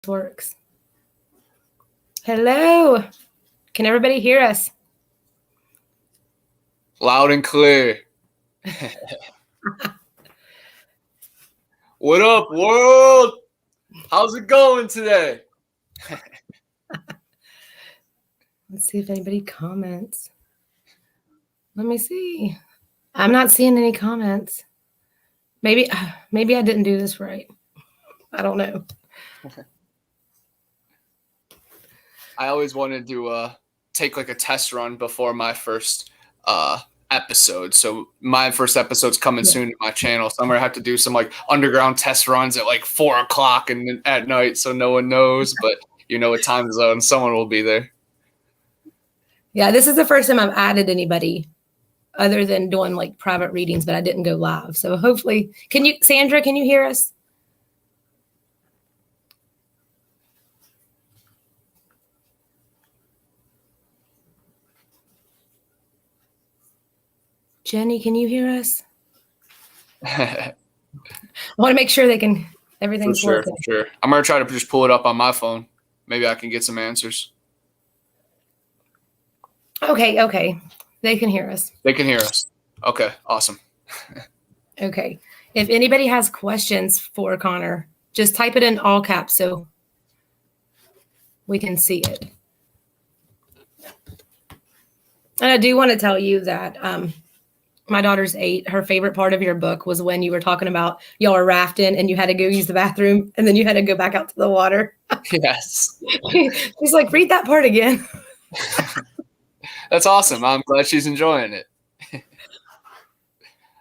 Works. Hello. Can everybody hear us? Loud and clear. What up, world? How's it going today? Let's see if anybody comments. Let me see. I'm not seeing any comments. Maybe I didn't do this right. I don't know. I always wanted to take like a test run before my first episode. So my first episode's coming soon to my channel. So I'm gonna have to do some like underground test runs at like 4 o'clock and at night, so no one knows. But you know what time zone, someone will be there. Yeah, this is the first time I've added anybody other than doing like private readings, but I didn't go live. So hopefully, Sandra, can you hear us? Jenny, can you hear us? I want to make sure everything's working. For sure. I'm going to try to just pull it up on my phone. Maybe I can get some answers. Okay. They can hear us. They can hear us. Okay, awesome. Okay. If anybody has questions for Connor, just type it in all caps so we can see it. And I do want to tell you that my daughter's 8. Her favorite part of your book was when you were talking about y'all were rafting and you had to go use the bathroom and then you had to go back out to the water. Yes. She's like, read that part again. That's awesome. I'm glad she's enjoying it.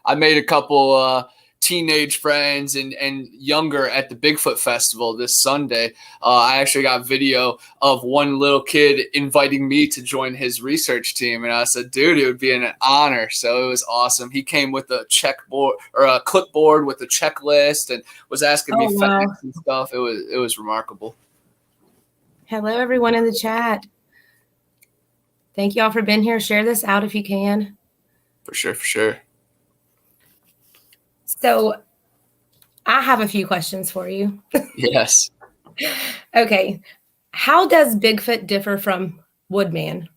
I made a couple teenage friends and younger at the Bigfoot Festival this Sunday. I actually got video of one little kid inviting me to join his research team. And I said, dude, it would be an honor. So it was awesome. He came with a checkboard or a clipboard with a checklist and was asking me facts and stuff. It was remarkable. Hello, everyone in the chat. Thank you all for being here. Share this out if you can. For sure. So I have a few questions for you. Yes. Okay. How does Bigfoot differ from Woodman?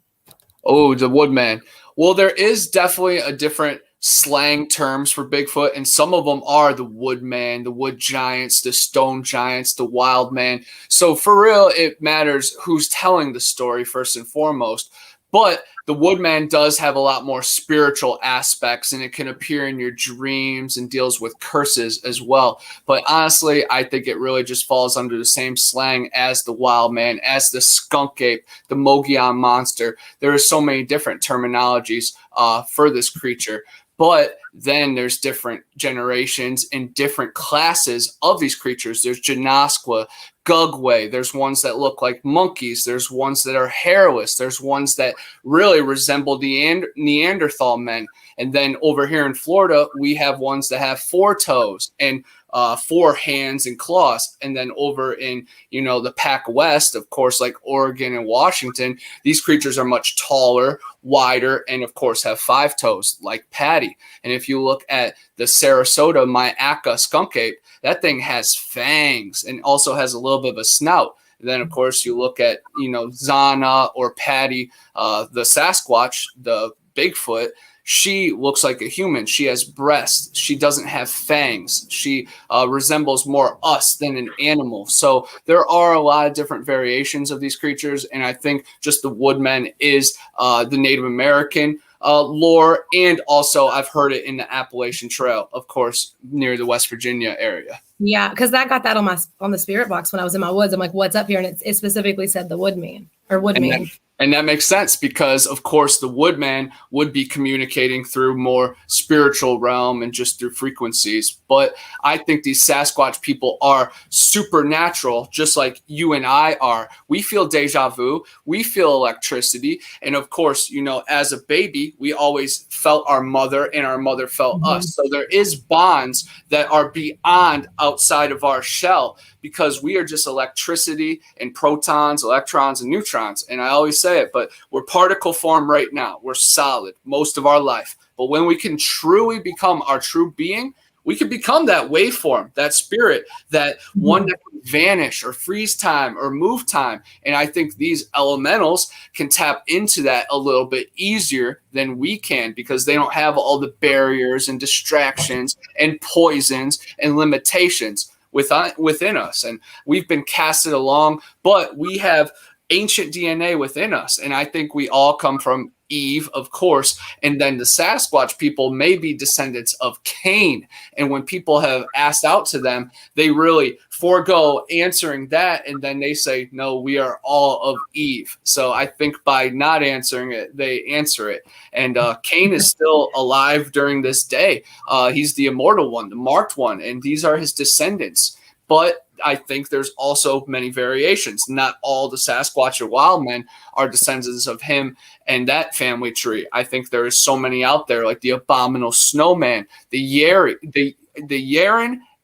Oh, the Woodman. Well, there is definitely a different slang terms for Bigfoot, and some of them are the Woodman, the Wood Giants, the Stone Giants, the Wild Man. So for real, it matters who's telling the story first and foremost. But the Woodman does have a lot more spiritual aspects, and it can appear in your dreams and deals with curses as well. But honestly, I think it really just falls under the same slang as the Wild Man, as the Skunk Ape, the Mogollon Monster. There are so many different terminologies for this creature. But then there's different generations and different classes of these creatures. There's Genasqua, Gugway. There's ones that look like monkeys. There's ones that are hairless. There's ones that really resemble the Neanderthal men. And then over here in Florida, we have ones that have 4 toes and 4 hands and claws. And then over in, the Pac West, of course, like Oregon and Washington, these creatures are much taller, wider, and of course have 5 toes like Patty. And if you look at the Sarasota Myaka skunk ape, that thing has fangs and also has a little bit of a snout. And then, of course, you look at, Zana or Patty, the Sasquatch, the Bigfoot. She looks like a human. She has breasts. She doesn't have fangs. She resembles more us than an animal. So there are a lot of different variations of these creatures. And I think just the Woodman is the Native American lore. And also I've heard it in the Appalachian Trail, of course, near the West Virginia area. Yeah, because I got that on the spirit box when I was in my woods. I'm like, what's up here? And it specifically said the Woodman or Woodman. And that makes sense because, of course, the Woodman would be communicating through more spiritual realm and just through frequencies. But I think these Sasquatch people are supernatural, just like you and I are. We feel deja vu. We feel electricity. And, of course, as a baby, we always felt our mother and our mother felt us. So there is bonds that are beyond outside of our shell because we are just electricity and protons, electrons, and neutrons. And I always say it, but we're particle form right now. We're solid most of our life. But when we can truly become our true being, We could become that waveform, that spirit, that one that can vanish or freeze time or move time. And I think these elementals can tap into that a little bit easier than we can, because they don't have all the barriers and distractions and poisons and limitations within us. And we've been casted along, but we have ancient DNA within us. And I think we all come from Eve, of course, and then the Sasquatch people may be descendants of Cain. And when people have asked out to them, they really forego answering that, and then they say, no, we are all of Eve. So I think by not answering it, they answer it. And Cain is still alive during this day. He's the immortal one, the marked one, and these are his descendants. But I think there's also many variations. Not all the Sasquatch or wild men are descendants of him and that family tree. I think there is so many out there, like the abominable snowman, the Yeren,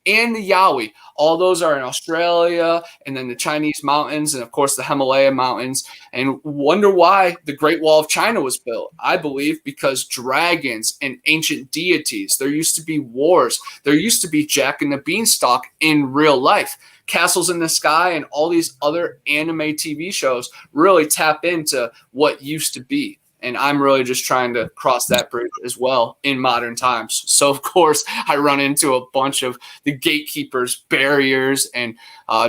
and the Yowie. All those are in Australia, and then the Chinese mountains, and of course the Himalaya mountains. And wonder why the Great Wall of China was built. I believe because dragons and ancient deities. There used to be wars. There used to be Jack and the Beanstalk in real life. Castles in the Sky and all these other anime TV shows really tap into what used to be. And I'm really just trying to cross that bridge as well in modern times. So, of course, I run into a bunch of the gatekeepers, barriers, and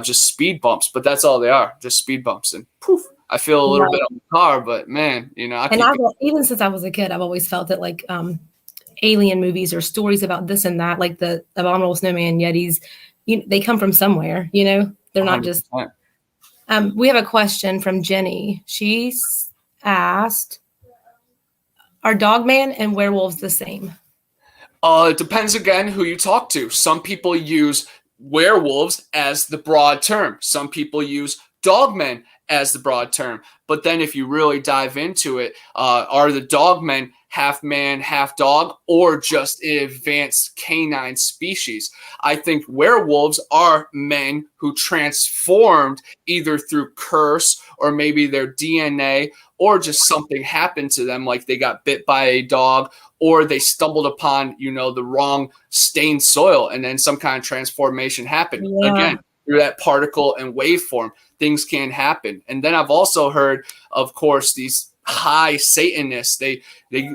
just speed bumps. But that's all they are, just speed bumps. And poof, I feel a little bit on the car. But, man, you know. Even since I was a kid, I've always felt that, like, alien movies or stories about this and that, like the abominable snowman, Yetis, they come from somewhere, They're not 100%. Just – we have a question from Jenny. She's asked – are Dogman and werewolves the same? It depends, again, who you talk to. Some people use werewolves as the broad term. Some people use dogmen as the broad term. But then if you really dive into it, are the dogmen half man, half dog, or just an advanced canine species? I think werewolves are men who transformed either through curse or maybe their DNA, or just something happened to them, like they got bit by a dog, or they stumbled upon, the wrong stained soil, and then some kind of transformation happened. Yeah. Again, through that particle and waveform, things can happen. And then I've also heard, of course, these high Satanists, they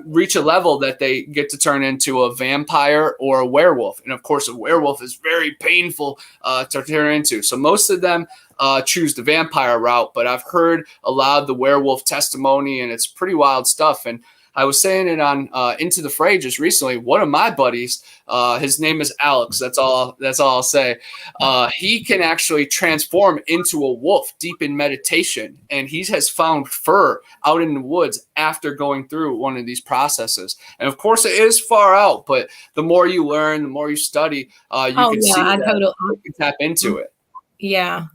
reach a level that they get to turn into a vampire or a werewolf. And of course, a werewolf is very painful to turn into. So most of them choose the vampire route, but I've heard a lot of the werewolf testimony, and it's pretty wild stuff. And I was saying it on Into the Fray just recently. One of my buddies, his name is Alex. That's all I'll say. He can actually transform into a wolf deep in meditation, and he has found fur out in the woods after going through one of these processes. And of course, it is far out, but the more you learn, the more you study, you can see that you can tap into it. Yeah.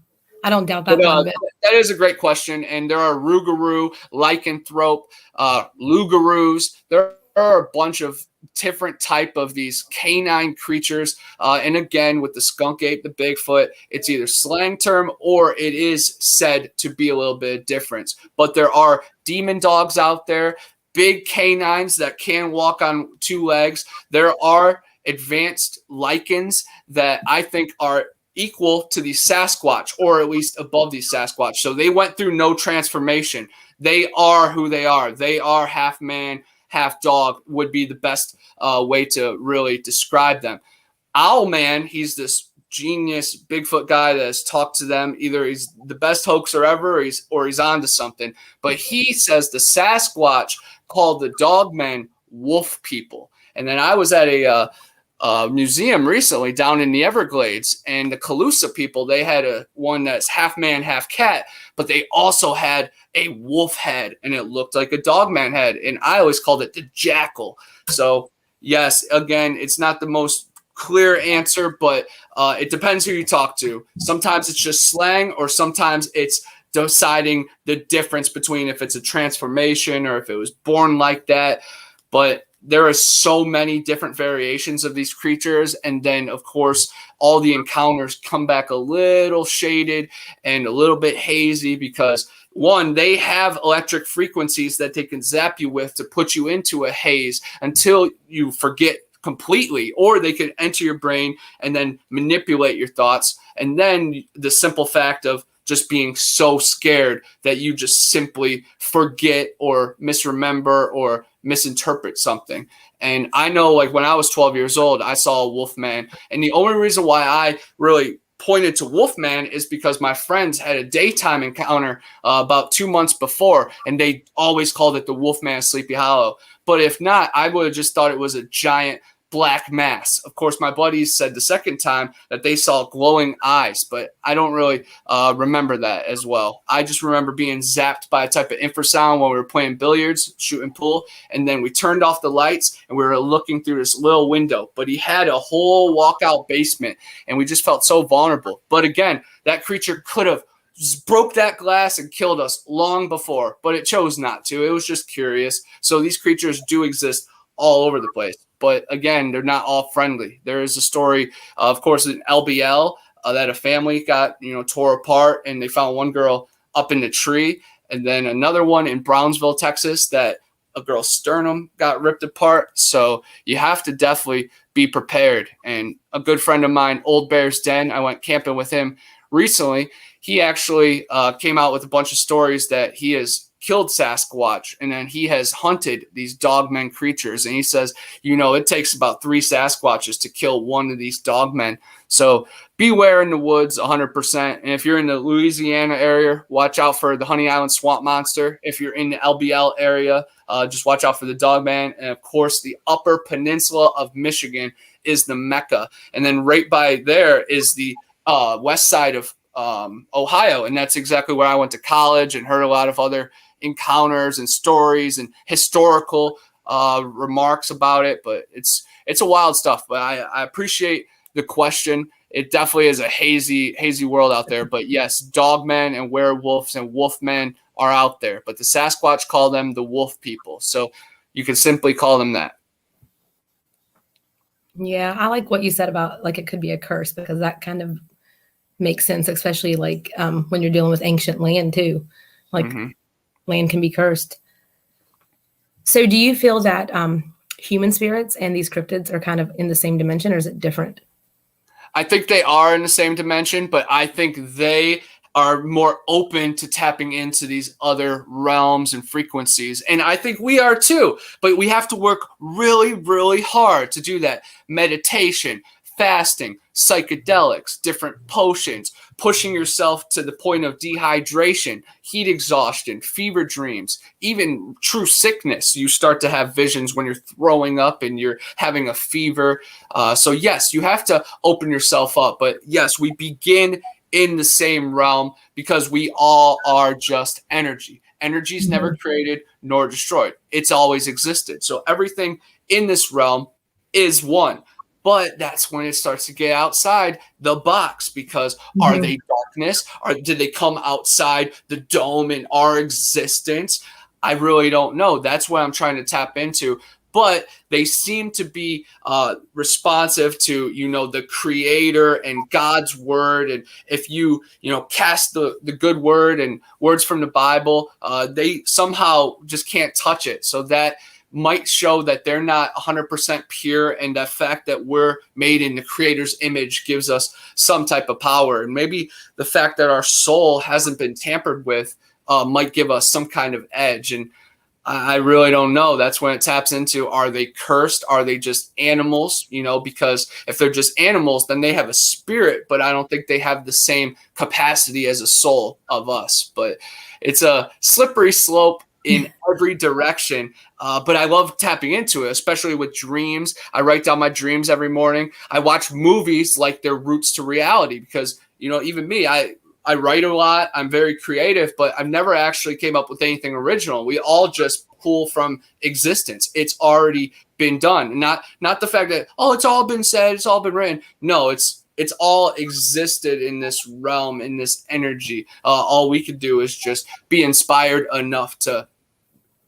I don't doubt that. But, that is a great question. And there are Rougarou, Lycanthrope, Lugaroos. There are a bunch of different type of these canine creatures. And again, with the skunk ape, the Bigfoot, it's either slang term or it is said to be a little bit of difference. But there are demon dogs out there, big canines that can walk on two legs. There are advanced lichens that I think are equal to the Sasquatch, or at least above the Sasquatch. So they went through no transformation. They are who they are. They are half man, half dog, would be the best way to really describe them. Owlman, he's this genius Bigfoot guy that has talked to them. Either he's the best hoaxer ever, or he's onto something. But he says the Sasquatch called the Dogmen wolf people. And then I was at a museum recently down in the Everglades, and the Calusa people, they had one that's half man, half cat, but they also had a wolf head, and it looked like a dogman head, and I always called it the jackal. So yes, again, it's not the most clear answer, but it depends who you talk to. Sometimes it's just slang, or sometimes it's deciding the difference between if it's a transformation or if it was born like that. But there are so many different variations of these creatures. And then, of course, all the encounters come back a little shaded and a little bit hazy because, one, they have electric frequencies that they can zap you with to put you into a haze until you forget completely, or they could enter your brain and then manipulate your thoughts. And then the simple fact of just being so scared that you just simply forget or misremember or misinterpret something. And I know, like, when I was 12 years old, I saw a wolf man. And the only reason why I really pointed to Wolfman is because my friends had a daytime encounter about 2 months before, and they always called it the Wolfman of Sleepy Hollow. But if not, I would have just thought it was a giant black mass. Of course, my buddies said the second time that they saw glowing eyes, but I don't really remember that as well. I just remember being zapped by a type of infrasound when we were playing billiards, shooting pool, and then we turned off the lights and we were looking through this little window. But he had a whole walkout basement, and we just felt so vulnerable. But again, that creature could have broke that glass and killed us long before, but it chose not to. It was just curious. So these creatures do exist all over the place. But again, they're not all friendly. There is a story, of course, in LBL that a family got, tore apart, and they found one girl up in the tree. And then another one in Brownsville, Texas, that a girl's sternum got ripped apart. So you have to definitely be prepared. And a good friend of mine, Old Bear's Den, I went camping with him recently. He actually came out with a bunch of stories that he has killed Sasquatch, and then he has hunted these dogmen creatures. And he says, it takes about 3 Sasquatches to kill one of these dogmen. So beware in the woods 100%. And if you're in the Louisiana area, watch out for the Honey Island swamp monster. If you're in the LBL area, just watch out for the dogman. And of course, the upper peninsula of Michigan is the Mecca. And then right by there is the west side of Ohio. And that's exactly where I went to college and heard a lot of other encounters and stories and historical remarks about it. But it's a wild stuff. But I appreciate the question. It definitely is a hazy world out there. But yes, dogmen and werewolves and wolfmen are out there. But the Sasquatch call them the wolf people. So you can simply call them that. Yeah, I like what you said about, like, it could be a curse, because that kind of makes sense, especially like when you're dealing with ancient land too. Like, land can be cursed. So do you feel that human spirits and these cryptids are kind of in the same dimension, or is it different? I think they are in the same dimension, but I think they are more open to tapping into these other realms and frequencies. And I think we are too, but we have to work really, really hard to do that. Meditation, fasting, psychedelics, different potions, pushing yourself to the point of dehydration, heat exhaustion, fever dreams, even true sickness. You start to have visions when you're throwing up and you're having a fever. So yes, you have to open yourself up. But yes, we begin in the same realm because we all are just energy. Energy is never created nor destroyed. It's always existed. So everything in this realm is one. But that's when it starts to get outside the box, because are they darkness? Did they come outside the dome in our existence? I really don't know. That's what I'm trying to tap into. But they seem to be responsive to, the creator and God's word. And if you, cast the good word and words from the Bible, they somehow just can't touch it. So that might show that they're not 100% pure, and the fact that we're made in the creator's image gives us some type of power. And maybe the fact that our soul hasn't been tampered with might give us some kind of edge. And I really don't know. That's when it taps into, are they cursed? Are they just animals? Because if they're just animals, then they have a spirit, but I don't think they have the same capacity as a soul of us. But it's a slippery slope in every direction. But I love tapping into it, especially with dreams. I write down my dreams every morning. I watch movies like they're roots to reality, because, even me, I write a lot. I'm very creative, but I've never actually came up with anything original. We all just pull from existence. It's already been done. Not the fact that, it's all been said, it's all been written. No, it's all existed in this realm, in this energy. All we could do is just be inspired enough to,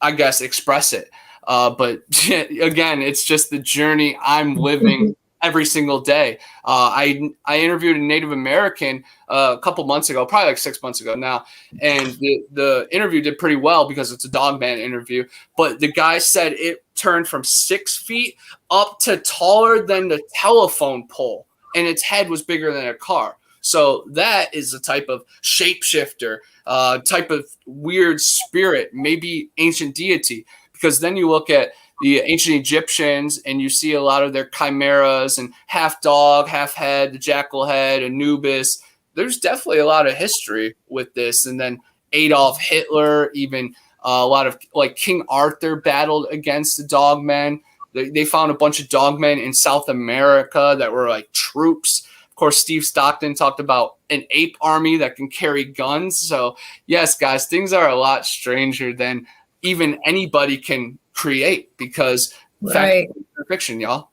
I guess, express it. But again, it's just the journey I'm living every single day. I interviewed a Native American a couple months ago, probably like 6 months ago now. And the interview did pretty well because it's a Dogman interview. But the guy said it turned from 6 feet up to taller than the telephone pole, and its head was bigger than a car. So that is a type of shapeshifter, type of weird spirit, maybe ancient deity. Because then you look at the ancient Egyptians and you see a lot of their chimeras and half dog, half head, the jackal head, Anubis. There's definitely a lot of history with this. And then Adolf Hitler, even a lot of like King Arthur battled against the dogmen. They found a bunch of dogmen in South America that were like troops. Of course, Steve Stockton talked about an ape army that can carry guns. So yes, guys, things are a lot stranger than even anybody can create, because Right. fact or fiction, y'all.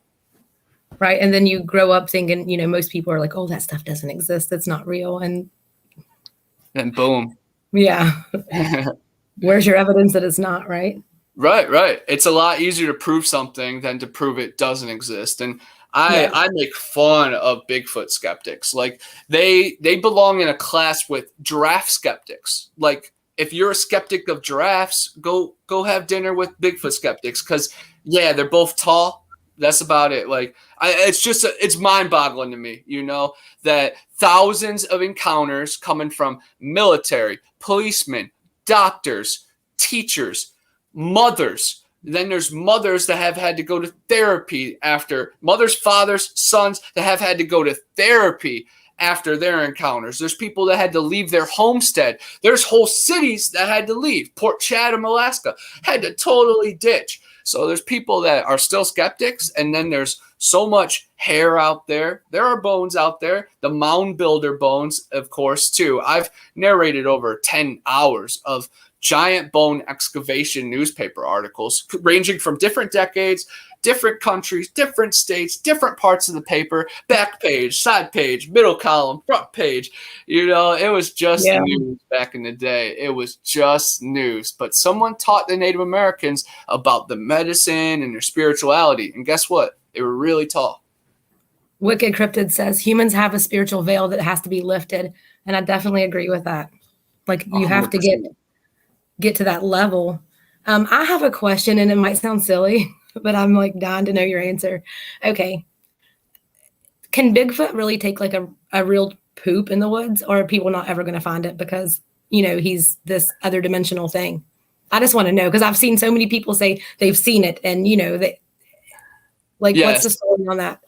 Right. And then you grow up thinking, you know, most people are like, oh, that stuff doesn't exist. It's not real. And boom. yeah. Where's your evidence that it's not, right? Right. It's a lot easier to prove something than to prove it doesn't exist. And I make fun of Bigfoot skeptics. Like they belong in a class with giraffe skeptics. Like if you're a skeptic of giraffes, go have dinner with Bigfoot skeptics, because yeah, they're both tall. That's about it. Like it's mind-boggling to me, you know, that thousands of encounters coming from military, policemen, doctors, teachers, mothers. Then there's mothers that have had to go to therapy after, mothers, fathers, sons that have had to go to therapy after their encounters. There's people that had to leave their homestead. There's whole cities that had to leave. Port Chatham, Alaska, had to totally ditch. So there's people that are still skeptics, and then there's so much hair out there. There are bones out there. The mound builder bones, of course, too. I've narrated over 10 hours of giant bone excavation newspaper articles ranging from different decades, different countries, different states, different parts of the paper, back page, side page, middle column, front page. You know, it was just news back in the day. It was just news. But someone taught the Native Americans about the medicine and their spirituality. And guess what? They were really tall. Wicked Cryptid says humans have a spiritual veil that has to be lifted. And I definitely agree with that. Like you 100%. Have to get to that level. I have a question, and it might sound silly, but I'm like dying to know your answer. Okay. Can Bigfoot really take like a real poop in the woods, or are people not ever going to find it because, you know, he's this other dimensional thing? I just want to know, because I've seen so many people say they've seen it, and, you know, what's the story on that?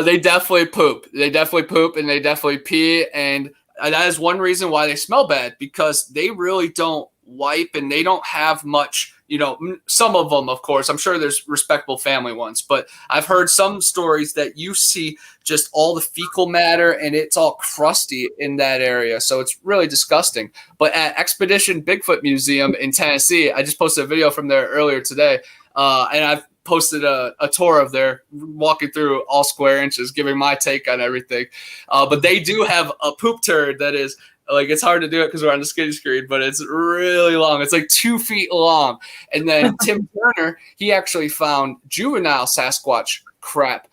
They definitely poop. They definitely poop, and they definitely pee. And that is one reason why they smell bad, because they really don't wipe, and they don't have much, you know, some of them, of course, I'm sure there's respectable family ones, but I've heard some stories that you see just all the fecal matter and it's all crusty in that area. So it's really disgusting. But at Expedition Bigfoot Museum in Tennessee, I just posted a video from there earlier today. And I've posted a tour of there, walking through all square inches, giving my take on everything. But they do have a poop turd that is, like, it's hard to do it because we're on the skinny screen, but it's really long. It's like 2 feet long. And then Tim Turner, he actually found juvenile Sasquatch crap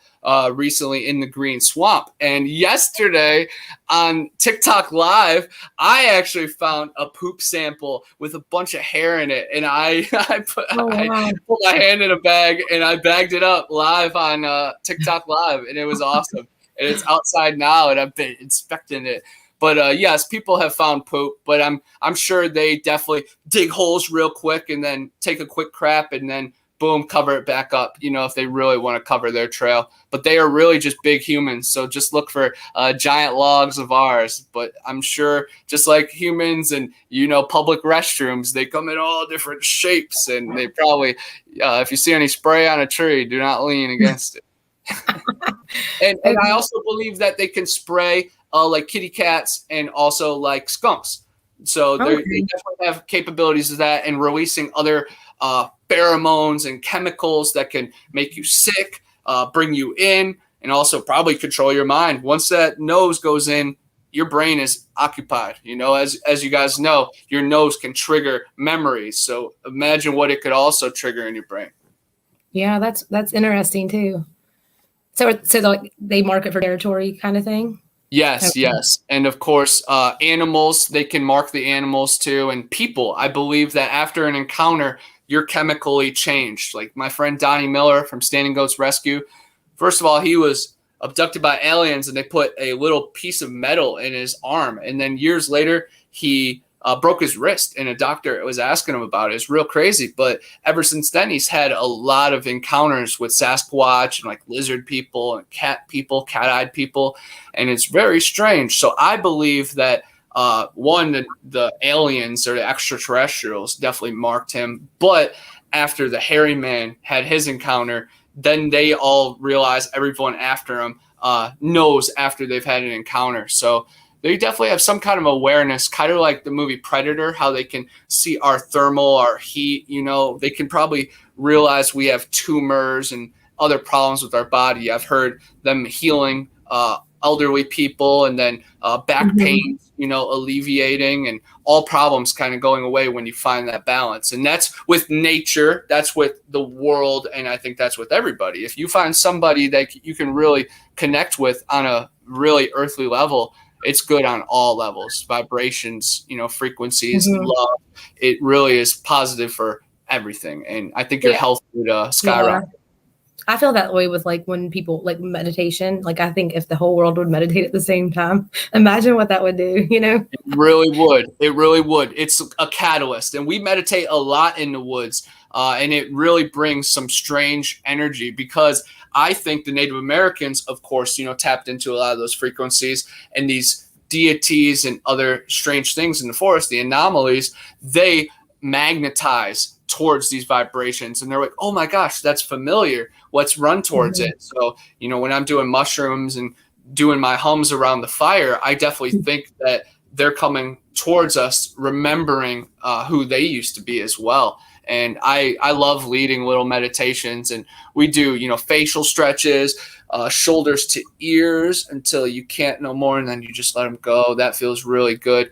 recently in the Green Swamp. And yesterday on TikTok Live, I actually found a poop sample with a bunch of hair in it. And I put my hand in a bag and I bagged it up live on TikTok Live. And it was awesome. And it's outside now, and I've been inspecting it. But yes, people have found poop, but I'm sure they definitely dig holes real quick and then take a quick crap and then boom, cover it back up, you know, if they really want to cover their trail. But they are really just big humans, so just look for giant logs of ours. But I'm sure just like humans and, you know, public restrooms, they come in all different shapes, and they probably, if you see any spray on a tree, do not lean against it. and I also believe that they can spray like kitty cats and also like skunks. So they definitely have capabilities of that, and releasing other pheromones and chemicals that can make you sick, bring you in, and also probably control your mind. Once that nose goes in, your brain is occupied. You know, as you guys know, your nose can trigger memories. So imagine what it could also trigger in your brain. Yeah, that's interesting too. So like they market for territory kind of thing? Yes, okay. Yes. And of course, animals, they can mark the animals too. And people, I believe that after an encounter, you're chemically changed. Like my friend Donnie Miller from Standing Goats Rescue. First of all, he was abducted by aliens and they put a little piece of metal in his arm. And then years later, he broke his wrist, and a doctor was asking him about it. It's real crazy. But ever since then, he's had a lot of encounters with Sasquatch and like lizard people and cat-eyed people. And it's very strange. So I believe that the aliens or the extraterrestrials definitely marked him. But after the hairy man had his encounter, then they all realize everyone after him knows after they've had an encounter. So they definitely have some kind of awareness, kind of like the movie Predator, how they can see our thermal, our heat. They can probably realize we have tumors and other problems with our body. I've heard them healing elderly people, and then back pain, alleviating, and all problems kind of going away when you find that balance. And that's with nature, that's with the world, and I think that's with everybody. If you find somebody that you can really connect with on a really earthly level, it's good on all levels, vibrations, frequencies, love. It really is positive for everything. And I think your health would skyrocket. Yeah. I feel that way with like when people like meditation. Like I think if the whole world would meditate at the same time, imagine what that would do, It really would. It really would. It's a catalyst. And we meditate a lot in the woods. And it really brings some strange energy, because I think the Native Americans, of course, tapped into a lot of those frequencies, and these deities and other strange things in the forest, the anomalies, they magnetize towards these vibrations. And they're like, oh my gosh, that's familiar. Let's run towards it. So, when I'm doing mushrooms and doing my hums around the fire, I definitely think that they're coming towards us, remembering who they used to be as well. And I love leading little meditations, and we do, facial stretches, shoulders to ears until you can't no more, and then you just let them go. That feels really good.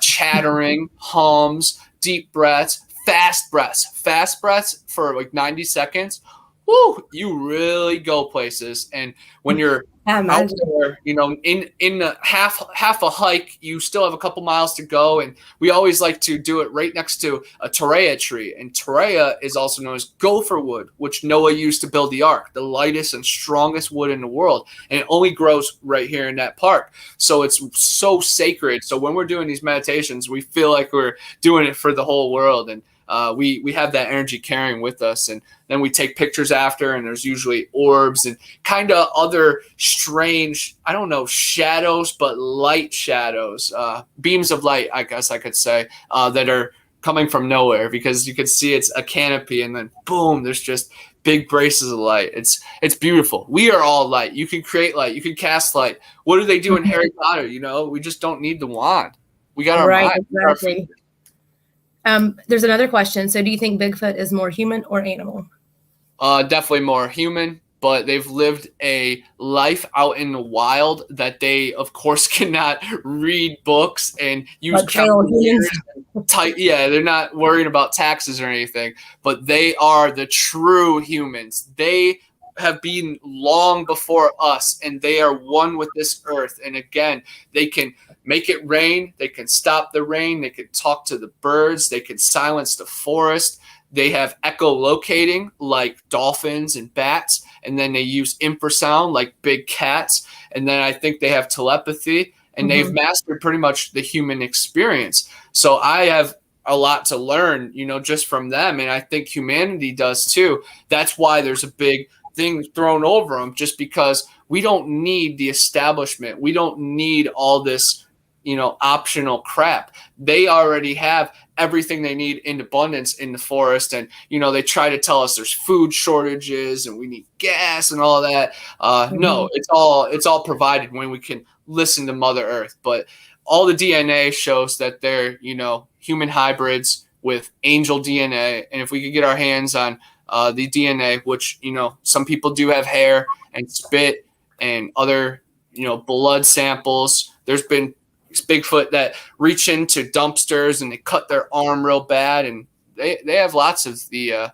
Chattering, hums, deep breaths, fast breaths for like 90 seconds. Woo, you really go places. And when you're out there, in a half a hike, you still have a couple miles to go. And we always like to do it right next to a Torreya tree. And Torreya is also known as gopher wood, which Noah used to build the ark, the lightest and strongest wood in the world. And it only grows right here in that park. So it's so sacred. So when we're doing these meditations, we feel like we're doing it for the whole world. And we have that energy carrying with us, and then we take pictures after, and there's usually orbs and kind of other strange, I don't know, shadows, but light shadows, beams of light, I guess I could say, that are coming from nowhere, because you can see it's a canopy, and then boom, there's just big braces of light. It's beautiful. We are all light. You can create light. You can cast light. What do they do in Harry Potter? We just don't need the wand. We got our mind. Exactly. There's another question. So do you think Bigfoot is more human or animal? Definitely more human, but they've lived a life out in the wild that they, of course, cannot read books and use calculators. They're not worrying about taxes or anything, but they are the true humans. They have been long before us, and they are one with this earth. And again, they can make it rain, they can stop the rain, they can talk to the birds, they can silence the forest. They have echolocating like dolphins and bats, and then they use infrasound like big cats. And then I think they have telepathy, and they've mastered pretty much the human experience. So I have a lot to learn, just from them. And I think humanity does too. That's why there's a big thing thrown over them, just because we don't need the establishment. We don't need all this, optional crap. They already have everything they need in abundance in the forest. And, they try to tell us there's food shortages and we need gas and all that. No, it's all provided when we can listen to Mother Earth. But all the DNA shows that they're, human hybrids with angel DNA. And if we could get our hands on the DNA, which, some people do have hair and spit and other, blood samples. There's been Bigfoot that reach into dumpsters and they cut their arm real bad, and they have lots of the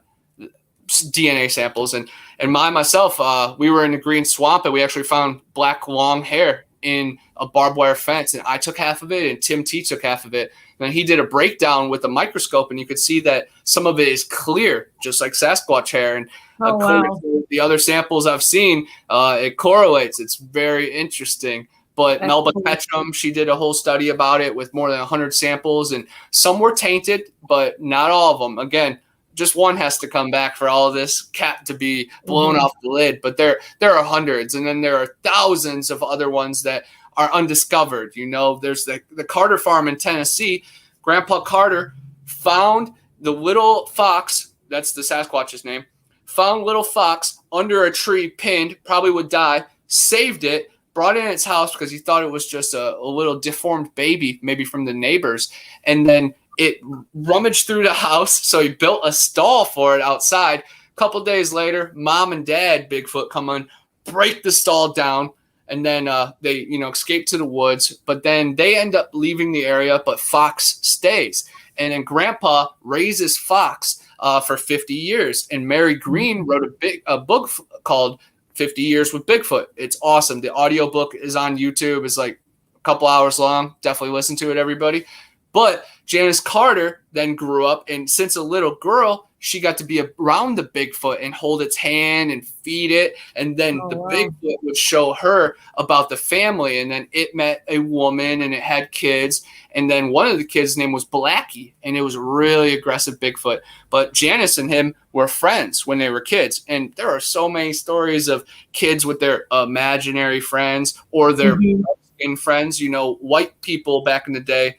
DNA samples. And myself, we were in the green swamp, and we actually found black long hair in a barbed wire fence, and I took half of it and Tim T took half of it. And he did a breakdown with a microscope, and you could see that some of it is clear, just like Sasquatch hair. And according to the other samples I've seen, it correlates. It's very interesting. But Melba Ketchum, she did a whole study about it with more than 100 samples, and some were tainted, but not all of them. Again, just one has to come back for all of this cat to be blown off the lid. But there are hundreds, and then there are thousands of other ones that are undiscovered. You know, there's the Carter farm in Tennessee. Grandpa Carter found the little fox, that's the Sasquatch's name, found little fox under a tree, pinned, probably would die, saved it, brought it in its house because he thought it was just a little deformed baby, maybe from the neighbors. And then it rummaged through the house, so he built a stall for it outside. A couple days later, mom and dad Bigfoot come in, break the stall down, and then they escape to the woods. But then they end up leaving the area, but Fox stays. And then Grandpa raises Fox for 50 years. And Mary Green wrote a book called 50 Years with Bigfoot. It's awesome. The audiobook is on YouTube. It's like a couple hours long. Definitely listen to it, everybody. But Janice Carter then grew up, and since a little girl, she got to be around the Bigfoot and hold its hand and feed it. And then Bigfoot would show her about the family. And then it met a woman and it had kids. And then one of the kids' name was Blackie, and it was a really aggressive Bigfoot. But Janice and him were friends when they were kids. And there are so many stories of kids with their imaginary friends or their dark-skinned friends. You know, white people back in the day,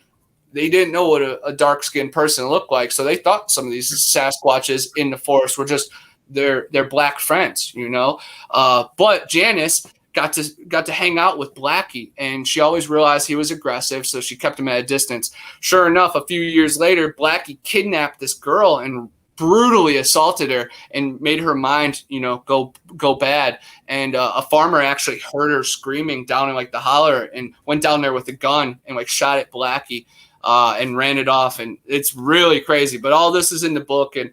they didn't know what a dark-skinned person looked like, so they thought some of these Sasquatches in the forest were just their black friends, you know. But Janice got to hang out with Blackie, and she always realized he was aggressive, so she kept him at a distance. Sure enough, a few years later, Blackie kidnapped this girl and brutally assaulted her and made her mind, go bad. And a farmer actually heard her screaming down in like the holler and went down there with a gun and like shot at Blackie. And ran it off, and it's really crazy. But all this is in the book and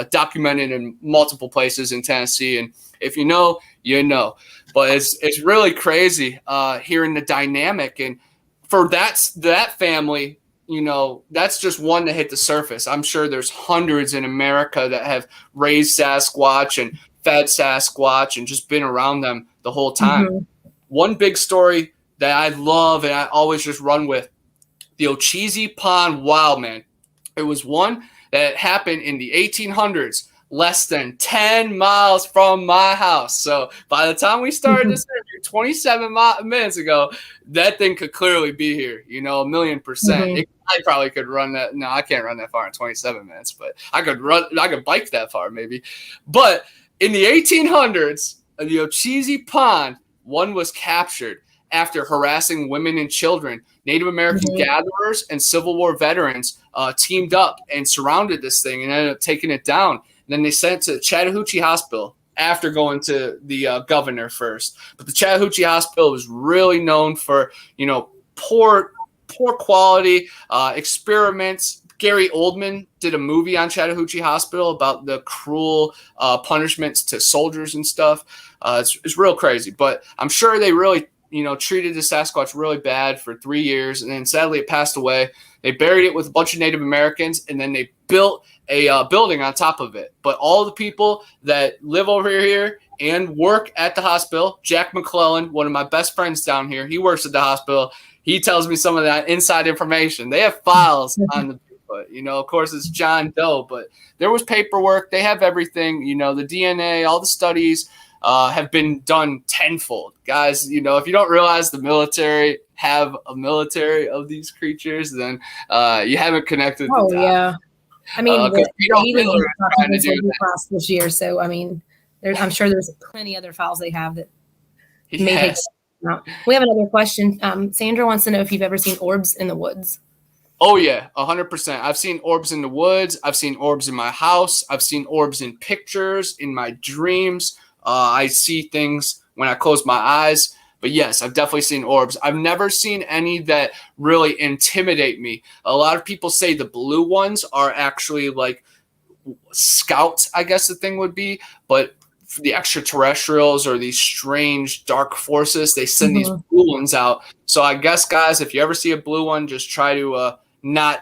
documented in multiple places in Tennessee. And if you know, you know. But it's really crazy hearing the dynamic. And for that family, that's just one that hit the surface. I'm sure there's hundreds in America that have raised Sasquatch and fed Sasquatch and just been around them the whole time. One big story that I love and I always just run with, the Ocheesee Pond Wildman. It was one that happened in the 1800s, less than 10 miles from my house. So by the time we started this interview 27 minutes ago, that thing could clearly be here, 1,000,000%. I probably could run that. No, I can't run that far in 27 minutes, but I could bike that far maybe. But in the 1800s, the Ocheesee Pond, one was captured after harassing women and children. Native American gatherers and Civil War veterans teamed up and surrounded this thing and ended up taking it down. And then they sent it to Chattahoochee Hospital after going to the governor first. But the Chattahoochee Hospital was really known for, poor quality experiments. Gary Oldman did a movie on Chattahoochee Hospital about the cruel punishments to soldiers and stuff. It's real crazy. But I'm sure they really treated the Sasquatch really bad for 3 years, and then sadly it passed away. They buried it with a bunch of Native Americans, and then they built a building on top of it. But all the people that live over here and work at the hospital, Jack McClellan, one of my best friends down here, he works at the hospital. He tells me some of that inside information. They have files on the Bigfoot. Of course, it's John Doe, but there was paperwork. They have everything, the DNA, all the studies, have been done tenfold. Guys, if you don't realize the military have a military of these creatures, then you haven't connected the dots. Yeah. I mean, the class this year, so I mean, I'm sure there's plenty other files they have that may take out. We have another question. Sandra wants to know if you've ever seen orbs in the woods. Oh, yeah, 100%. I've seen orbs in the woods. I've seen orbs in my house. I've seen orbs in pictures, in my dreams. I see things when I close my eyes. But yes, I've definitely seen orbs. I've never seen any that really intimidate me. A lot of people say the blue ones are actually like scouts, I guess the thing would be. But the extraterrestrials or these strange dark forces, they send these Mhm. blue ones out. So I guess, guys, if you ever see a blue one, just try to not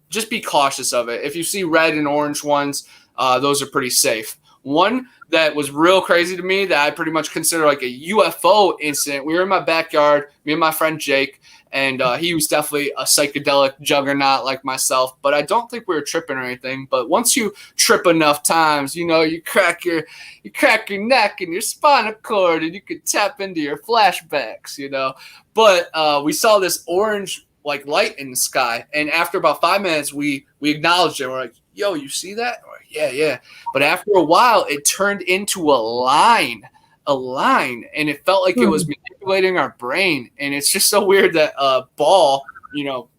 just be cautious of it. If you see red and orange ones, those are pretty safe. One that was real crazy to me that I pretty much consider like a UFO incident. We were in my backyard, me and my friend Jake, and he was definitely a psychedelic juggernaut like myself. But I don't think we were tripping or anything. But once you trip enough times, you know, you crack your neck and your spinal cord, and you can tap into your flashbacks, you know. But we saw this orange like light in the sky, and after about 5 minutes, we acknowledged it. We're like, "Yo, you see that?" We're like, yeah, yeah. But after a while, it turned into a line, and it felt like it was manipulating our brain. And it's just so weird that a ball, you know,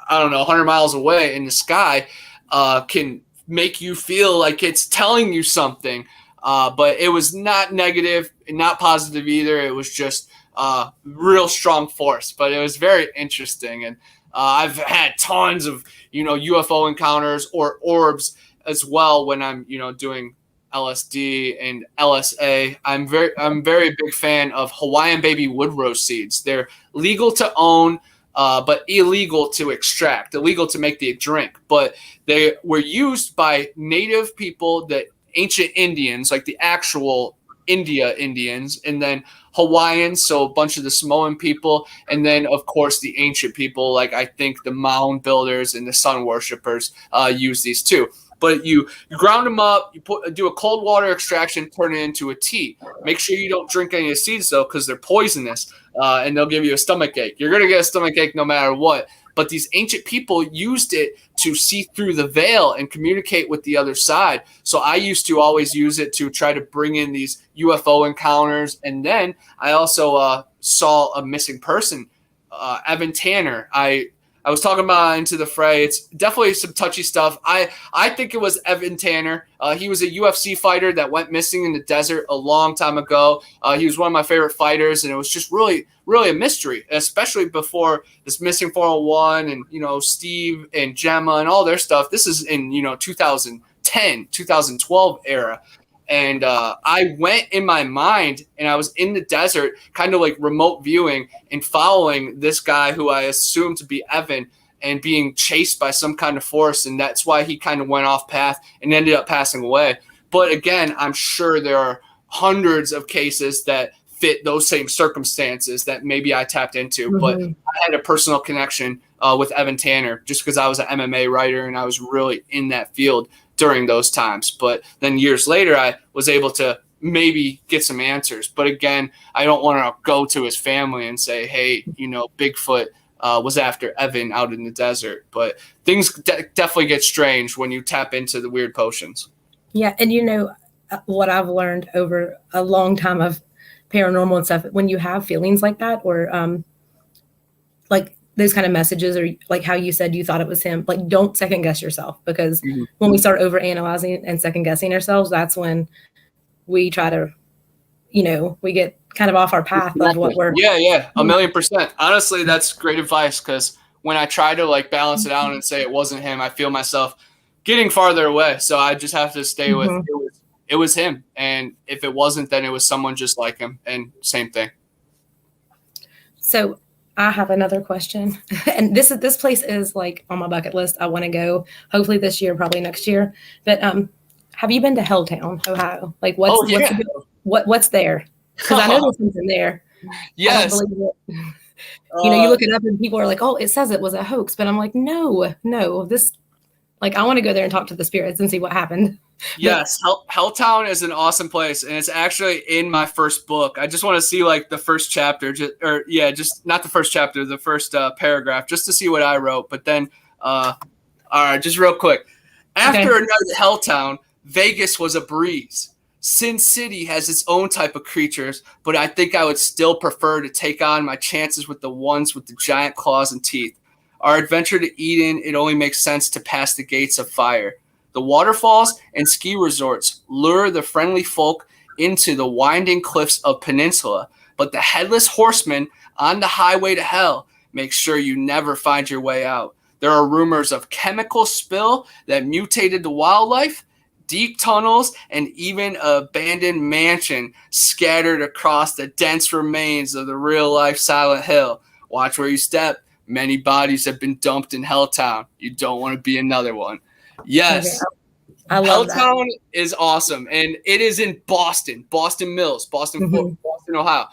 I don't know, 100 miles away in the sky, can make you feel like it's telling you something. But it was not negative and not positive either. It was just real strong force. But it was very interesting. And I've had tons of, you know, UFO encounters or orbs as well when I'm, you know, doing LSD and LSA. I'm very big fan of Hawaiian baby wood rose seeds. They're legal to own, but illegal to extract, illegal to make the drink. But they were used by native people, the ancient Indians, like the actual Indians, and then Hawaiians, so a bunch of the Samoan people, and then of course the ancient people, like I think the mound builders and the sun worshippers use these too. But you ground them up, you do a cold water extraction, turn it into a tea. Make sure you don't drink any of the seeds though, because they're poisonous, and they'll give you a stomach ache. You're gonna get a stomach ache no matter what. But these ancient people used it to see through the veil and communicate with the other side. So I used to always use it to try to bring in these UFO encounters. And then I also saw a missing person, Evan Tanner. I was talking about Into the Fray. It's definitely some touchy stuff. I think it was Evan Tanner. He was a UFC fighter that went missing in the desert a long time ago. He was one of my favorite fighters, and it was just really a mystery, especially before this Missing 401 and, you know, Steve and Gemma and all their stuff. This is in, you know, 2010, 2012 era. And I went in my mind and I was in the desert, kind of like remote viewing and following this guy who I assumed to be Evan and being chased by some kind of force. And that's why he kind of went off path and ended up passing away. But again, I'm sure there are hundreds of cases that fit those same circumstances that maybe I tapped into. Mm-hmm. But I had a personal connection with Evan Tanner just because I was an MMA writer and I was really in that field during those times. But then years later, I was able to maybe get some answers. But again, I don't want to go to his family and say, hey, you know, Bigfoot was after Evan out in the desert. But things definitely get strange when you tap into the weird potions. Yeah. And you know, what I've learned over a long time of paranormal and stuff, when you have feelings like that, or like those kind of messages, or like how you said you thought it was him, like don't second guess yourself, because when we start over analyzing and second guessing ourselves, that's when we try to, you know, we get kind of off our path of what we're. Yeah, 1,000,000%. Honestly, that's great advice, because when I try to like balance it out and say it wasn't him, I feel myself getting farther away. So I just have to stay with it was him, and if it wasn't, then it was someone just like him, and same thing. So I have another question, and this place is like on my bucket list. I want to go, hopefully this year, probably next year. But have you been to Helltown, Ohio? Like what's there? Because I know there's something there. Yes. You know, you look it up and people are like, "Oh, it says it was a hoax," but I'm like, no, this. Like, I want to go there and talk to the spirits and see what happened. Yes, Helltown is an awesome place, and it's actually in my first book. I just want to see like the first chapter, just not the first chapter, the first paragraph, just to see what I wrote. But then, all right, just real quick. After a night at Helltown, Vegas was a breeze. Sin City has its own type of creatures, but I think I would still prefer to take on my chances with the ones with the giant claws and teeth. Our adventure to Eden, it only makes sense to pass the gates of fire. The waterfalls and ski resorts lure the friendly folk into the winding cliffs of Peninsula, but the headless horseman on the highway to hell makes sure you never find your way out. There are rumors of chemical spill that mutated the wildlife, deep tunnels, and even an abandoned mansion scattered across the dense remains of the real-life Silent Hill. Watch where you step. Many bodies have been dumped in Helltown. You don't want to be another one. Yes. Okay. I love that. Helltown is awesome, and it is in Boston Mills, Boston, Ohio.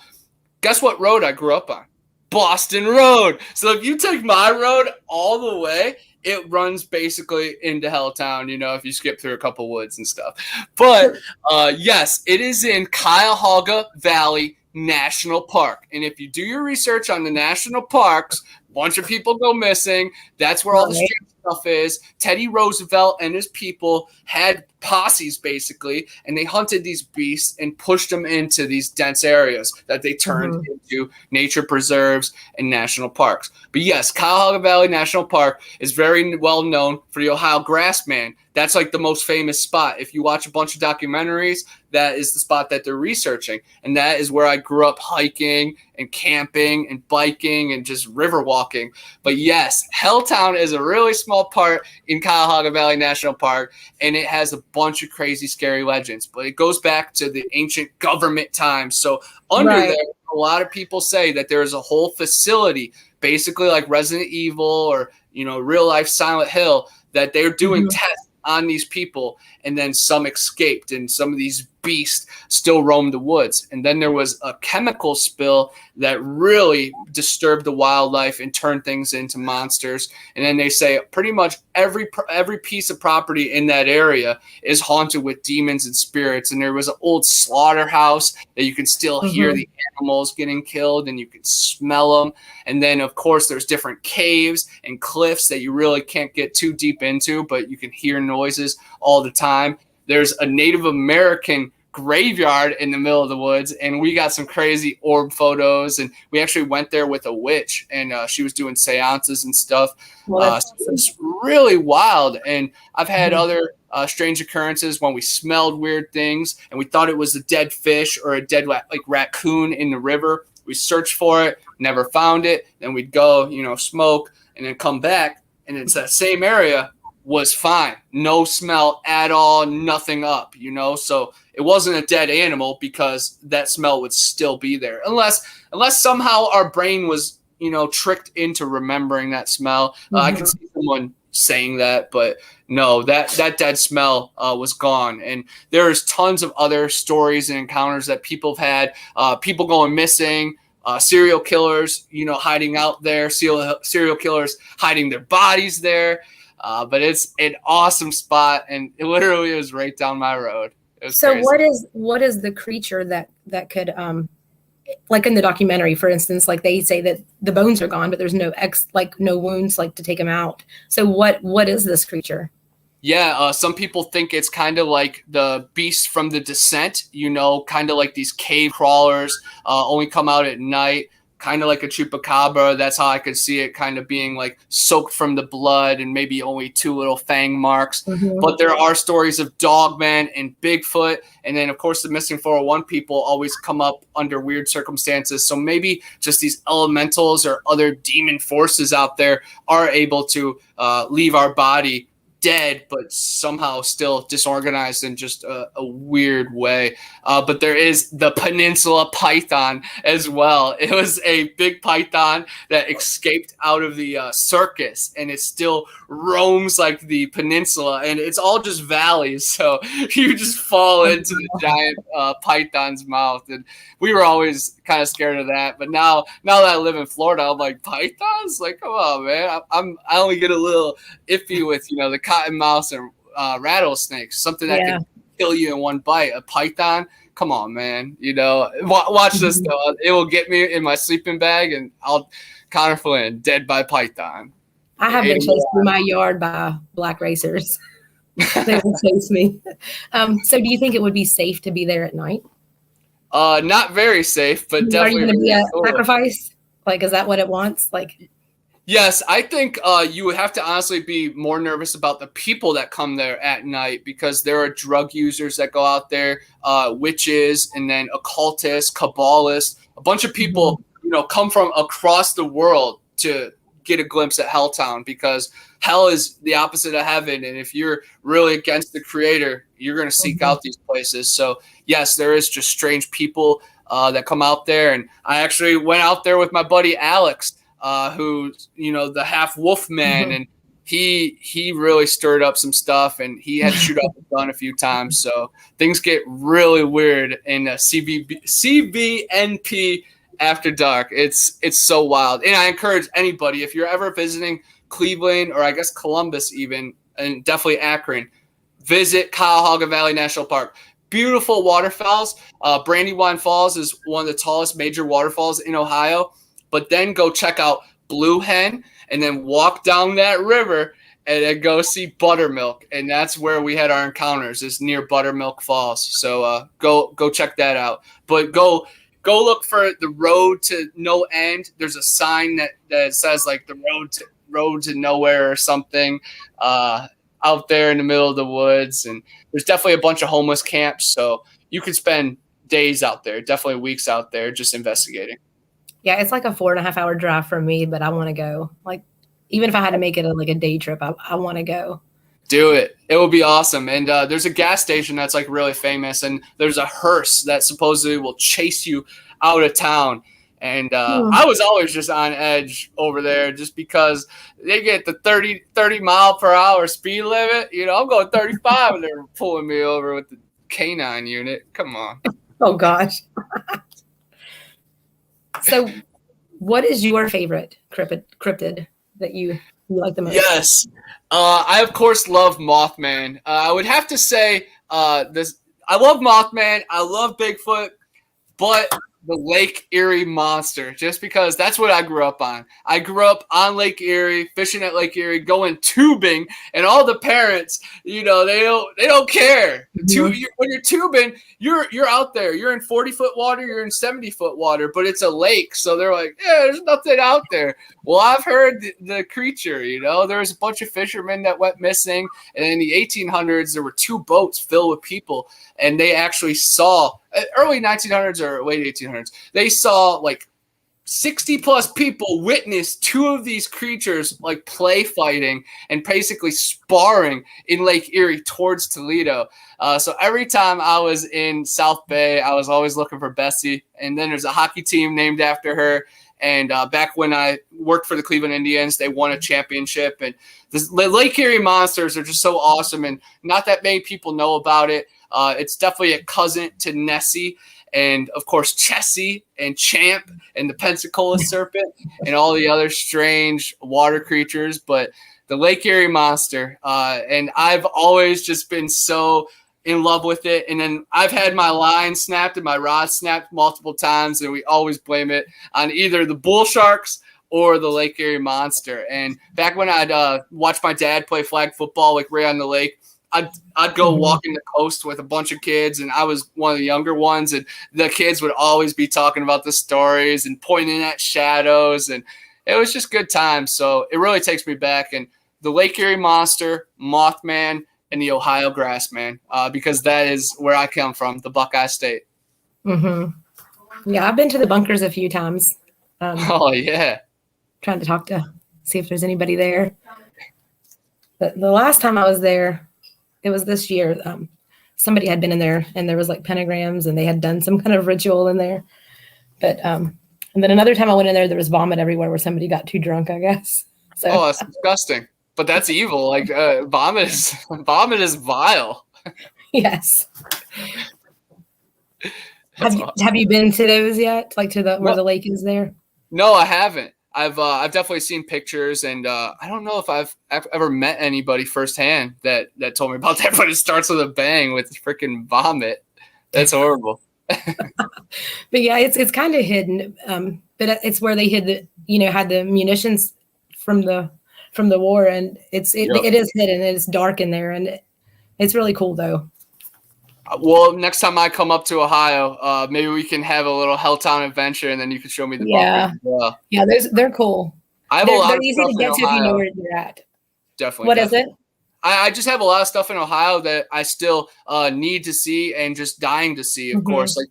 Guess what road I grew up on? Boston Road. So if you take my road all the way, it runs basically into Helltown, if you skip through a couple woods and stuff. But yes, it is in Cuyahoga Valley National Park. And if you do your research on the national parks, a bunch of people go missing. That's where all the strange stuff is. Teddy Roosevelt and his people had posses basically, and they hunted these beasts and pushed them into these dense areas that they turned into nature preserves and national parks. But yes, Cuyahoga Valley National Park is very well known for the Ohio Grassman. That's like the most famous spot. If you watch a bunch of documentaries, that is the spot that they're researching. And that is where I grew up hiking and camping and biking and just river walking. But yes, Helltown is a really small part in Cuyahoga Valley National Park, and it has a bunch of crazy, scary legends. But it goes back to the ancient government times. So under there, a lot of people say that there is a whole facility, basically like Resident Evil or, real life Silent Hill, that they're doing tests on these people, and then some escaped, and some of these beasts still roam the woods. And then there was a chemical spill that really disturbed the wildlife and turned things into monsters. And then they say pretty much every piece of property in that area is haunted with demons and spirits. And there was an old slaughterhouse that you can still hear the animals getting killed, and you can smell them. And then, of course, there's different caves and cliffs that you really can't get too deep into, but you can hear noises all the time. There's a Native American graveyard in the middle of the woods, and we got some crazy orb photos, and we actually went there with a witch, and she was doing seances and stuff. So it's really wild. And I've had other strange occurrences when we smelled weird things, and we thought it was a dead fish or a dead raccoon in the river. We searched for it, never found it. Then we'd go, smoke, and then come back, and it's that same area was fine. No smell at all, nothing up, So it wasn't a dead animal because that smell would still be there. Unless somehow our brain was, tricked into remembering that smell. I can see someone saying that, but no, that dead smell was gone. And there's tons of other stories and encounters that people have had, people going missing, serial killers, hiding out there, serial killers hiding their bodies there. But it's an awesome spot, and it literally was right down my road. So crazy. what is the creature that could like in the documentary, for instance, like they say that the bones are gone, but there's no no wounds to take them out. So what is this creature? Yeah, some people think it's kind of like the beast from The Descent, kind of like these cave crawlers, only come out at night. Kind of like a chupacabra. That's how I could see it, kind of being like soaked from the blood and maybe only 2 little fang marks. But there are stories of Dogman and Bigfoot. And then, of course, the missing 401 people always come up under weird circumstances. So maybe just these elementals or other demon forces out there are able to leave our body dead, but somehow still disorganized in just a weird way. But there is the peninsula python as well. It was a big python that escaped out of the circus, and it still roams like the peninsula, and it's all just valleys. So you just fall into the giant python's mouth. And we were always kind of scared of that. But now that I live in Florida, I'm like, pythons? Like, come on, man. I only get a little iffy with, the cottonmouths and rattlesnakes, something that can kill you in one bite. A python? Come on, man. Watch this, though. It will get me in my sleeping bag, and I'll Connor Flynn, dead by python. I have been chased through my yard by black racers. They will chase me. So do you think it would be safe to be there at night? Not very safe, but definitely. Are you going to be a sacrifice? Is that what it wants? Yes, I think you would have to honestly be more nervous about the people that come there at night, because there are drug users that go out there, witches, and then occultists, Kabbalists. A bunch of people, come from across the world to get a glimpse at Helltown, because hell is the opposite of heaven. And if you're really against the creator, you're going to seek out these places. So yes, there is just strange people that come out there. And I actually went out there with my buddy Alex, who's, the half wolf man. And he really stirred up some stuff, and he had to shoot off a gun a few times. So things get really weird in CBNP after dark. It's so wild. And I encourage anybody, if you're ever visiting Cleveland, or I guess Columbus even, and definitely Akron, visit Cuyahoga Valley National Park. Beautiful waterfalls. Brandywine Falls is one of the tallest major waterfalls in Ohio. But then go check out Blue Hen, and then walk down that river and then go see Buttermilk. And that's where we had our encounters, is near Buttermilk Falls. So go check that out. But go look for the road to no end. There's a sign that says like the road to nowhere or something out there in the middle of the woods. And there's definitely a bunch of homeless camps. So you could spend days out there, definitely weeks out there, just investigating. Yeah, it's like a 4.5-hour drive from me, but I want to go. Like, even if I had to make it a day trip, I want to go. Do it. It will be awesome. And there's a gas station that's like really famous, and there's a hearse that supposedly will chase you out of town. And I was always just on edge over there, just because they get the 30 mile per hour speed limit. I'm going 35 and they're pulling me over with the canine unit. Come on. Oh, gosh. So what is your favorite cryptid that you like the most? Yes. I, of course, love Mothman. I would have to say this. I love Mothman. I love Bigfoot, but the Lake Erie monster, just because that's what I grew up on. I grew up on Lake Erie, fishing at Lake Erie, going tubing, and all the parents, they don't care. When you're tubing, you're out there. You're in 40-foot water, you're in 70-foot water, but it's a lake, so they're like, yeah, there's nothing out there. Well, I've heard the creature. There was a bunch of fishermen that went missing, and in the 1800s, there were 2 boats filled with people, and they actually saw early 1900s or late 1800s. They saw like 60 plus people witness 2 of these creatures like play fighting and basically sparring in Lake Erie towards Toledo. So every time I was in South Bay, I was always looking for Bessie. And then there's a hockey team named after her. And back when I worked for the Cleveland Indians, they won a championship. And the Lake Erie Monsters are just so awesome, and not that many people know about it. It's definitely a cousin to Nessie, and of course Chessie and Champ and the Pensacola serpent and all the other strange water creatures. But the Lake Erie Monster, and I've always just been so in love with it. And then I've had my line snapped and my rod snapped multiple times, and we always blame it on either the bull sharks or the Lake Erie Monster. And back when I'd watch my dad play flag football like right on the lake, I'd go walking the coast with a bunch of kids, and I was one of the younger ones, and the kids would always be talking about the stories and pointing at shadows, and it was just good times. So it really takes me back. And the Lake Erie Monster, Mothman, and the Ohio Grassman, because that is where I come from, the Buckeye State. Mm-hmm. Yeah, I've been to the bunkers a few times. Oh, yeah. Trying to see if there's anybody there. But the last time I was there, it was this year. Somebody had been in there, and there was like pentagrams, and they had done some kind of ritual in there. But and then another time I went in there was vomit everywhere where somebody got too drunk, I guess. So. Oh, that's disgusting. But that's evil. Like vomit is vile. Yes. Have you been to those yet? Like to where the lake is there? No, I haven't. I've definitely seen pictures, and I don't know if I've ever met anybody firsthand that told me about that. But it starts with a bang with freaking vomit. That's horrible. But yeah, it's kind of hidden. But it's where they hid had the munitions from the war, and it is hidden, and it's dark in there, and it's really cool though. Well, next time I come up to Ohio, maybe we can have a little Helltown adventure, and then you can show me the bunkers. Yeah, they're cool. I have a lot they're of easy to get to if you know where you're at. Definitely. What is it? I just have a lot of stuff in Ohio that I still need to see and just dying to see, of course, like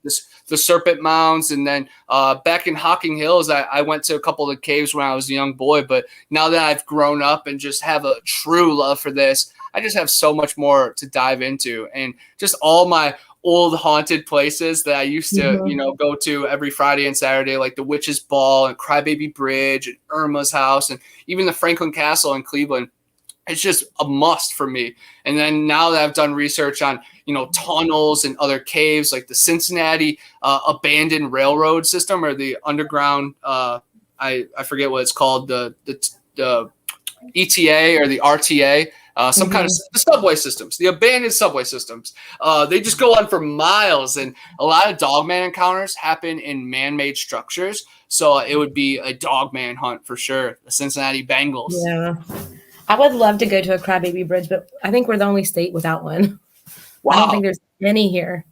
the Serpent Mounds. And then back in Hocking Hills, I went to a couple of the caves when I was a young boy. But now that I've grown up and just have a true love for this, I just have so much more to dive into. And just all my old haunted places that I used to, go to every Friday and Saturday, like the Witch's Ball and Crybaby Bridge and Irma's house and even the Franklin Castle in Cleveland. It's just a must for me. And then now that I've done research on, tunnels and other caves, like the Cincinnati abandoned railroad system or the underground, I forget what it's called, the ETA or the RTA, some kind of the subway systems, the abandoned subway systems. They just go on for miles, and a lot of Dogman encounters happen in man-made structures. So it would be a Dogman hunt for sure. The Cincinnati Bengals. Yeah. I would love to go to a Crybaby Bridge, but I think we're the only state without one. Wow. I don't think there's any here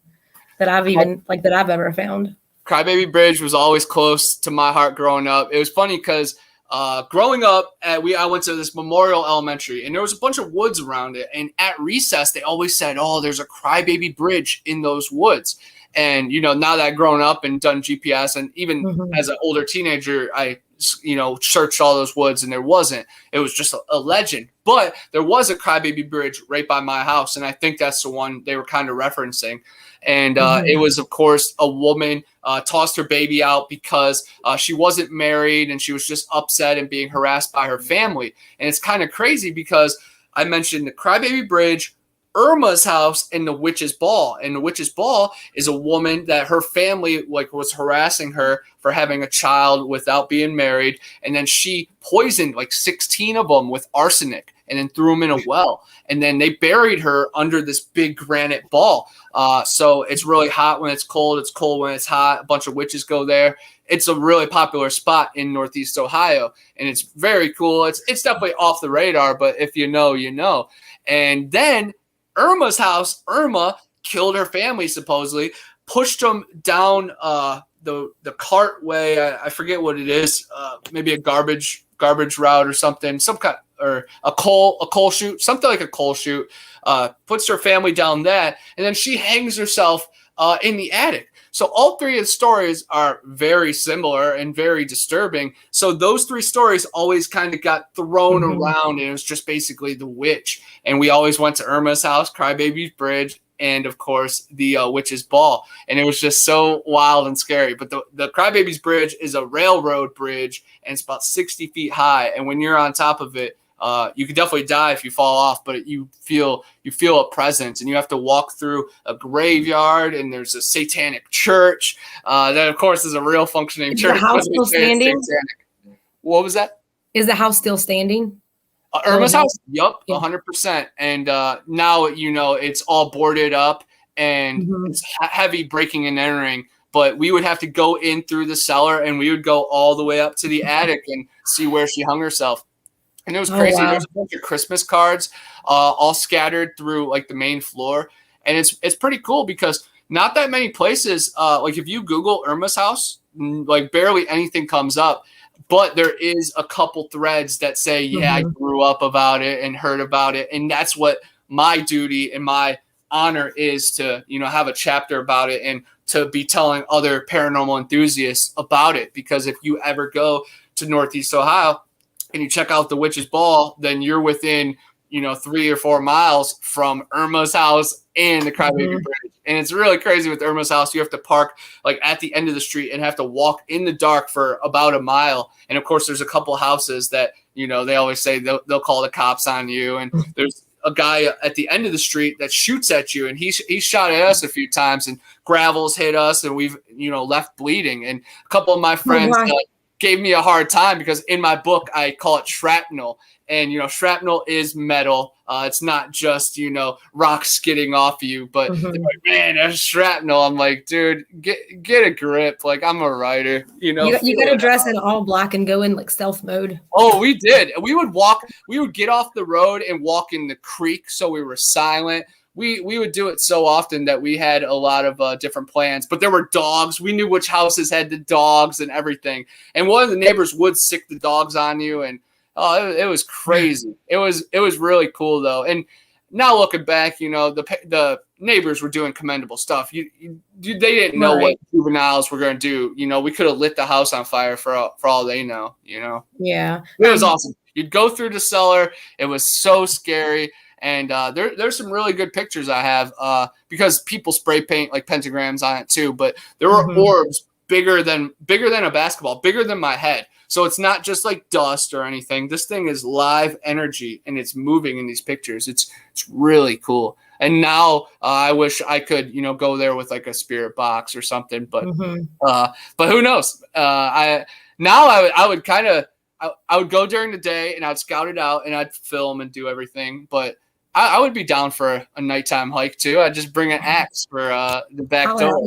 that I've ever found. Crybaby Bridge was always close to my heart growing up. It was funny because growing up, I went to this Memorial Elementary, and there was a bunch of woods around it. And at recess, they always said, "Oh, there's a Crybaby Bridge in those woods." And now that I've grown up and done GPS, and even as an older teenager, I searched all those woods, and there wasn't. It was just a legend. But there was a Crybaby Bridge right by my house, and I think that's the one they were kind of referencing. And it was, of course, a woman tossed her baby out because she wasn't married, and she was just upset and being harassed by her family. And it's kind of crazy because I mentioned the Crybaby Bridge, Irma's house, and the Witch's Ball. And the Witch's Ball is a woman that her family was harassing her for having a child without being married, and then she poisoned 16 of them with arsenic and then threw them in a well, and then they buried her under this big granite ball. So it's really hot when it's cold when it's hot. A bunch of witches go there. It's a really popular spot in Northeast Ohio, and it's very cool. It's definitely off the radar, but if you know, you know. And then Irma's house, Irma killed her family, supposedly, pushed them down the cart way. I forget what it is. Maybe a garbage route or something, some kind, or a coal chute, something like a coal chute. Puts her family down that, and then she hangs herself in the attic. So all three of the stories are very similar and very disturbing. So those three stories always kind of got thrown around, and it was just basically the witch. And we always went to Irma's house, Crybaby's Bridge, and of course the Witch's Ball. And it was just so wild and scary. But the Crybaby's Bridge is a railroad bridge, and it's about 60 feet high. And when you're on top of it, you could definitely die if you fall off, but you feel a presence, and you have to walk through a graveyard, and there's a satanic church. That, of course, is a real functioning church. Is the house still standing? What was that? Is the house still standing? Irma's house? Yup, 100%. And now, it's all boarded up, and it's heavy breaking and entering. But we would have to go in through the cellar, and we would go all the way up to the attic and see where she hung herself. And it was crazy. Oh, wow. There's a bunch of Christmas cards all scattered through the main floor. And it's pretty cool because not that many places, if you Google Irma's house, barely anything comes up. But there is a couple threads that say, yeah, I grew up about it and heard about it. And that's what my duty and my honor is, to, have a chapter about it and to be telling other paranormal enthusiasts about it. Because if you ever go to Northeast Ohio and you check out the Witch's Ball, then you're within, 3 or 4 miles from Irma's house and the Crybaby Bridge. And it's really crazy with Irma's house. You have to park at the end of the street and have to walk in the dark for about a mile. And of course, there's a couple houses that, they always say they'll call the cops on you. And there's a guy at the end of the street that shoots at you, and he shot at us a few times, and gravels hit us, and we've, left bleeding. And a couple of my friends gave me a hard time because in my book, I call it shrapnel. And, shrapnel is metal. It's not just, rocks skidding off you, but they're like, man, that's shrapnel. I'm like, dude, get a grip. I'm a writer, You got to dress in all black and go in stealth mode. Oh, we did. We would get off the road and walk in the creek. So we were silent. We would do it so often that we had a lot of different plans, but there were dogs. We knew which houses had the dogs and everything. And one of the neighbors would sick the dogs on you. And Oh, it was crazy. It was really cool though. And now looking back, the neighbors were doing commendable stuff. They didn't know what Right. juveniles were going to do. We could have lit the house on fire for all they know. Yeah. It was awesome. You'd go through the cellar. It was so scary. And there's some really good pictures I have because people spray paint like pentagrams on it too. But there were orbs bigger than a basketball, bigger than my head. So it's not just like dust or anything. This thing is live energy and it's moving in these pictures. It's really cool. And now I wish I could, go there with like a spirit box or something. But who knows? I would kind of I would go during the day and I'd scout it out and I'd film and do everything. But I would be down for a nighttime hike too. I'd just bring an axe for the back door.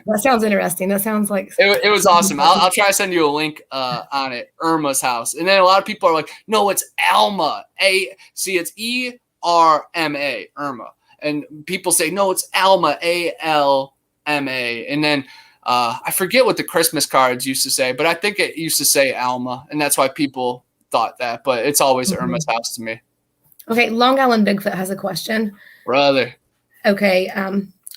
That sounds interesting. That sounds like it was awesome. I'll try to send you a link on it. Irma's house. And then a lot of people are like, no, it's Alma. It's ERMA, Irma. And people say, no, it's Alma, ALMA. And then I forget what the Christmas cards used to say, but I think it used to say Alma. And that's why people thought that. But it's always Irma's house to me. Okay, Long Island Bigfoot has a question. Brother. Okay,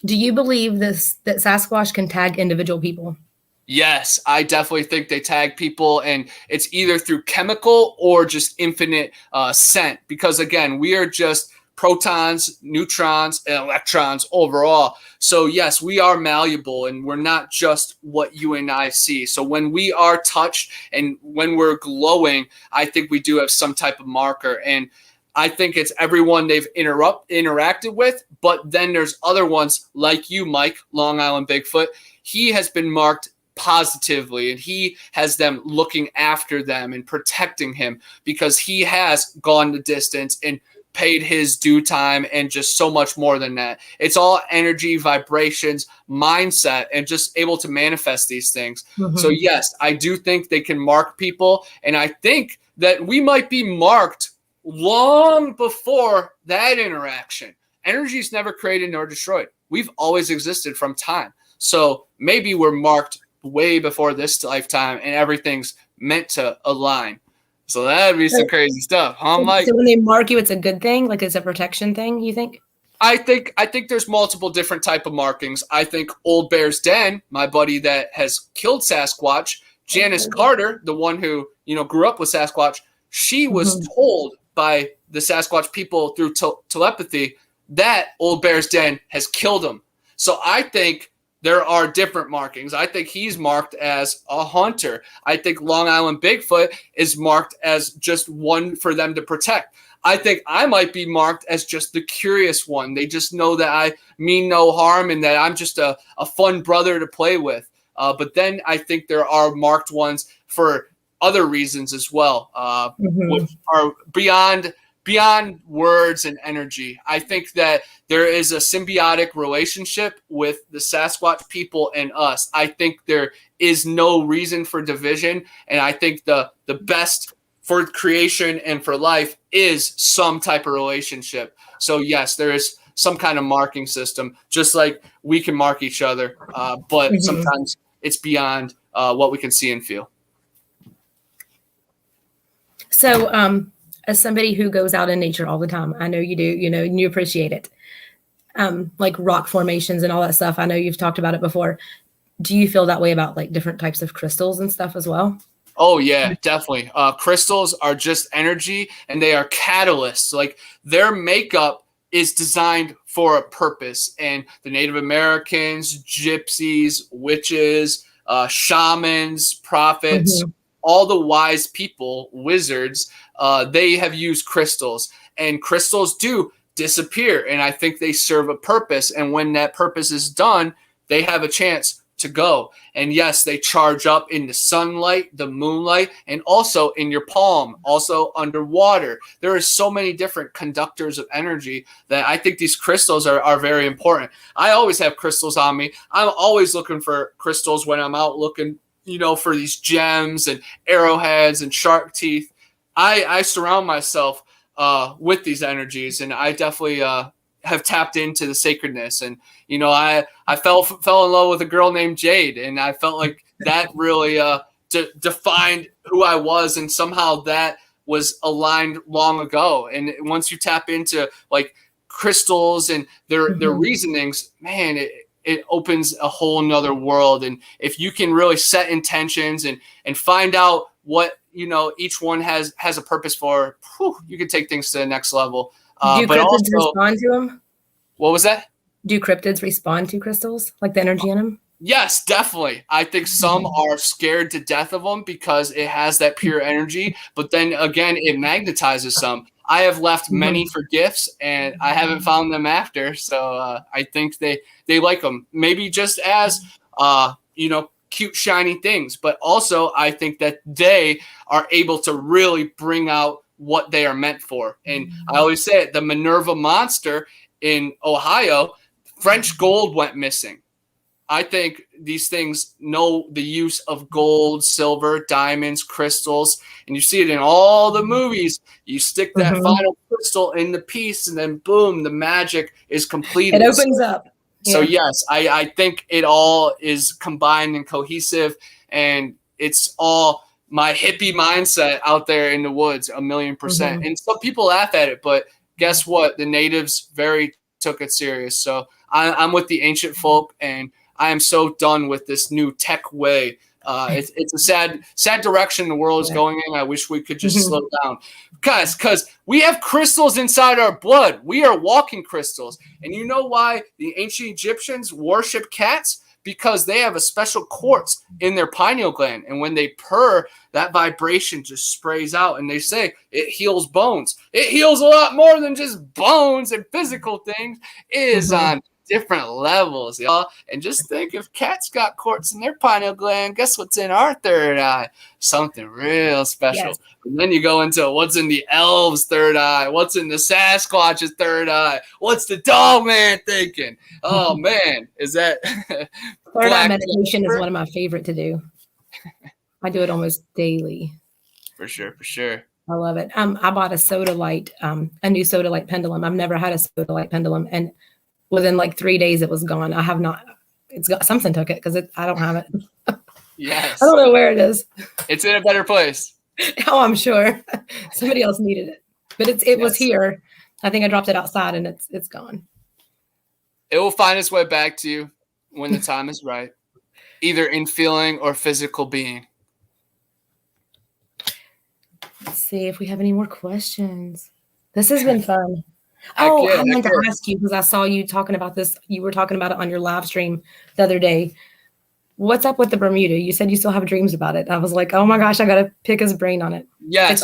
do you believe that Sasquatch can tag individual people? Yes, I definitely think they tag people, and it's either through chemical or just infinite scent. Because again, we are just protons, neutrons, and electrons overall. So yes, we are malleable, and we're not just what you and I see. So when we are touched and when we're glowing, I think we do have some type of marker. And I think it's everyone they've interacted with, but then there's other ones like you, Mike, Long Island Bigfoot. He has been marked positively, and he has them looking after them and protecting him because he has gone the distance and paid his due time and just so much more than that. It's all energy, vibrations, mindset, and just able to manifest these things. So yes, I do think they can mark people, and I think that we might be marked long before that interaction. Energy is never created nor destroyed. We've always existed from time. So maybe we're marked way before this lifetime and everything's meant to align. So that'd be some crazy stuff, huh, Mike? So when they mark you, it's a good thing? Like it's a protection thing, you think? I think there's multiple different type of markings. I think Old Bear's Den, my buddy that has killed Sasquatch, Janice Carter, the one who, grew up with Sasquatch, she was told by the Sasquatch people through telepathy that Old Bear's Den has killed him. So I think there are different markings. I think he's marked as a hunter. I think Long Island Bigfoot is marked as just one for them to protect. I think I might be marked as just the curious one. They just know that I mean no harm and that I'm just a fun brother to play with. But then I think there are marked ones for other reasons as well, which are beyond words and energy. I think that there is a symbiotic relationship with the Sasquatch people and us. I think there is no reason for division, and I think the best for creation and for life is some type of relationship. So yes, there is some kind of marking system, just like we can mark each other, but sometimes it's beyond what we can see and feel. So, as somebody who goes out in nature all the time, I know you do, and you appreciate it. Like rock formations and all that stuff. I know you've talked about it before. Do you feel that way about like different types of crystals and stuff as well? Oh yeah, definitely. Crystals are just energy and they are catalysts. Like their makeup is designed for a purpose. And the Native Americans, gypsies, witches, shamans, prophets, all the wise people, wizards, they have used crystals, and crystals do disappear. And I think they serve a purpose. And when that purpose is done, they have a chance to go. And yes, they charge up in the sunlight, the moonlight, and also in your palm, also underwater. There are so many different conductors of energy that I think these crystals are very important. I always have crystals on me. I'm always looking for crystals when I'm out looking, for these gems and arrowheads and shark teeth. I surround myself with these energies, and I definitely have tapped into the sacredness. And I fell in love with a girl named Jade, and I felt like that really defined who I was, and somehow that was aligned long ago. And once you tap into like crystals and their reasonings, man, it opens a whole nother world. And if you can really set intentions and find out what, you know, each one has a purpose for, you can take things to the next level. Do But cryptids also, respond to them? what was that? Do cryptids respond to crystals, like the energy in them? Yes, definitely. I think some are scared to death of them because it has that pure energy, but then again, it magnetizes some. I have left many for gifts, and I haven't found them after. So I think they like them, maybe just as you know, cute shiny things, but also I think that they are able to really bring out what they are meant for. And I always say it: the Minerva monster in Ohio, French gold went missing. I think these things know the use of gold, silver, diamonds, crystals, and you see it in all the movies. You stick that final crystal in the piece, and then boom, the magic is completed. It opens up. So yes, I think it all is combined and cohesive, and it's all my hippie mindset out there in the woods, 1,000,000%. And some people laugh at it, but guess what? The natives very took it serious. So I'm with the ancient folk, and I am so done with this new tech way. It's a sad direction the world is going in. I wish we could just slow down, guys, because we have crystals inside our blood. We are walking crystals. And you know why the ancient Egyptians worship cats? Because they have a special quartz in their pineal gland. And when they purr, that vibration just sprays out. And they say it heals bones. It heals a lot more than just bones and physical things. It is on different levels, y'all. And just think, if cats got quartz in their pineal gland, guess what's in our third eye? Something real special. Yes. And then you go into what's in the elves' third eye, what's in the Sasquatch's third eye, what's the Dogman thinking? Oh man, is that third eye meditation is one of my favorite to do. I do it almost daily. For sure. I love it. I bought a Sodalite, a new Sodalite pendulum. I've never had a Sodalite pendulum, and within like 3 days, it was gone. I have not. It's got something took it because I don't have it. Yes. I don't know where it is. It's in a better place. Oh, I'm sure somebody else needed it, but it was here. I think I dropped it outside, and it's gone. It will find its way back to you when the time is right, either in feeling or physical being. Let's see if we have any more questions. This has been fun. Oh, I meant to ask you, because I saw you talking about this. You were talking about it on your live stream the other day. What's up with the Bermuda? You said you still have dreams about it. I was like, oh my gosh, I got to pick his brain on it. Yes.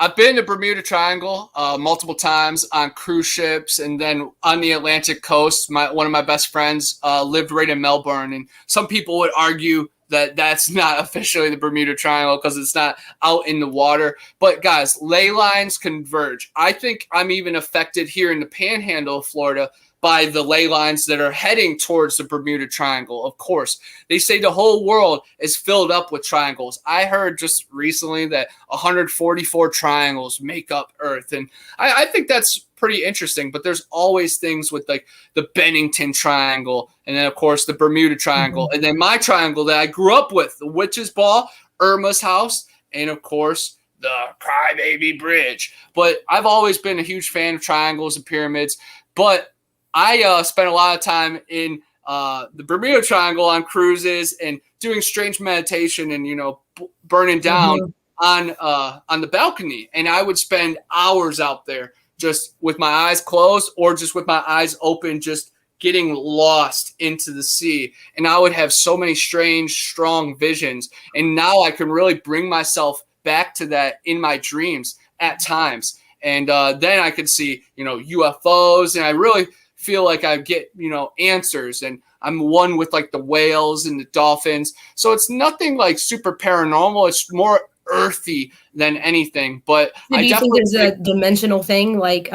I've been to Bermuda Triangle multiple times on cruise ships, and then on the Atlantic coast. One of my best friends lived right in Melbourne, and some people would argue that that's not officially the Bermuda Triangle because it's not out in the water. But guys, ley lines converge. I think I'm even affected here in the Panhandle of Florida by the ley lines that are heading towards the Bermuda Triangle. Of course, they say the whole world is filled up with triangles. I heard just recently that 144 triangles make up Earth. And I think that's pretty interesting, but there's always things with like the Bennington Triangle, and then of course the Bermuda Triangle, and then my triangle that I grew up with, the Witch's Ball, Irma's house, and of course the Crybaby Bridge. But I've always been a huge fan of triangles and pyramids, but I spent a lot of time in the Bermuda Triangle on cruises and doing strange meditation and, you know, burning down on the balcony. And I would spend hours out there just with my eyes closed or just with my eyes open, just getting lost into the sea. And I would have so many strange, strong visions. And now I can really bring myself back to that in my dreams at times. And then I could see, you know, UFOs, and I really feel like I get, you know, answers, and I'm one with like the whales and the dolphins. So it's nothing like super paranormal. It's more earthy than anything. But do you think there's a dimensional thing, like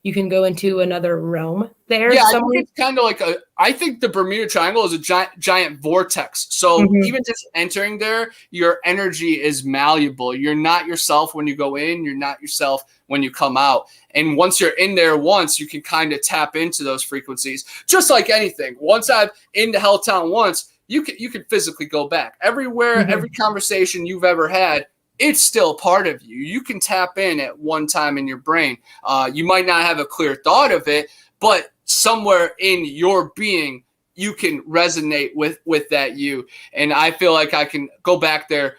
you can go into another realm there? Yeah, I think it's kind of like I think the Bermuda Triangle is a giant vortex. So even just entering there, your energy is malleable. You're not yourself when you go in. You're not yourself when you come out. And once you're in there once, you can kind of tap into those frequencies. Just like anything. Once I've into Helltown once, you can physically go back. Everywhere, Mm-hmm. every conversation you've ever had, it's still part of you. You can tap in at one time in your brain. You might not have a clear thought of it, but somewhere in your being, you can resonate with that you. And I feel like I can go back there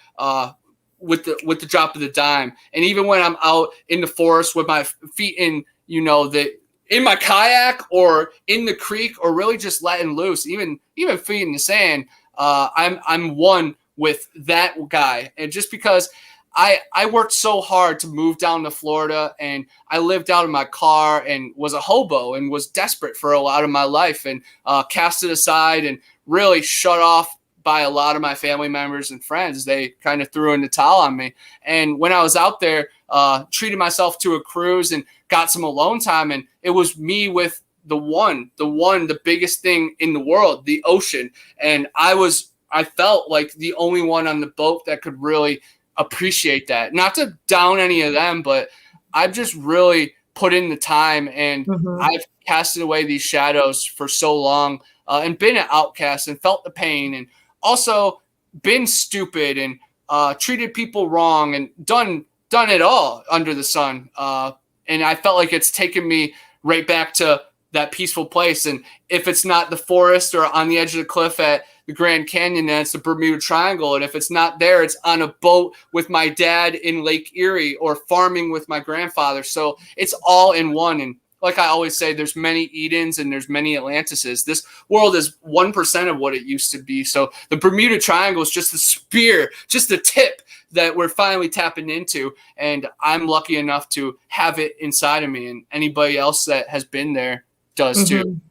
with the drop of the dime. And even when I'm out in the forest with my feet in, in my kayak or in the creek, or really just letting loose, even feet in the sand, I'm one with that guy. And just because I worked so hard to move down to Florida, and I lived out in my car and was a hobo and was desperate for a lot of my life, and cast it aside and really shut off by a lot of my family members and friends. They kind of threw in the towel on me. And when I was out there, treated myself to a cruise and got some alone time, and it was me with the biggest thing in the world, the ocean. And I felt like the only one on the boat that could really appreciate that. Not to down any of them, but I've just really put in the time, and I've casted away these shadows for so long, and been an outcast and felt the pain, and also been stupid and treated people wrong and done it all under the sun. And I felt like it's taken me right back to that peaceful place. And if it's not the forest or on the edge of the cliff at the Grand Canyon, then it's the Bermuda Triangle. And if it's not there, it's on a boat with my dad in Lake Erie, or farming with my grandfather. So it's all in one. And like I always say, there's many Edens and there's many Atlantises. This world is 1% of what it used to be. So the Bermuda Triangle is just the spear, just the tip that we're finally tapping into. And I'm lucky enough to have it inside of me, and anybody else that has been there does too.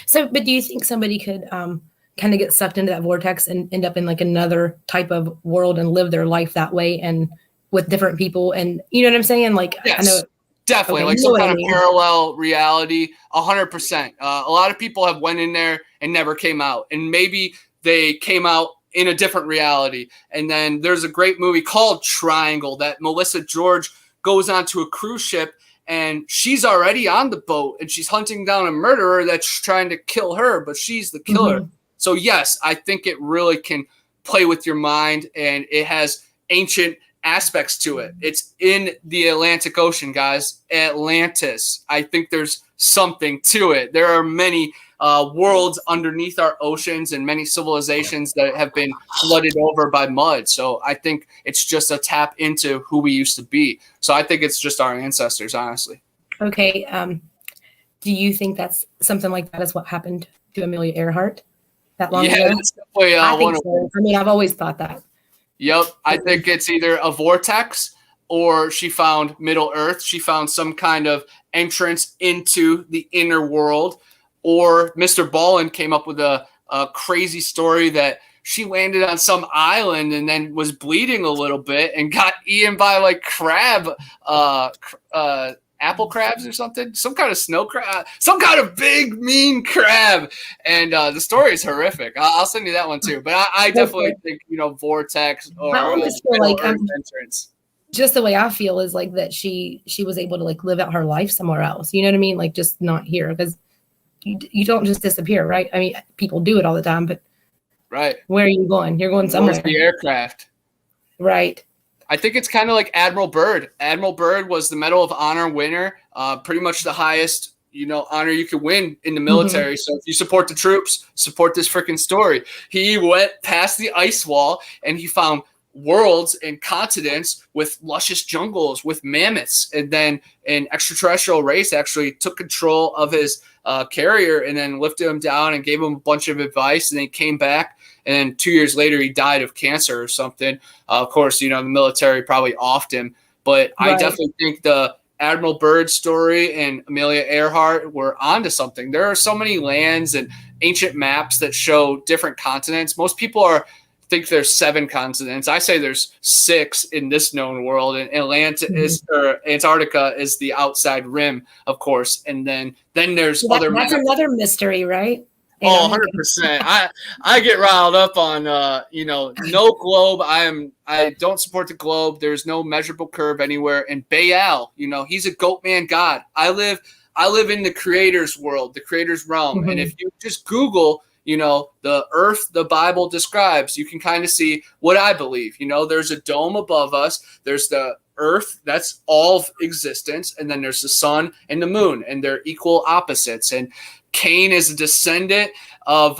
So, but do you think somebody could kind of get sucked into that vortex and end up in like another type of world and live their life that way, and with different people? And you know what I'm saying? Like, yes, I know. Definitely, Okay, like some kind of parallel reality, 100%. A lot of people have went in there and never came out, and maybe they came out in a different reality. And then there's a great movie called Triangle that Melissa George goes onto a cruise ship, and she's already on the boat, and she's hunting down a murderer that's trying to kill her, but she's the killer. So yes, I think it really can play with your mind, and it has ancient aspects to it. It's in the Atlantic Ocean, guys. Atlantis. I think there's something to it. There are many worlds underneath our oceans, and many civilizations that have been flooded over by mud. So I think it's just a tap into who we used to be. So I think it's just our ancestors, honestly. Okay. Do you think that's something like that is what happened to Amelia Earhart that long ago? That's definitely I think so. I mean, I've always thought that. Yep. I think it's either a vortex, or she found Middle Earth. She found some kind of entrance into the inner world. Or Mr. Ballin came up with a crazy story that she landed on some island and then was bleeding a little bit and got eaten by like apple crabs or something, some kind of snow crab, some kind of big mean crab. And the story is horrific. I'll send you that one too. But I definitely think, vortex or I always feel like entrance. Just the way I feel is like that she was able to like live out her life somewhere else. You know what I mean? Like just not here, because you don't just disappear, right? I mean, people do it all the time, but right. Where are you going? You're going somewhere. Where's the aircraft? Right. I think it's kind of like Admiral Byrd. Admiral Byrd was the Medal of Honor winner, pretty much the highest, honor you could win in the military. So if you support the troops, support this freaking story. He went past the ice wall and he found worlds and continents with luscious jungles, with mammoths. And then an extraterrestrial race actually took control of his carrier and then lifted him down and gave him a bunch of advice. And then he came back. And 2 years later, he died of cancer or something. Of course, the military probably offed him. But right. I definitely think the Admiral Byrd story and Amelia Earhart were onto something. There are so many lands and ancient maps that show different continents. Most people think there's 7 continents. I say there's 6 in this known world. And Antarctica is the outside rim, of course. And then there's other maps. That's another mystery, right? Oh, 100%. I get riled up on no globe. I don't support the globe. There's no measurable curve anywhere. And Baal, he's a goat man god. I live in the creator's world, the creator's realm. And if you just Google, the earth the Bible describes, you can kind of see what I believe. There's a dome above us. There's the earth, that's all of existence. And then there's the sun and the moon, and they're equal opposites. And Cain is a descendant of,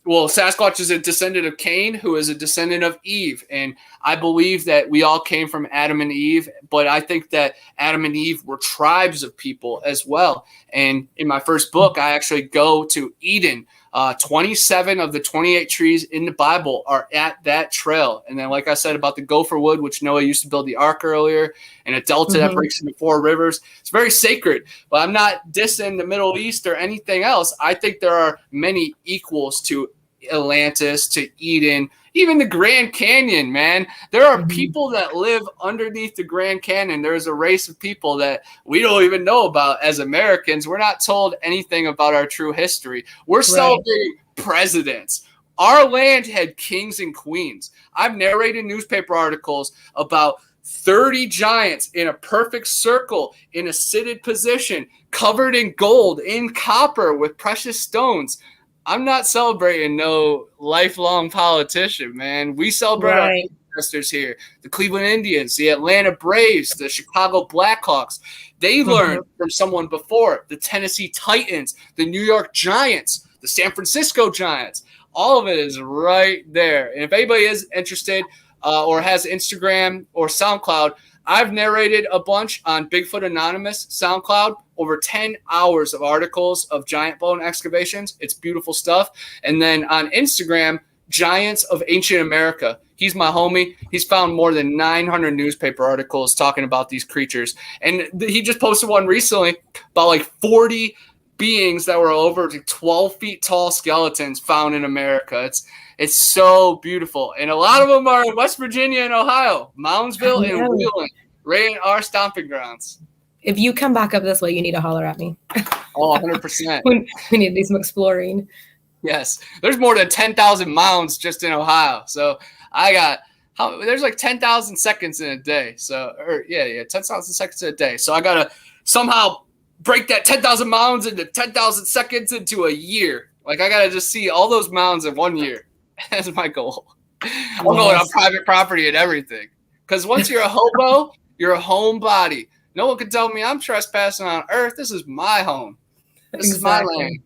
Sasquatch is a descendant of Cain, who is a descendant of Eve. And I believe that we all came from Adam and Eve, but I think that Adam and Eve were tribes of people as well. And in my first book, I actually go to Eden. 27 of the 28 trees in the Bible are at that trail. And then, like I said about the gopher wood, which Noah used to build the ark earlier, and a delta that breaks into 4 rivers, it's very sacred. But I'm not dissing the Middle East or anything else. I think there are many equals to Atlantis, to Eden, even the Grand Canyon, man. There are people that live underneath the Grand Canyon. There's a race of people that we don't even know about as Americans. We're not told anything about our true history. We're celebrating presidents. Our land had kings and queens. I've narrated newspaper articles about 30 giants in a perfect circle in a seated position, covered in gold, in copper, with precious stones. I'm not celebrating no lifelong politician, man. We celebrate our ancestors here. The Cleveland Indians, the Atlanta Braves, the Chicago Blackhawks. They learned from someone before. The Tennessee Titans, the New York Giants, the San Francisco Giants. All of it is right there. And if anybody is interested or has Instagram or SoundCloud, I've narrated a bunch on Bigfoot Anonymous SoundCloud, over 10 hours of articles of giant bone excavations. It's beautiful stuff. And then on Instagram, Giants of Ancient America. He's my homie. He's found more than 900 newspaper articles talking about these creatures. And he just posted one recently about like 40 beings that were over 12 feet tall skeletons found in America. It's so beautiful. And a lot of them are in West Virginia and Ohio, Moundsville and Wheeling, right in our stomping grounds. If you come back up this way, you need to holler at me. Oh, 100%. We need to do some exploring. Yes. There's more than 10,000 mounds just in Ohio. So there's like 10,000 seconds in a day. So, 10,000 seconds in a day. So I got to somehow break that 10,000 mounds into 10,000 seconds into a year. Like, I got to just see all those mounds in 1 year. That's my goal. I'm going on private property and everything. Because once you're a hobo, you're a homebody. No one can tell me I'm trespassing on Earth. This is my home. This is my land.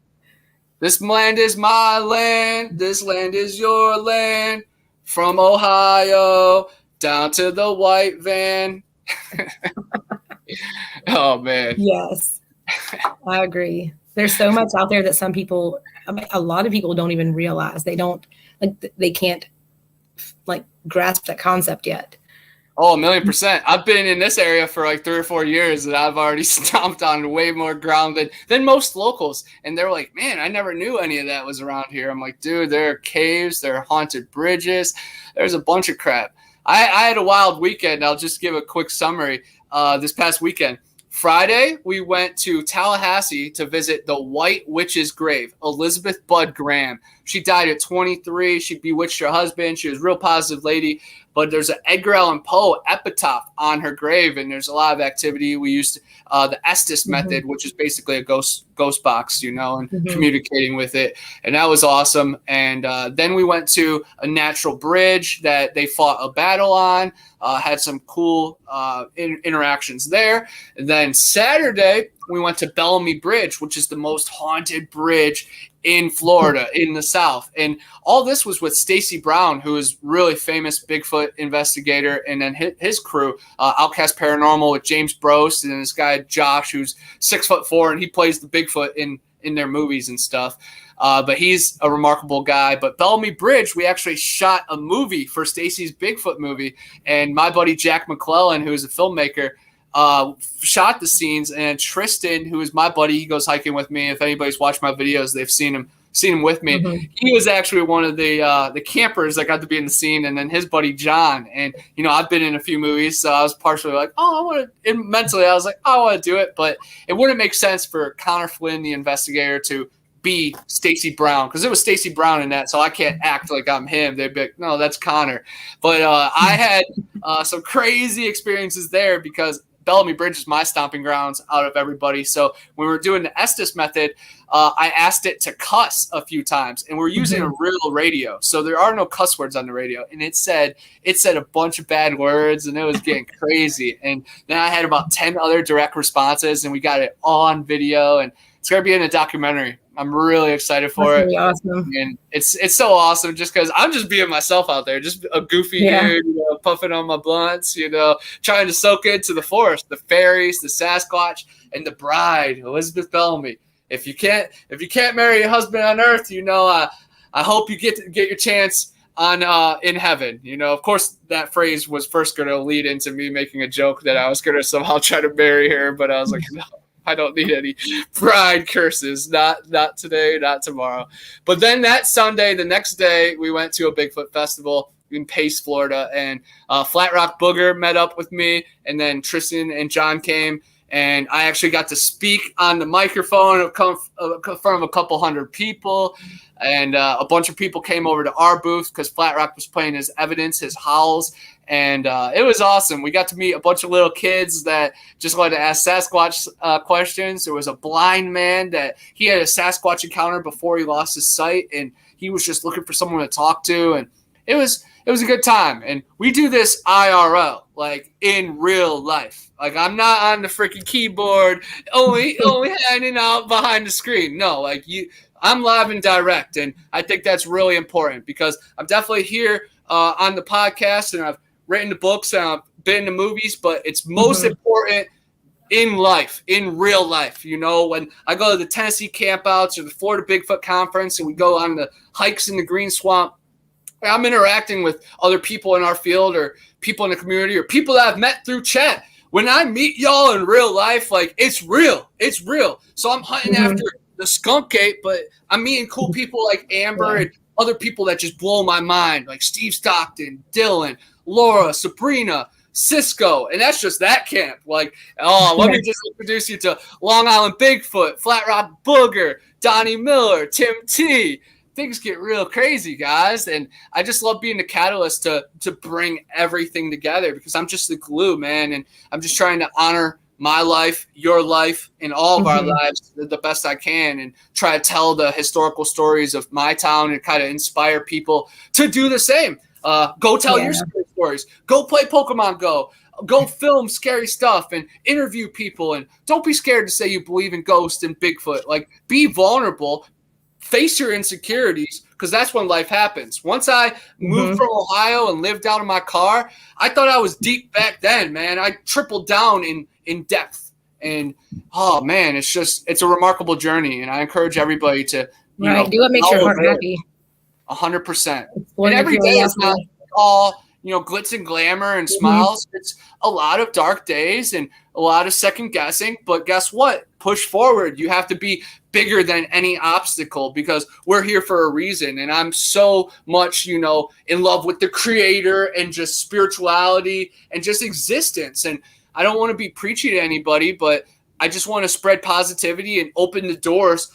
This land is my land. This land is your land. From Ohio down to the white van. Oh, man. Yes, I agree. There's so much out there that some people, a lot of people don't even realize. They can't grasp that concept yet. Oh, 1,000,000%. I've been in this area for like 3 or 4 years, and I've already stomped on way more ground than most locals. And they're like, man, I never knew any of that was around here. I'm like, dude, there are caves, there are haunted bridges. There's a bunch of crap. I had a wild weekend. I'll just give a quick summary. This past weekend, Friday, we went to Tallahassee to visit the White Witch's grave, Elizabeth Budd Graham. She died at 23. She bewitched her husband. She was a real positive lady. But there's an Edgar Allan Poe epitaph on her grave, and there's a lot of activity. We used the Estes method, which is basically a ghost box, and communicating with it. And that was awesome. And then we went to a natural bridge that they fought a battle on, had some cool interactions there. And then Saturday, we went to Bellamy Bridge, which is the most haunted bridge in Florida, in the South. And all this was with Stacy Brown, who is really famous Bigfoot investigator, and then his crew, Outcast Paranormal with James Brost, and this guy Josh, who's 6'4", and he plays the Bigfoot in their movies and stuff. But he's a remarkable guy. But Bellamy Bridge, we actually shot a movie for Stacy's Bigfoot movie, and my buddy Jack McClellan, who is a filmmaker, shot the scenes, and Tristan, who is my buddy, he goes hiking with me. If anybody's watched my videos, they've seen him with me. He was actually one of the campers that got to be in the scene, and then his buddy John. And I've been in a few movies, so I was partially like, I want to. And mentally, I was like, I want to do it, but it wouldn't make sense for Connor Flynn, the investigator, to be Stacy Brown, because it was Stacy Brown in that, so I can't act like I'm him. They'd be like, no, that's Connor. But I had some crazy experiences there, because Bellamy Bridge is my stomping grounds out of everybody. So when we were doing the Estes method, I asked it to cuss a few times, and we're using a real radio. So there are no cuss words on the radio. And it said a bunch of bad words, and it was getting crazy. And then I had about 10 other direct responses, and we got it all on video, and it's going to be in a documentary. I'm really excited for it. Awesome. And it's so awesome just because I'm just being myself out there, just a goofy dude, puffing on my blunts, trying to soak into the forest, the fairies, the Sasquatch, and the bride, Elizabeth Bellamy. If you can't marry your husband on earth, I hope you get your chance on in heaven. Of course, that phrase was first going to lead into me making a joke that I was going to somehow try to marry her, but I was like, no. I don't need any bride curses. Not today, not tomorrow. But then that Sunday, the next day, we went to a Bigfoot festival in Pace, Florida, and Flat Rock Booger met up with me, and then Tristan and John came, and I actually got to speak on the microphone in front of a couple hundred people, and a bunch of people came over to our booth because Flat Rock was playing his Evidence, his howls, and it was awesome. We got to meet a bunch of little kids that just wanted to ask Sasquatch questions. There was a blind man that he had a Sasquatch encounter before he lost his sight, and he was just looking for someone to talk to, and it was a good time. And we do this IRL, like in real life. Like I'm not on the freaking keyboard, only hanging out behind the screen. No, I'm live and direct, and I think that's really important because I'm definitely here on the podcast, and I've written the books and I've been in the movies, but it's most important in life, in real life. When I go to the Tennessee campouts or the Florida Bigfoot conference and we go on the hikes in the Green Swamp, I'm interacting with other people in our field or people in the community or people that I've met through chat. When I meet y'all in real life, it's real. It's real. So I'm hunting after the skunk ape, but I'm meeting cool people like Amber and other people that just blow my mind, like Steve Stockton, Dylan, Laura, Sabrina, Cisco, and that's just that camp. Let me just introduce you to Long Island Bigfoot, Flat Rock Booger, Donnie Miller, Tim T. Things get real crazy, guys, and I just love being the catalyst to bring everything together because I'm just the glue, man, and I'm just trying to honor my life, your life, and all of our lives the best I can, and try to tell the historical stories of my town and kind of inspire people to do the same. Go tell your scary stories. Go play Pokemon Go. Go film scary stuff and interview people. And don't be scared to say you believe in ghosts and Bigfoot. Be vulnerable. Face your insecurities because that's when life happens. Once I moved from Ohio and lived out of my car, I thought I was deep back then, man. I tripled down in depth. And, oh, man, it's a remarkable journey. And I encourage everybody to, do what makes your heart happy. 100%. And every day is not all, glitz and glamour and smiles. It's a lot of dark days and a lot of second guessing. But guess what? Push forward. You have to be bigger than any obstacle because we're here for a reason. And I'm so much, in love with the creator and just spirituality and just existence. And I don't want to be preachy to anybody, but I just want to spread positivity and open the doors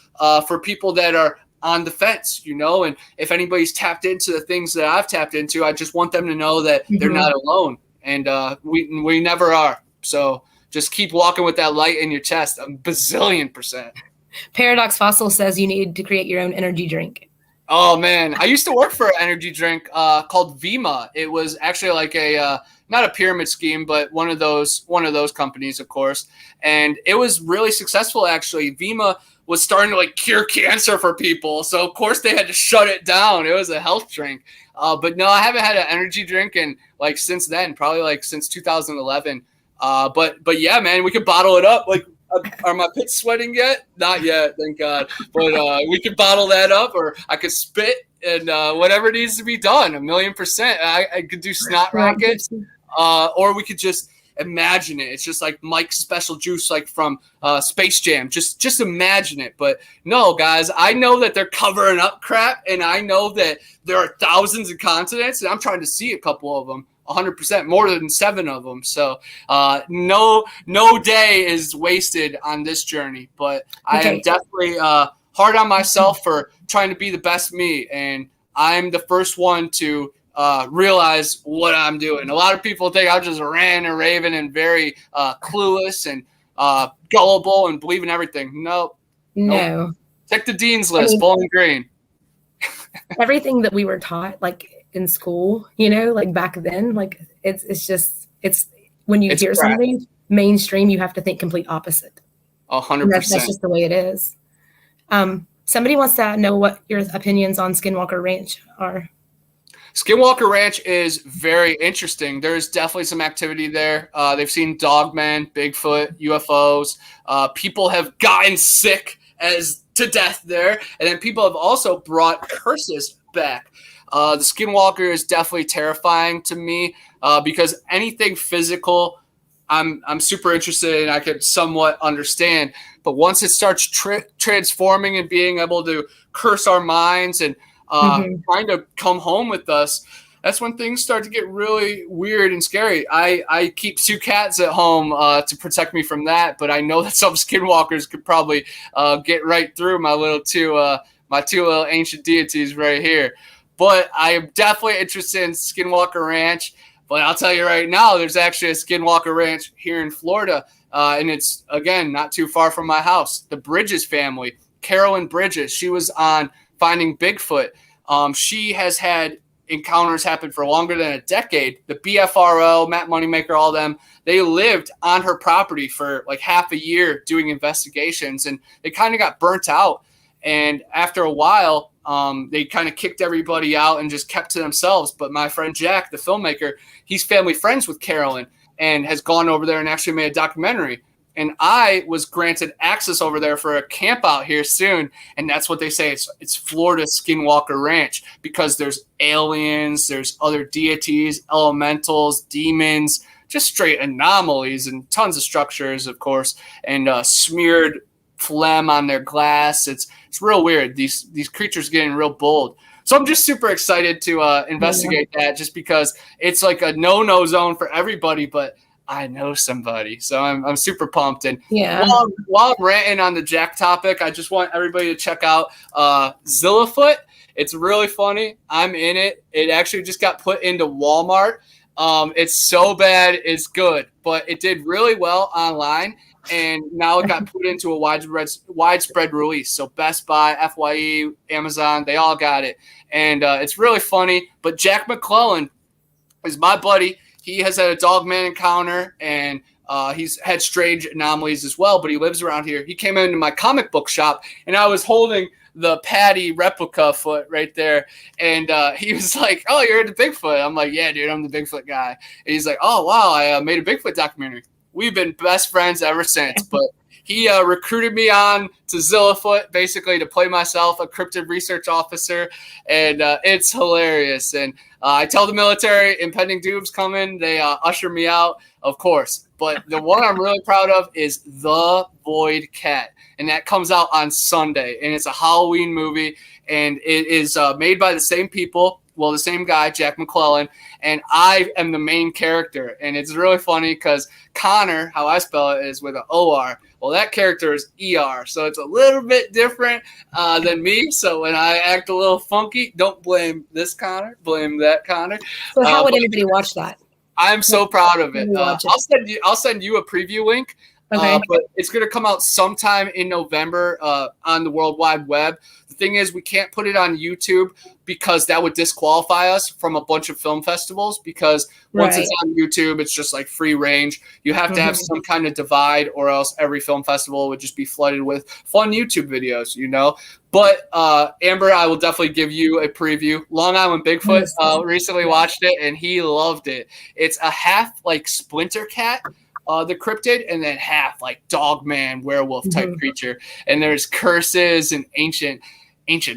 for people that are on the fence, and if anybody's tapped into the things that I've tapped into, I just want them to know that they're not alone, and we never are. So just keep walking with that light in your chest, a bazillion %. Paradox Fossil says you need to create your own energy drink. Oh man, I used to work for an energy drink called Vima. It was actually like a not a pyramid scheme, but one of those companies, of course, and it was really successful. Actually, Vima was starting to cure cancer for people. So of course they had to shut it down. It was a health drink. But no, I haven't had an energy drink in since then, probably since 2011. But yeah, man, we could bottle it up. Are my pits sweating yet? Not yet, thank God. But we could bottle that up, or I could spit and whatever needs to be done, 1,000,000%. I could do snot rockets, or we could just imagine it. It's just like Mike's special juice, from Space Jam. Just imagine it. But no, guys, I know that they're covering up crap, and I know that there are thousands of continents, and I'm trying to see a couple of them. 100%, more than 7 of them. So no day is wasted on this journey. But I am definitely hard on myself for trying to be the best me, and I'm the first one to realize what I'm doing. A lot of people think I'm just ranting and raving and very clueless and gullible and believe in everything. Nope. No. Check the dean's list, Bowling Green. Everything that we were taught, like in school, you know, like back then, like it's when you hear something mainstream, you have to think complete opposite. 100%. That's just the way it is. Somebody wants to know what your opinions on Skinwalker Ranch are. Skinwalker Ranch is very interesting. There's definitely some activity there. They've seen Dogman, Bigfoot, UFOs. People have gotten sick to death there. And then people have also brought curses back. The Skinwalker is definitely terrifying to me because anything physical, I'm super interested in. I could somewhat understand. But once it starts transforming and being able to curse our minds and trying to come home with us, that's when things start to get really weird and scary. I keep 2 cats at home to protect me from that, but I know that some skinwalkers could probably get right through my two little ancient deities right here. But I am definitely interested in Skinwalker Ranch. But I'll tell you right now, there's actually a Skinwalker Ranch here in Florida, and it's, again, not too far from my house. The Bridges family, Carolyn Bridges, she was on Finding Bigfoot. She has had encounters happen for longer than a decade. The BFRO, Matt Moneymaker, all them, they lived on her property for like half a year doing investigations, and they kind of got burnt out. And after a while, they kind of kicked everybody out and just kept to themselves. But my friend Jack, the filmmaker, he's family friends with Carolyn and has gone over there and actually made a documentary. And I was granted access over there for a camp out here soon. And that's what they say. It's Florida Skinwalker Ranch because there's aliens, there's other deities, elementals, demons, just straight anomalies and tons of structures, of course, and smeared phlegm on their glass. It's real weird. These creatures getting real bold. So I'm just super excited to investigate that just because it's like a no-no zone for everybody, but I know somebody, so I'm super pumped. And while I'm ranting on the Jack topic, I just want everybody to check out Zillafoot. It's really funny. I'm in it. It actually just got put into Walmart. It's so bad, it's good, but it did really well online, and now it got put into a widespread release. So Best Buy, FYE, Amazon, they all got it, and it's really funny. But Jack McClellan is my buddy. He has had a Dogman encounter, and he's had strange anomalies as well, but he lives around here. He came into my comic book shop, and I was holding the Patty replica foot right there, and he was like, "Oh, you're into Bigfoot?" I'm like, "Yeah, dude, I'm the Bigfoot guy." And he's like, "Oh, wow, I made a Bigfoot documentary." We've been best friends ever since, but he recruited me on to Zillafoot basically to play myself, a cryptid research officer, and it's hilarious. And I tell the military impending doom's coming. They usher me out, of course. But the one I'm really proud of is The Void Cat, and that comes out on Sunday. And it's a Halloween movie, and it is made by the same people. Well, the same guy, Jack McClellan, and I am the main character. And it's really funny because Connor, how I spell it, is with an O-R. Well, that character is E-R, so it's a little bit different than me. So when I act a little funky, don't blame this Connor, blame that Connor. So how would anybody watch that? I'm so proud of it. I'll send you a preview link. Okay. But it's going to come out sometime in November on the World Wide Web. The thing is, we can't put it on YouTube because that would disqualify us from a bunch of film festivals, because once it's on YouTube, it's just like free range. You have to have some kind of divide, or else every film festival would just be flooded with fun YouTube videos, you know? But Amber, I will definitely give you a preview. Long Island Bigfoot recently watched it, and he loved it. It's a half like Splinter Cat, the cryptid, and then half like Dogman werewolf type creature. And there's curses and ancient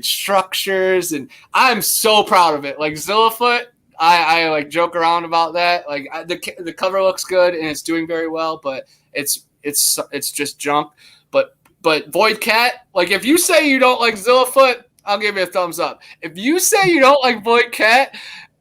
structures, and I'm so proud of it. Like Zillafoot, I like joke around about that. Like the cover looks good and it's doing very well, but it's just junk. But Void Cat, like if you say you don't like Zillafoot, I'll give you a thumbs up. If you say you don't like Void Cat,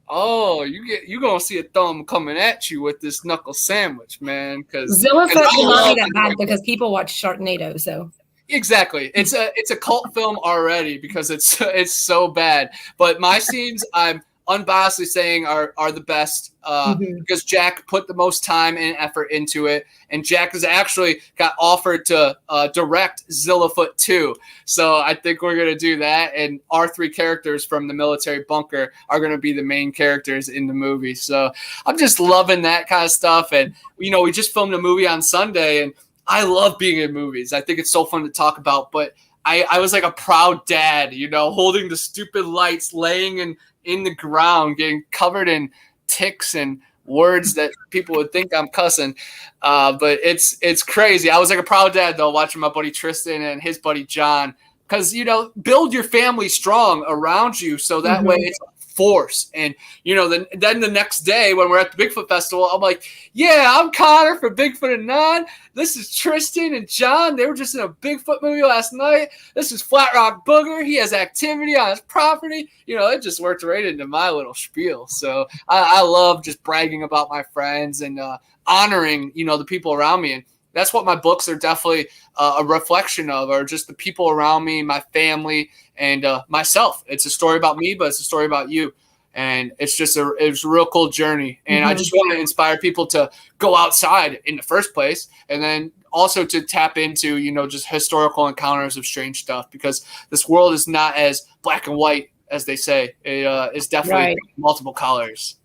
oh, you're gonna see a thumb coming at you with this knuckle sandwich, man. Because Zillafoot will not be that bad because people watch Sharknado, so. Exactly. It's a cult film already because it's so bad. But my scenes, I'm unbiasedly saying are the best because Jack put the most time and effort into it. And Jack has actually got offered to direct Zillafoot 2. So I think we're going to do that. And our 3 characters from the military bunker are going to be the main characters in the movie. So I'm just loving that kind of stuff. And, we just filmed a movie on Sunday, and I love being in movies. I think it's so fun to talk about. But I was like a proud dad, holding the stupid lights, laying in the ground, getting covered in ticks and words that people would think I'm cussing. But it's crazy. I was like a proud dad, though, watching my buddy Tristan and his buddy John. Because, build your family strong around you so that way it's a force. And, then the next day when we're at the Bigfoot Festival, I'm like, yeah, I'm Connor from Bigfoot and None. This is Tristan and John. They were just in a Bigfoot movie last night. This is Flat Rock Booger. He has activity on his property. It just worked right into my little spiel. So I love just bragging about my friends and honoring, the people around me. And that's what my books are definitely a reflection of, or just the people around me, my family, and myself. It's a story about me, but it's a story about you. And it's just it's a real cool journey. And I just want to inspire people to go outside in the first place. And then also to tap into, just historical encounters of strange stuff, because this world is not as black and white as they say. It is definitely multiple colors.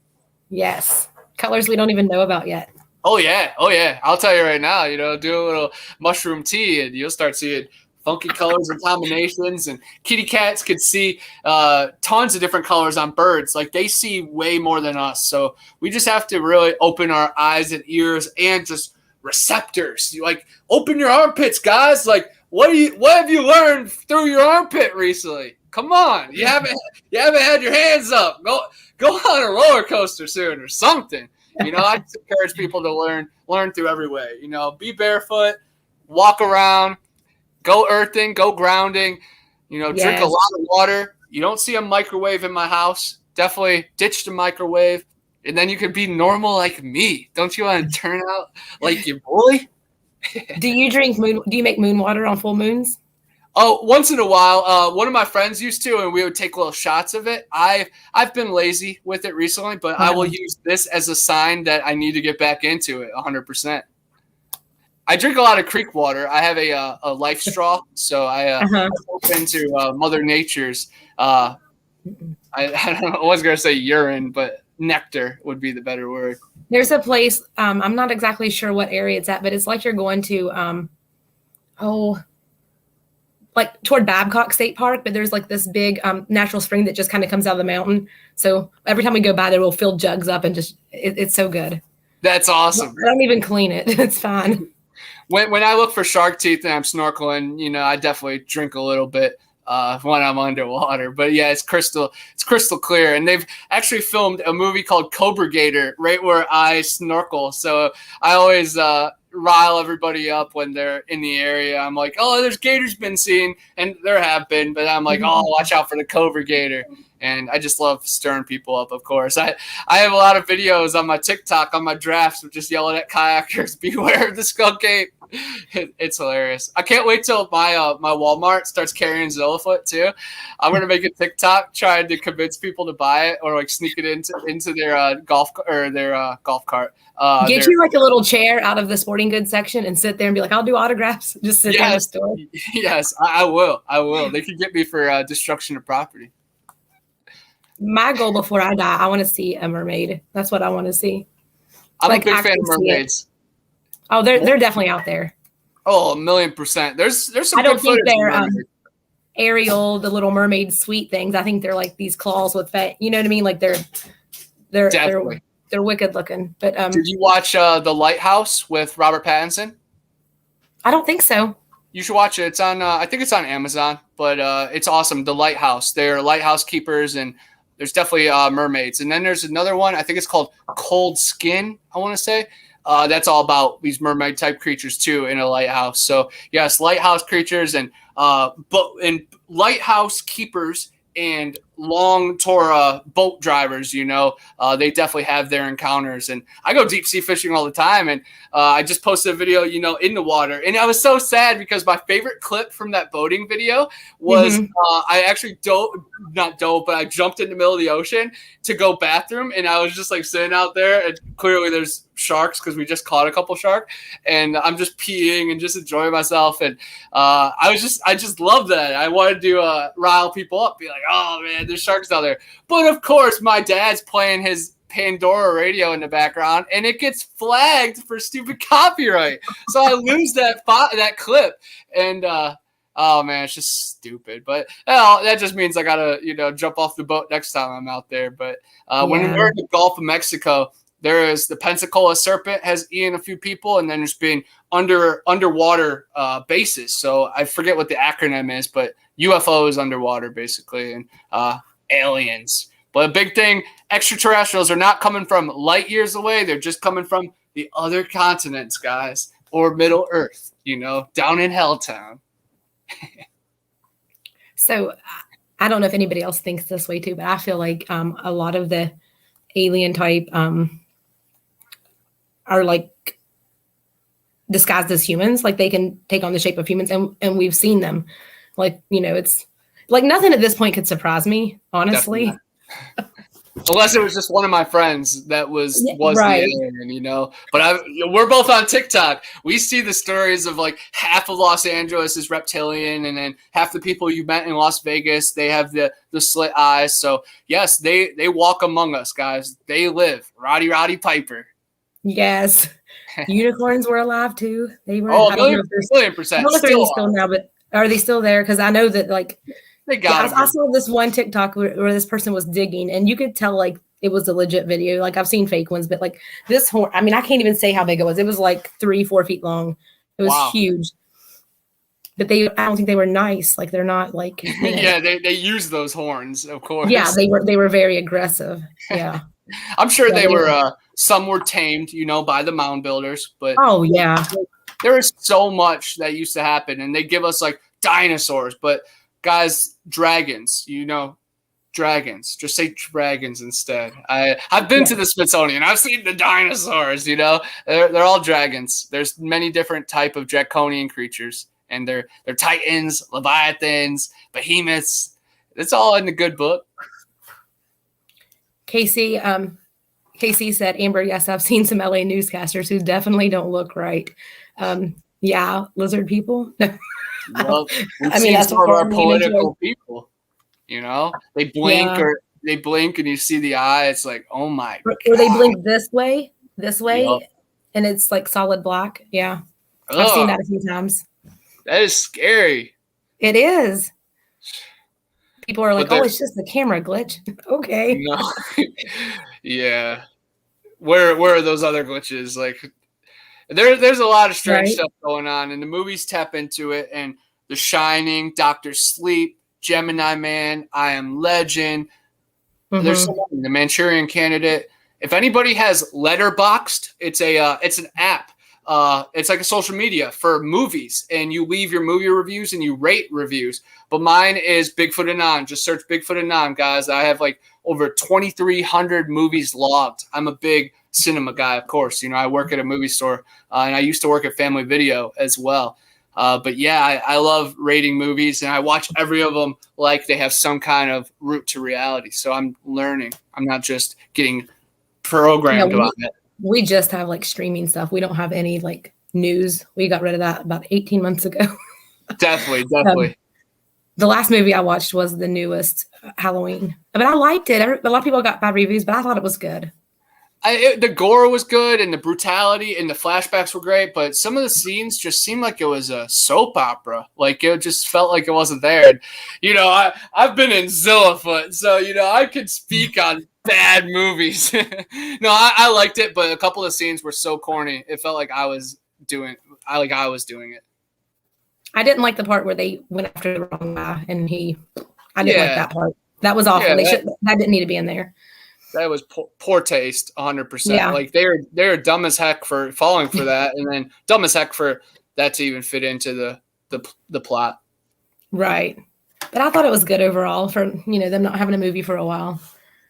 Yes. Colors we don't even know about yet. Oh, yeah. I'll tell you right now, do a little mushroom tea and you'll start seeing funky colors and combinations. And kitty cats could see tons of different colors on birds. Like, they see way more than us. So we just have to really open our eyes and ears and just receptors. Like, open your armpits, guys. Like, what have you learned through your armpit recently? Come on. You haven't had your hands up. Go on a roller coaster soon or something. I just encourage people to learn through every way. Be barefoot, walk around, go earthing, go grounding, drink a lot of water. You don't see a microwave in my house. Definitely ditch the microwave. And then you can be normal like me. Don't you want to turn out like your boy? Do you make moon water on full moons? Oh, once in a while. One of my friends used to, and we would take little shots of it. I've been lazy with it recently, but I will use this as a sign that I need to get back into it 100%. I drink a lot of creek water. I have a life straw, so I hope into Mother Nature's. I don't know, I was going to say urine, but nectar would be the better word. There's a place, I'm not exactly sure what area it's at, but it's like you're going to, like toward Babcock State Park, but there's like this big natural spring that just kind of comes out of the mountain. So every time we go by there, we'll fill jugs up and just, it's so good. That's awesome. I don't even clean it. It's fine. When I look for shark teeth and I'm snorkeling, I definitely drink a little bit when I'm underwater. But yeah, it's crystal clear. And they've actually filmed a movie called Cobra Gator right where I snorkel. So I always rile everybody up when they're in the area. I'm like, oh, there's gators been seen, and there have been, but I'm like, oh, watch out for the Cobra Gator. And I just love stirring people up, of course. I have a lot of videos on my TikTok, on my drafts, of just yelling at kayakers, beware of the skunk ape. It's hilarious. I can't wait till my Walmart starts carrying Zillafoot too. I'm gonna make a TikTok trying to convince people to buy it or like sneak it into their golf cart. Get you like a little chair out of the sporting goods section and sit there and be like, I'll do autographs. Just sit there in the store. Yes, I will. They could get me for destruction of property. My goal before I die, I want to see a mermaid. That's what I want to see. I'm a big fan of mermaids. Oh, they're definitely out there. Oh, 1,000,000%. There's some. I don't think they're Ariel, the Little Mermaid sweet things. I think they're like these claws with you know what I mean? Like they're wicked looking. But did you watch The Lighthouse with Robert Pattinson? I don't think so. You should watch it. It's on. I think it's on Amazon, but it's awesome. The Lighthouse. They're lighthouse keepers, and there's definitely mermaids. And then there's another one. I think it's called Cold Skin. I want to say. That's all about these mermaid type creatures too in a lighthouse. So yes, lighthouse creatures and lighthouse keepers and long tour boat drivers, they definitely have their encounters. And I go deep sea fishing all the time. And I just posted a video, in the water. And I was so sad because my favorite clip from that boating video was I actually not dove, but I jumped in the middle of the ocean to go bathroom. And I was just like sitting out there, and clearly there's sharks because we just caught a couple sharks, and I'm just peeing and just enjoying myself. And I just love that. I wanted to rile people up, be like, oh man, there's sharks out there. But of course, my dad's playing his Pandora radio in the background, and it gets flagged for stupid copyright. So I lose that clip, and oh man, it's just stupid. But that just means I gotta jump off the boat next time I'm out there. But when we're in the Gulf of Mexico, there is the Pensacola serpent has eaten a few people, and then there's been underwater bases. So I forget what the acronym is, but UFOs underwater basically, and aliens. But a big thing, extraterrestrials are not coming from light years away. They're just coming from the other continents, guys, or Middle Earth, down in Helltown. So I don't know if anybody else thinks this way too, but I feel like a lot of the alien type are like disguised as humans. Like they can take on the shape of humans, and we've seen them. Like, it's like nothing at this point could surprise me, honestly. Definitely. Unless it was just one of my friends that was right. The alien, But we're both on TikTok. We see the stories of like half of Los Angeles is reptilian, and then half the people you met in Las Vegas, they have the slit eyes. So yes, they walk among us, guys. They live. Roddy Piper. Yes. Unicorns were alive too. They were. Oh, million percent. I don't know if they're still now, but are they still there? Because I know that like. I saw this one TikTok where this person was digging, and you could tell like it was a legit video. Like I've seen fake ones, but like this horn, I mean, I can't even say how big it was. It was like 3-4 feet long. It was huge. But I don't think they were nice. Like they're not like. Yeah, they use those horns, of course. Yeah, they were very aggressive. Yeah. I'm sure they were. Some were tamed, by the mound builders. But oh yeah, there is so much that used to happen, and they give us like dinosaurs, but. Guys, dragons, dragons. Just say dragons instead. I've been to the Smithsonian. I've seen the dinosaurs, They're all dragons. There's many different type of draconian creatures, and they're titans, leviathans, behemoths. It's all in the good book. Casey said, Amber, yes, I've seen some LA newscasters who definitely don't look right. Yeah, lizard people. Well, that's some of our political people. They blink, and you see the eye. It's like, oh my God. Or they blink this way, and it's like solid black. Yeah, I've seen that a few times. That is scary. It is. People are like, "Oh, it's just the camera glitch." Okay. No. Yeah. Where are those other glitches? Like. There's a lot of strange stuff going on, and the movies tap into it. And The Shining, Doctor Sleep, Gemini Man, I Am Legend. There's so many. The Manchurian Candidate. If anybody has Letterboxd, it's an app. It's like a social media for movies, and you leave your movie reviews and you rate reviews. But mine is Bigfoot Anon. Just search Bigfoot Anon, guys. I have like over 2,300 movies logged. I'm a big cinema guy, of course. I work at a movie store, and I used to work at Family Video as well. But yeah, I love rating movies, and I watch every of them like they have some kind of root to reality. So I'm learning. I'm not just getting programmed about it. We just have like streaming stuff. We don't have any like news. We got rid of that about 18 months ago. Definitely. The last movie I watched was the newest Halloween. I mean, I liked it. A lot of people got bad reviews, but I thought it was good. The gore was good, and the brutality and the flashbacks were great, but some of the scenes just seemed like it was a soap opera. Like it just felt like it wasn't there. And, I've been in Zillafoot, so, I could speak on bad movies. No, I liked it, but a couple of scenes were so corny. It felt like I was doing it. I didn't like the part where they went after the wrong guy, and I didn't like that part. That was awful. That didn't need to be in there. That was poor taste, 100%. Yeah. Like they're dumb as heck for falling for that, and then dumb as heck for that to even fit into the plot. Right. But I thought it was good overall for them not having a movie for a while.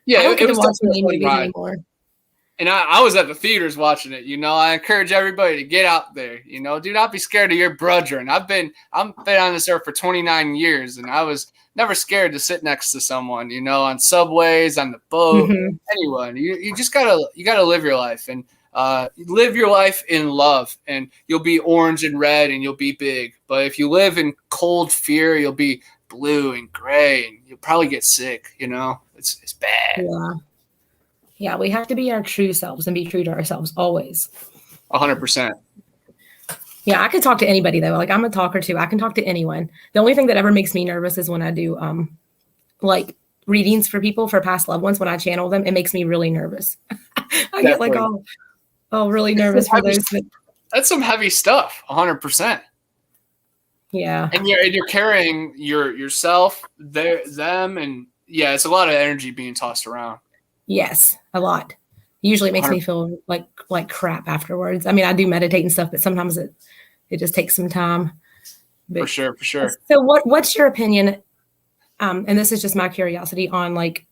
Yeah, I don't get it to was watch definitely many a fun movies ride. anymore. And I was at the theaters watching it. I encourage everybody to get out there. Do not be scared of your brethren. I've been on this earth for 29 years, and I was never scared to sit next to someone. On subways, on the boat, anyone. You just gotta live your life and live your life in love, and you'll be orange and red, and you'll be big. But if you live in cold fear, you'll be blue and gray, and you'll probably get sick. It's bad. Yeah, we have to be our true selves and be true to ourselves always. 100%. Yeah, I could talk to anybody though. Like I'm a talker too. I can talk to anyone. The only thing that ever makes me nervous is when I do like readings for people for past loved ones. When I channel them, it makes me really nervous. I get like all really nervous for those. That's some heavy stuff. 100%. Yeah. And you're carrying yourself, them, and yeah, it's a lot of energy being tossed around. Yes, a lot. Usually it makes 100%. Me feel like crap afterwards. I mean, I do meditate and stuff, but sometimes it just takes some time. But, for sure. So what's your opinion? And this is just my curiosity on like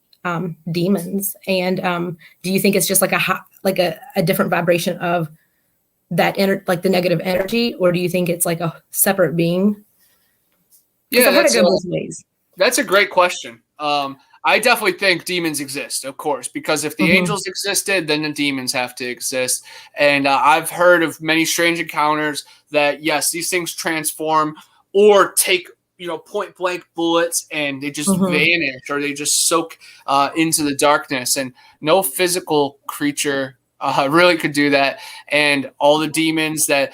demons. And do you think it's just like a different vibration of that like the negative energy, or do you think it's like a separate being? Yeah, that's a great question. I definitely think demons exist, of course, because if the angels existed, then the demons have to exist. And I've heard of many strange encounters that, yes, these things transform or take, point blank bullets and they just vanish or they just soak into the darkness. And no physical creature really could do that. And all the demons that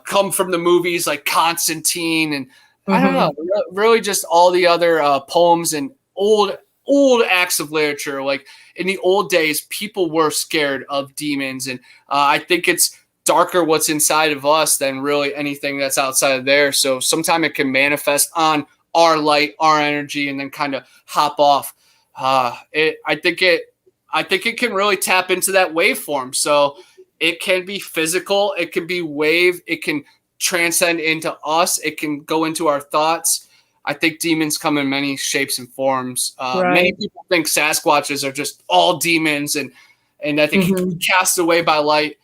come from the movies like Constantine and I don't know, really just all the other poems and old acts of literature. Like in the old days, people were scared of demons. And I think it's darker what's inside of us than really anything that's outside of there. So sometimes it can manifest on our light, our energy, and then kind of hop off. I think it can really tap into that waveform. So it can be physical. It can be wave. It can transcend into us. It can go into our thoughts. I think demons come in many shapes and forms. Many people think Sasquatches are just all demons and I think you can cast away by light.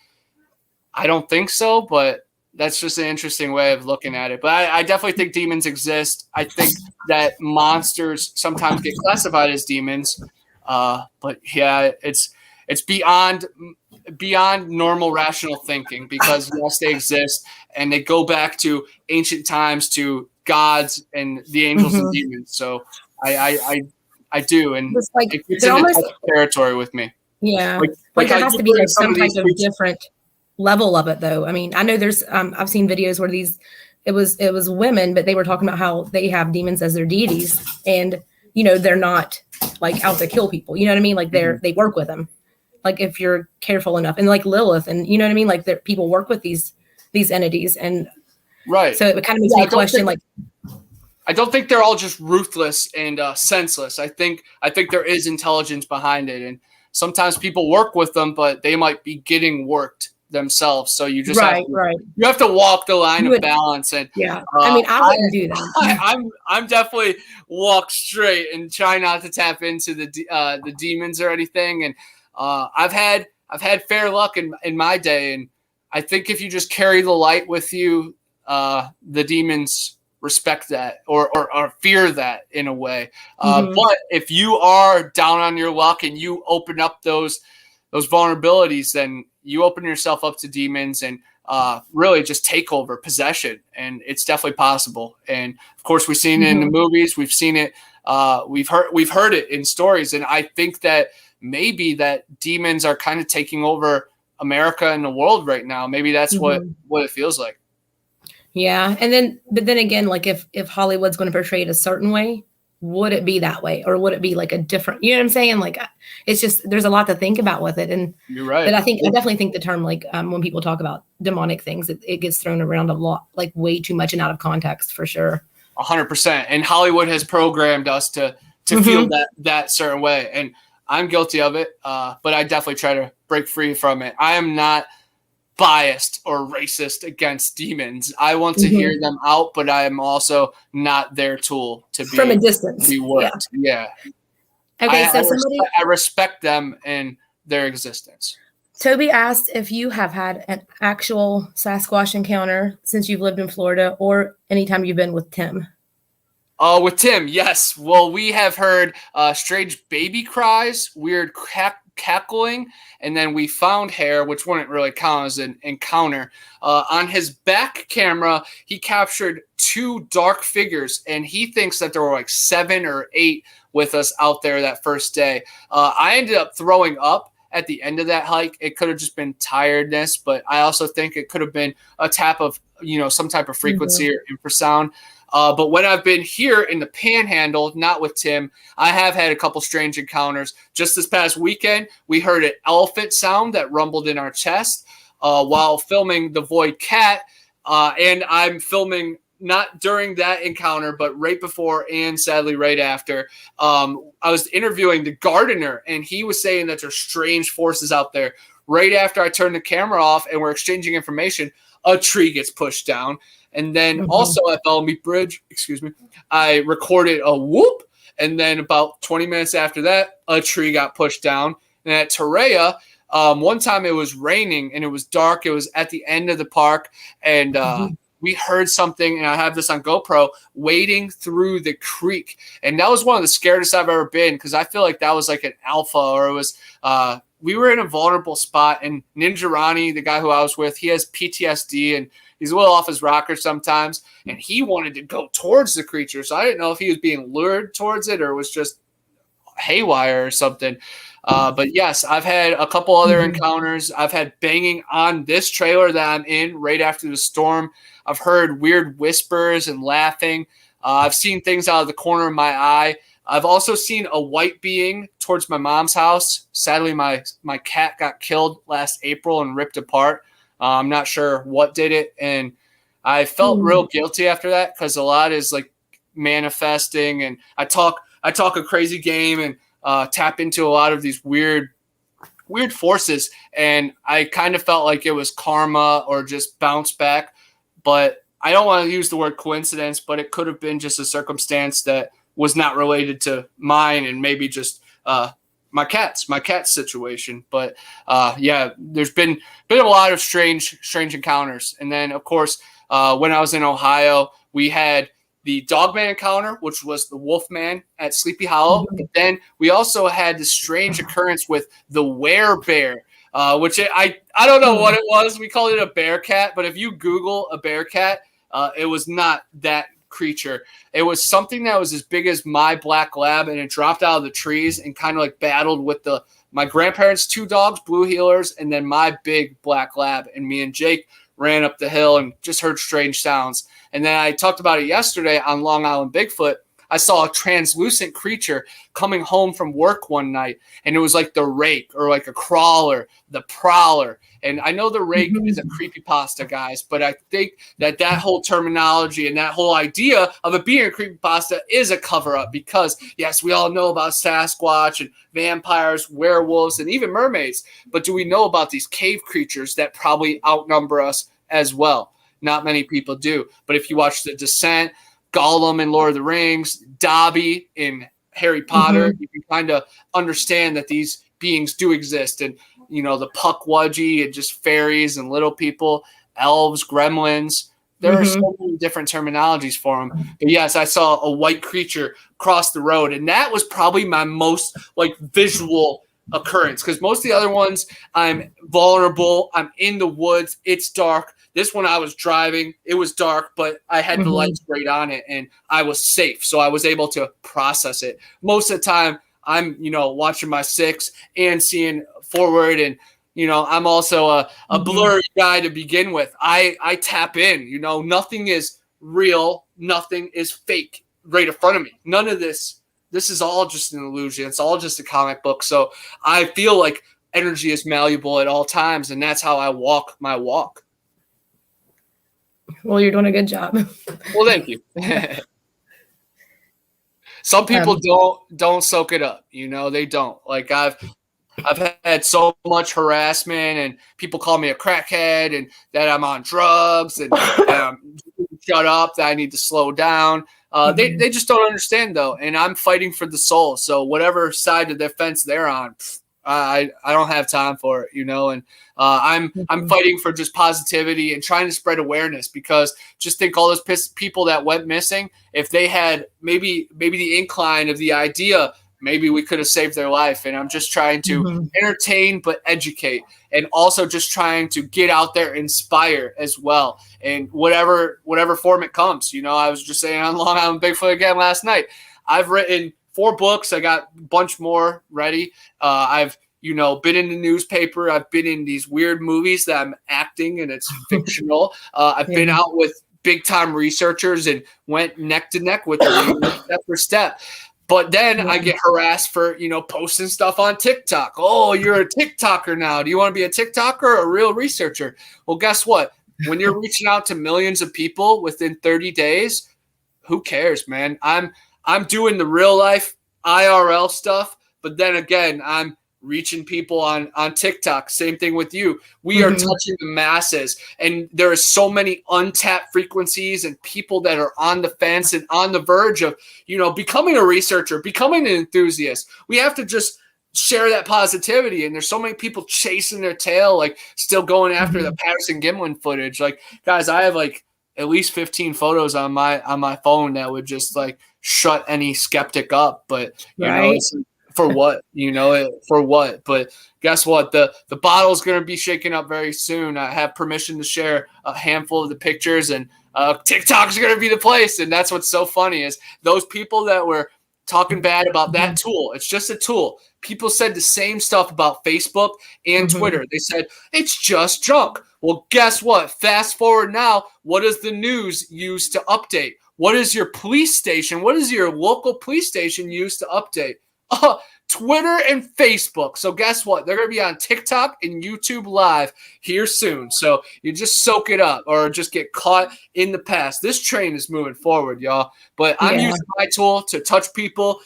I don't think so, but that's just an interesting way of looking at it. But I definitely think demons exist. I think that monsters sometimes get classified as demons. But yeah, it's beyond normal rational thinking because yes, they exist and they go back to ancient times to gods and the angels and demons. So I do, and it's like it's in almost territory with me. Yeah, like there has to be like some type of different level of it, though. I mean, I know there's I've seen videos where it was women, but they were talking about how they have demons as their deities, and they're not like out to kill people. You know what I mean? Like they work with them. Like if you're careful enough, and like Lilith, and you know what I mean? Like people work with these entities, and right. So it kind of makes me question, I don't think they're all just ruthless and senseless. I think there is intelligence behind it, and sometimes people work with them, but they might be getting worked themselves. So you just you have to walk the line of balance. And I mean, I wouldn't do that. I'm definitely walk straight and try not to tap into the demons or anything. And I've had fair luck in my day, and I think if you just carry the light with you, the demons respect that or fear that in a way. But if you are down on your luck and you open up those vulnerabilities, then you open yourself up to demons and really just take over possession. And it's definitely possible. And of course, we've seen it in the movies. We've seen it. We've heard it in stories. And I think that maybe that demons are kind of taking over America and the world right now. Maybe that's what it feels like. Yeah. But then again, like if Hollywood's going to portray it a certain way, would it be that way? Or would it be like a different, you know what I'm saying? Like, it's just, there's a lot to think about with it. And you're right. But I definitely think the term, like when people talk about demonic things, it gets thrown around a lot, like way too much and out of context for sure. 100%. And Hollywood has programmed us to feel that certain way. And I'm guilty of it. But I definitely try to break free from it. I am not biased or racist against demons. I want to hear Mhm. them out, but I am also not their tool to From a be distance. Yeah. worked. Yeah. Okay, so somebody I respect them and their existence. Toby asked if you have had an actual Sasquatch encounter since you've lived in Florida or anytime you've been with Tim. With Tim, yes. Well, we have heard strange baby cries, weird cackling, and then we found hair, which wouldn't really count as an encounter. On his back camera, he captured 2 dark figures, and he thinks that there were like 7 or 8 with us out there that first day. I ended up throwing up at the end of that hike. It could have just been tiredness, but I also think it could have been a tap of, some type of frequency or infrasound. But when I've been here in the Panhandle, not with Tim, I have had a couple strange encounters. Just this past weekend, we heard an elephant sound that rumbled in our chest while filming The Void Cat. And I'm filming not during that encounter, but right before and sadly right after. I was interviewing the gardener, and he was saying that there's strange forces out there. Right after I turned the camera off and we're exchanging information, a tree gets pushed down. And then also at Bellamy Bridge, I recorded a whoop. And then about 20 minutes after that, a tree got pushed down. And at Torreya, one time it was raining and it was dark. It was at the end of the park. And we heard something, and I have this on GoPro, wading through the creek. And that was one of the scariest I've ever been, because I feel like that was like an alpha, or it was we were in a vulnerable spot. And Ninja Ronnie, the guy who I was with, he has PTSD, and he's a little off his rocker sometimes, and he wanted to go towards the creature. So I didn't know if he was being lured towards it or was just haywire or something. But yes, I've had a couple other encounters. I've had banging on this trailer that I'm in right after the storm. I've heard weird whispers and laughing. I've seen things out of the corner of my eye. I've also seen a white being towards my mom's house. Sadly, my cat got killed last April and ripped apart. I'm not sure what did it. And I felt real guilty after that, because a lot is like manifesting, and I talk a crazy game and tap into a lot of these weird forces. And I kind of felt like it was karma or just bounce back. But I don't want to use the word coincidence, but it could have been just a circumstance that was not related to mine, and maybe just my cat's situation. But yeah, there's been a lot of strange encounters. And then of course, when I was in Ohio, we had the Dogman encounter, which was the Wolfman at Sleepy Hollow. But then we also had this strange occurrence with the werebear, which I don't know what it was. We called it a bear cat, but if you Google a bear cat, it was not that creature. It was something that was as big as my black lab, and it dropped out of the trees and kind of like battled with my grandparents' 2 dogs, blue heelers, and then my big black lab. And me and Jake ran up the hill and just heard strange sounds. And then I talked about it yesterday on Long Island Bigfoot. I saw a translucent creature coming home from work one night, and it was like the rake, or like a crawler, the prowler. And I know the rake is a creepypasta, guys, but I think that whole terminology and that whole idea of it being a creepypasta is a cover-up, because, yes, we all know about Sasquatch and vampires, werewolves, and even mermaids. But do we know about these cave creatures that probably outnumber us as well? Not many people do. But if you watch The Descent, Gollum in Lord of the Rings, Dobby in Harry Potter, you can kind of understand that these beings do exist. And, the Puckwudgie and just fairies and little people, elves, gremlins. There are so many different terminologies for them. But yes, I saw a white creature cross the road, and that was probably my most visual occurrence, because most of the other ones, I'm vulnerable, I'm in the woods, it's dark. This one, I was driving, it was dark, but I had the lights right on it, and I was safe, so I was able to process it. Most of the time, I'm watching my 6 and seeing forward, and I'm also a blurry guy to begin with. I tap in. Nothing is real, nothing is fake right in front of me. None of this is all just an illusion. It's all just a comic book. So I feel like energy is malleable at all times, and that's how I walk my walk. Well, you're doing a good job. Well, thank you. Some people don't soak it up. They don't. Like I've had so much harassment and people call me a crackhead and that I'm on drugs and shut up, that I need to slow down. They just don't understand though. And I'm fighting for the soul. So whatever side of the fence they're on, I don't have time for it, and I'm fighting for just positivity and trying to spread awareness, because just think all those people that went missing, if they had maybe the incline of the idea, maybe we could have saved their life. And I'm just trying to entertain but educate, and also just trying to get out there, inspire as well, and whatever form it comes. I was just saying on Long Island Bigfoot again last night. I've written 4 books. I got a bunch more ready. I've been in the newspaper. I've been in these weird movies that I'm acting and it's fictional. I've been out with big time researchers and went neck to neck with them step for step. But then I get harassed for, posting stuff on TikTok. Oh, you're a TikToker now. Do you want to be a TikToker or a real researcher? Well, guess what? When you're reaching out to millions of people within 30 days, who cares, man? I'm doing the real life IRL stuff, but then again, I'm reaching people on TikTok. Same thing with you. We are touching the masses, and there are so many untapped frequencies and people that are on the fence and on the verge of, becoming a researcher, becoming an enthusiast. We have to just share that positivity. And there's so many people chasing their tail, like still going after the Patterson Gimlin footage. Like, guys, I have like at least 15 photos on my phone that would just like shut any skeptic up. But for what, for what? But guess what? The bottle's going to be shaken up very soon. I have permission to share a handful of the pictures, and TikTok's going to be the place. And that's what's so funny is those people that were talking bad about that tool. It's just a tool. People said the same stuff about Facebook and Twitter. They said, it's just junk. Well, guess what? Fast forward now, what does the news use to update? What is your police station? What is your local police station use to update? Twitter and Facebook. So guess what? They're going to be on TikTok and YouTube Live here soon. So you just soak it up or just get caught in the past. This train is moving forward, y'all. But I'm using my tool to touch people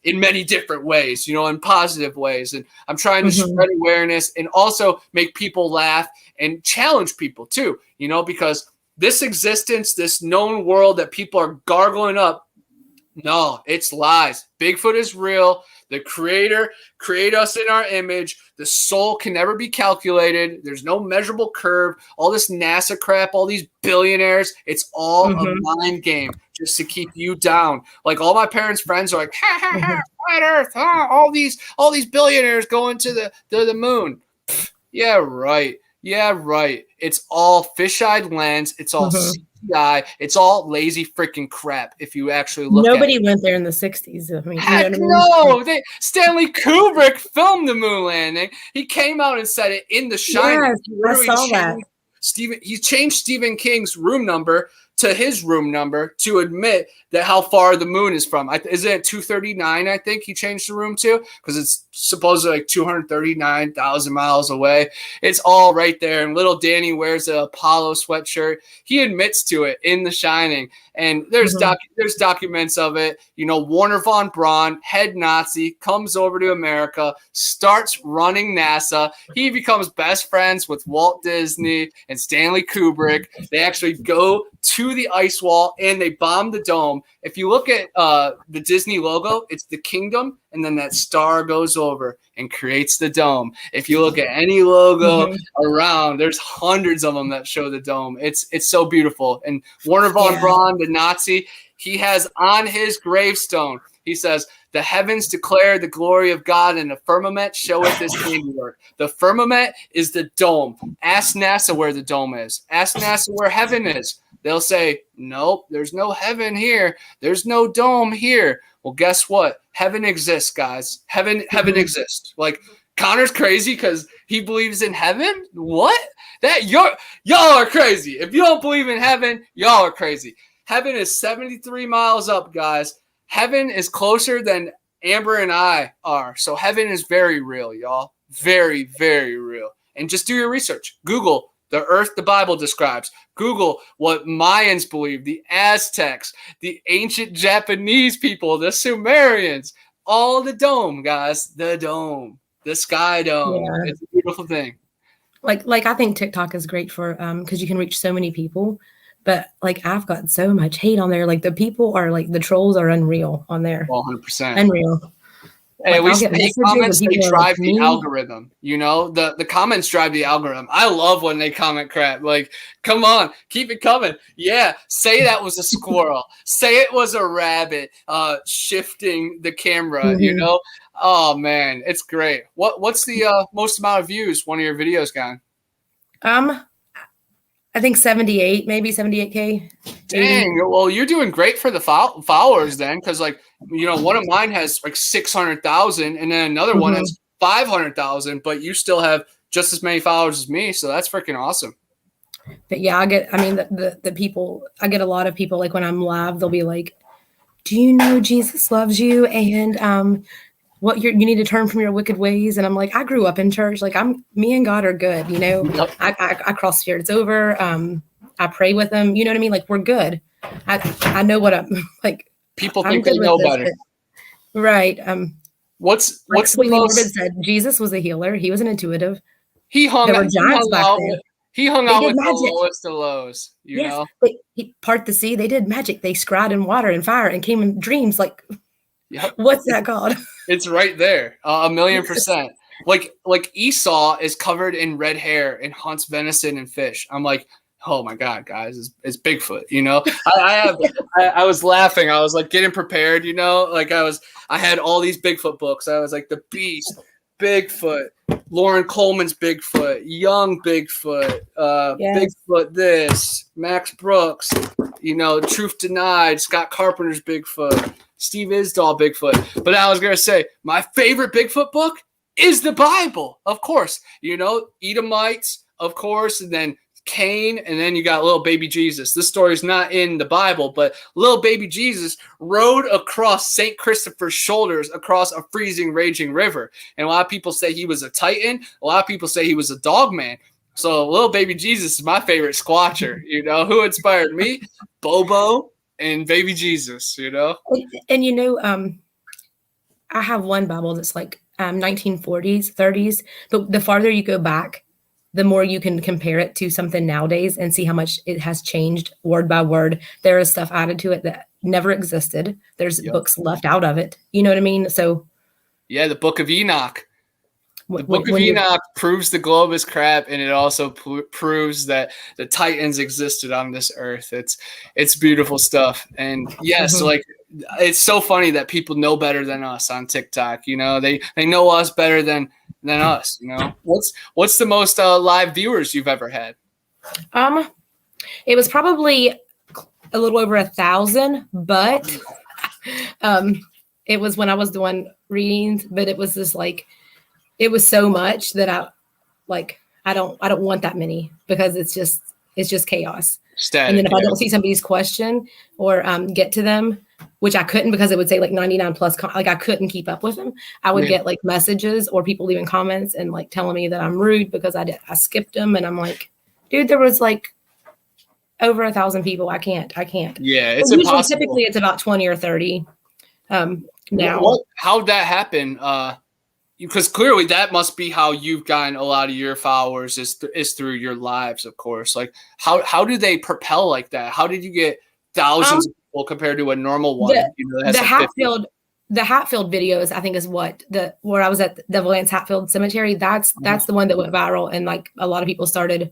in many different ways, in positive ways. And I'm trying to spread awareness and also make people laugh and challenge people too, because this existence, this known world that people are gargling up, no, it's lies. Bigfoot is real. The creator created us in our image. The soul can never be calculated. There's no measurable curve. All this NASA crap, all these billionaires, it's all a mind game just to keep you down. Like all my parents' friends are like, ha ha ha, flat Earth, all these billionaires going to the moon. Pfft, yeah, right. Yeah, right. It's all fisheye lens. It's all CGI. It's all lazy freaking crap. If you actually look, nobody went there in the 60s. I mean, heck no. Stanley Kubrick filmed the moon landing. He came out and said it in The Shining. Yes, I saw that. He changed Stephen King's room number to his room number to admit that how far the moon is from. Isn't it 239, I think he changed the room to? Because it's supposedly like 239,000 miles away. It's all right there. And little Danny wears a Apollo sweatshirt. He admits to it in The Shining. And there's documents of it. Warner von Braun, head Nazi, comes over to America, starts running NASA. He becomes best friends with Walt Disney and Stanley Kubrick. They actually go to the ice wall and they bomb the dome. If you look at the Disney logo, it's the kingdom, and then that star goes over and creates the dome. If you look at any logo around, there's hundreds of them that show the dome. It's so beautiful. And Warner von Braun, the Nazi, he has on his gravestone, he says, the heavens declare the glory of God, and the firmament showeth his handiwork. The firmament is the dome. Ask NASA where the dome is. Ask NASA where heaven is. They'll say, nope, there's no heaven here. There's no dome here. Well, guess what? Heaven exists, guys. Heaven exists. Like, Connor's crazy because he believes in heaven? What? Y'all are crazy. If you don't believe in heaven, y'all are crazy. Heaven is 73 miles up, guys. Heaven is closer than Amber and I are. So heaven is very real, y'all. Very, very real. And just do your research. Google the earth the Bible describes. Google what Mayans believe, the Aztecs, the ancient Japanese people, the Sumerians. All the dome, guys. The dome. the Sky Dome. Yeah. It's a beautiful thing. Like I think TikTok is great for because you can reach so many people. But like I've got so much hate on there. Like the people are like the trolls are unreal on there. 100%. Unreal. Hey, Like we I'll say get messages comments, and they people are drive like the me. algorithm. You know, the comments drive the algorithm. I love when they comment crap. Like, come on, keep it coming. Yeah, say that was a squirrel. Say it was a rabbit shifting the camera, you know? Oh man, it's great. What's the most amount of views one of your videos got? I think 78, maybe 78K. Dang, well, you're doing great for the followers then, because like, you know, one of mine has like 600,000 and then another one has 500,000, but you still have just as many followers as me, so that's freaking awesome. But yeah, the people, I get a lot of people, like when I'm live, they'll be like, do you know Jesus loves you? And what you need to turn from your wicked ways. And I'm like, I grew up in church. Like me and God are good, you know. Yep. I cross spirits over. I pray with them. You know what I mean? Like we're good. I know what I'm like. People I'm think they good know with this, better. right. What's Like the Sweetly most? Morbid said, Jesus was a healer. He was an intuitive. He hung There were giants back out. then. He hung They out did with the magic. lowest of lows. You know. He part the sea. They did magic. They scryed in water and fire and came in dreams. Like, Yep. what's that called? It's right there, 1,000,000%. Like Esau is covered in red hair and hunts venison and fish. I'm like, oh my god, guys, it's Bigfoot. You know, I was laughing. I was like getting prepared. You know, like I had all these Bigfoot books. I was like the Beast, Bigfoot, Lauren Coleman's Bigfoot, Young Bigfoot, Yes. Bigfoot this, Max Brooks, you know, Truth Denied, Scott Carpenter's Bigfoot, Steve Isdall Bigfoot. But I was going to say, my favorite Bigfoot book is the Bible, of course. You know, Edomites, of course, and then Cain, and then you got little baby Jesus. This story is not in the Bible, but little baby Jesus rode across St. Christopher's shoulders across a freezing, raging river. And a lot of people say he was a Titan. A lot of people say he was a Dogman. So little baby Jesus is my favorite squatcher. You know, who inspired me? Bobo and baby Jesus, you know? And you know, I have one Bible that's like 1940s, 30s, but the farther you go back, the more you can compare it to something nowadays and see how much it has changed word by word. There is stuff added to it that never existed. There's books left out of it. You know what I mean? So yeah, the Book of Enoch. The Book of Enoch proves the globe is crap, and it also proves that the Titans existed on this earth. It's beautiful stuff. And yes, like it's so funny that people know better than us on TikTok. You know, they know us better than us. You know, what's the most live viewers you've ever had? It was probably a little over 1,000, but it was when I was doing readings. But it was just like, it was so much that I don't want that many, because it's just chaos. Static, and then if I don't see somebody's question or get to them, which I couldn't, because it would say like 99 plus, like I couldn't keep up with them. I would get like messages or people leaving comments and like telling me that I'm rude because I skipped them. And I'm like, dude, there was like over 1,000 people. I can't. Yeah, it's impossible. Typically it's about 20 or 30 now. How'd that happen? Because clearly that must be how you've gotten a lot of your followers is through your lives, of course. Like how do they propel like that? How did you get thousands of people compared to a normal one? The Hatfield videos, I think, is where I was at the Vance Hatfield Cemetery. That's the one that went viral, and like a lot of people started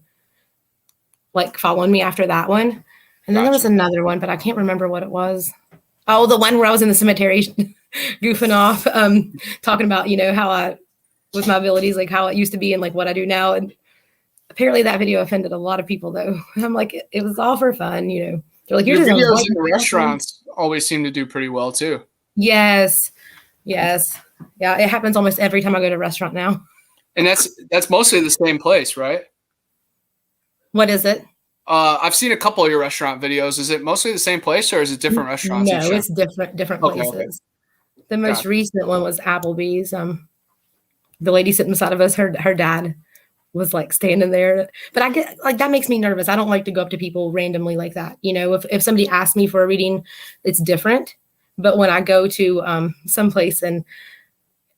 like following me after that one. And then there was another one, but I can't remember what it was. Oh, the one where I was in the cemetery goofing off, talking about, you know, how I, with my abilities, like how it used to be and like what I do now. And apparently that video offended a lot of people, though. I'm like, it was all for fun, you know. They're like, your videos in the restaurants always seem to do pretty well too. Yes. Yeah, it happens almost every time I go to a restaurant now. And that's mostly the same place, right? What is it? I've seen a couple of your restaurant videos. Is it mostly the same place, or is it different restaurants? No, it's different places. Okay. The most recent one was Applebee's. The lady sitting beside of us, her dad was like standing there. But I get like, that makes me nervous. I don't like to go up to people randomly like that. You know, if somebody asks me for a reading, it's different. But when I go to someplace and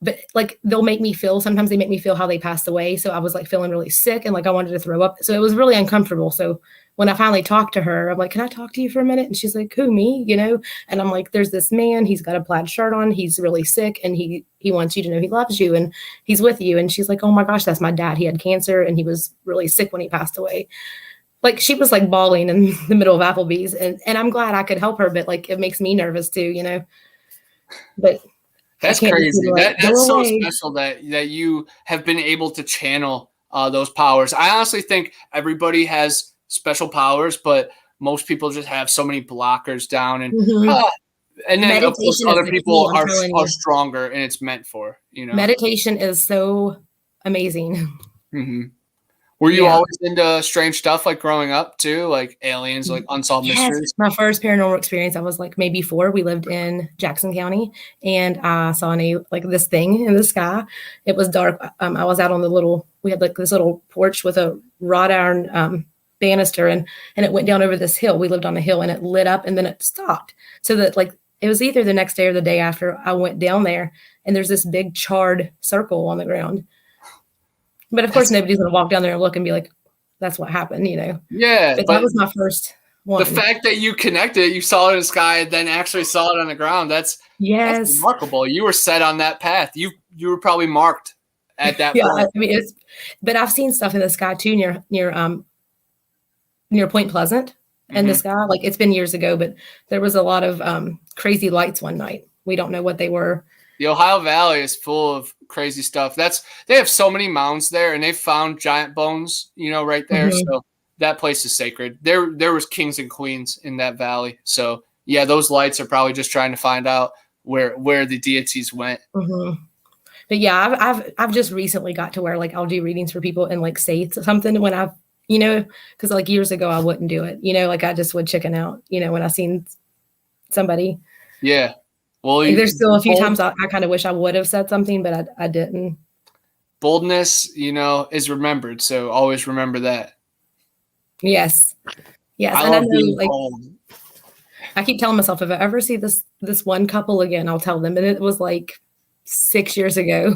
but like sometimes they make me feel how they passed away. So I was like feeling really sick and like I wanted to throw up. So it was really uncomfortable. So when I finally talked to her, I'm like, can I talk to you for a minute? And she's like, who, me? And I'm like, there's this man, he's got a plaid shirt on. He's really sick. And he wants you to know he loves you and he's with you. And she's like, oh my gosh, that's my dad. He had cancer and he was really sick when he passed away. Like she was like bawling in the middle of Applebee's and I'm glad I could help her, but like, it makes me nervous too, but that's crazy. That's so special that you have been able to channel those powers. I honestly think everybody has special powers, but most people just have so many blockers down, and and then of course other people are stronger, and it's meant for. Meditation is so amazing. Mm-hmm. Were you always into strange stuff like growing up too, like aliens, like unsolved mysteries? My first paranormal experience, I was like maybe 4. We lived in Jackson County, and I saw this thing in the sky. It was dark. I was out on we had like this little porch with a wrought iron banister, and it went down over this hill. We lived on a hill, and it lit up, and then it stopped. So that like it was either the next day or the day after I went down there, and there's this big charred circle on the ground. But of course, nobody's going to walk down there and look and be like, that's what happened, Yeah. But that was my first one. The fact that you connected, you saw it in the sky, and then actually saw it on the ground, that's remarkable. You were set on that path. You were probably marked at that point. I mean, but I've seen stuff in the sky too near Point Pleasant in the sky. Like it's been years ago, but there was a lot of crazy lights one night. We don't know what they were. The Ohio Valley is full of crazy stuff. They have so many mounds there, and they found giant bones, right there. So that place is sacred. There was kings and queens in that valley. So yeah, those lights are probably just trying to find out where the deities went. But yeah, I've just recently got to where like I'll do readings for people and like say something when I've because like years ago I wouldn't do it. Like I just would chicken out. When I seen somebody. Yeah. Well, there's still a few times I kind of wish I would have said something, but I didn't. Boldness, is remembered. So always remember that. Yes. I love being bold. I keep telling myself if I ever see this one couple again, I'll tell them. And it was like 7 years ago.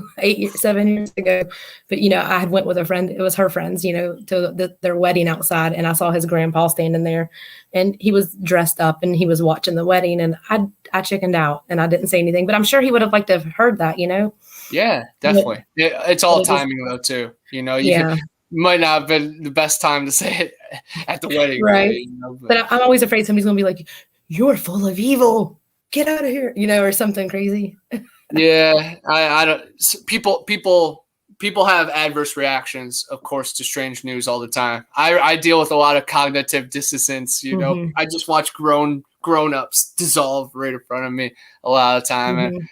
But I had went with a friend. It was her friends, to their wedding outside, and I saw his grandpa standing there, and he was dressed up, and he was watching the wedding, and I chickened out, and I didn't say anything. But I'm sure he would have liked to have heard that, Yeah, definitely. It's all timing though, too. You might not have been the best time to say it at the wedding, right? But I'm always afraid somebody's gonna be like, "You're full of evil. Get out of here," or something crazy. Yeah, I don't. People have adverse reactions, of course, to strange news all the time. I deal with a lot of cognitive dissonance. I just watch grown-ups dissolve right in front of me a lot of the time. And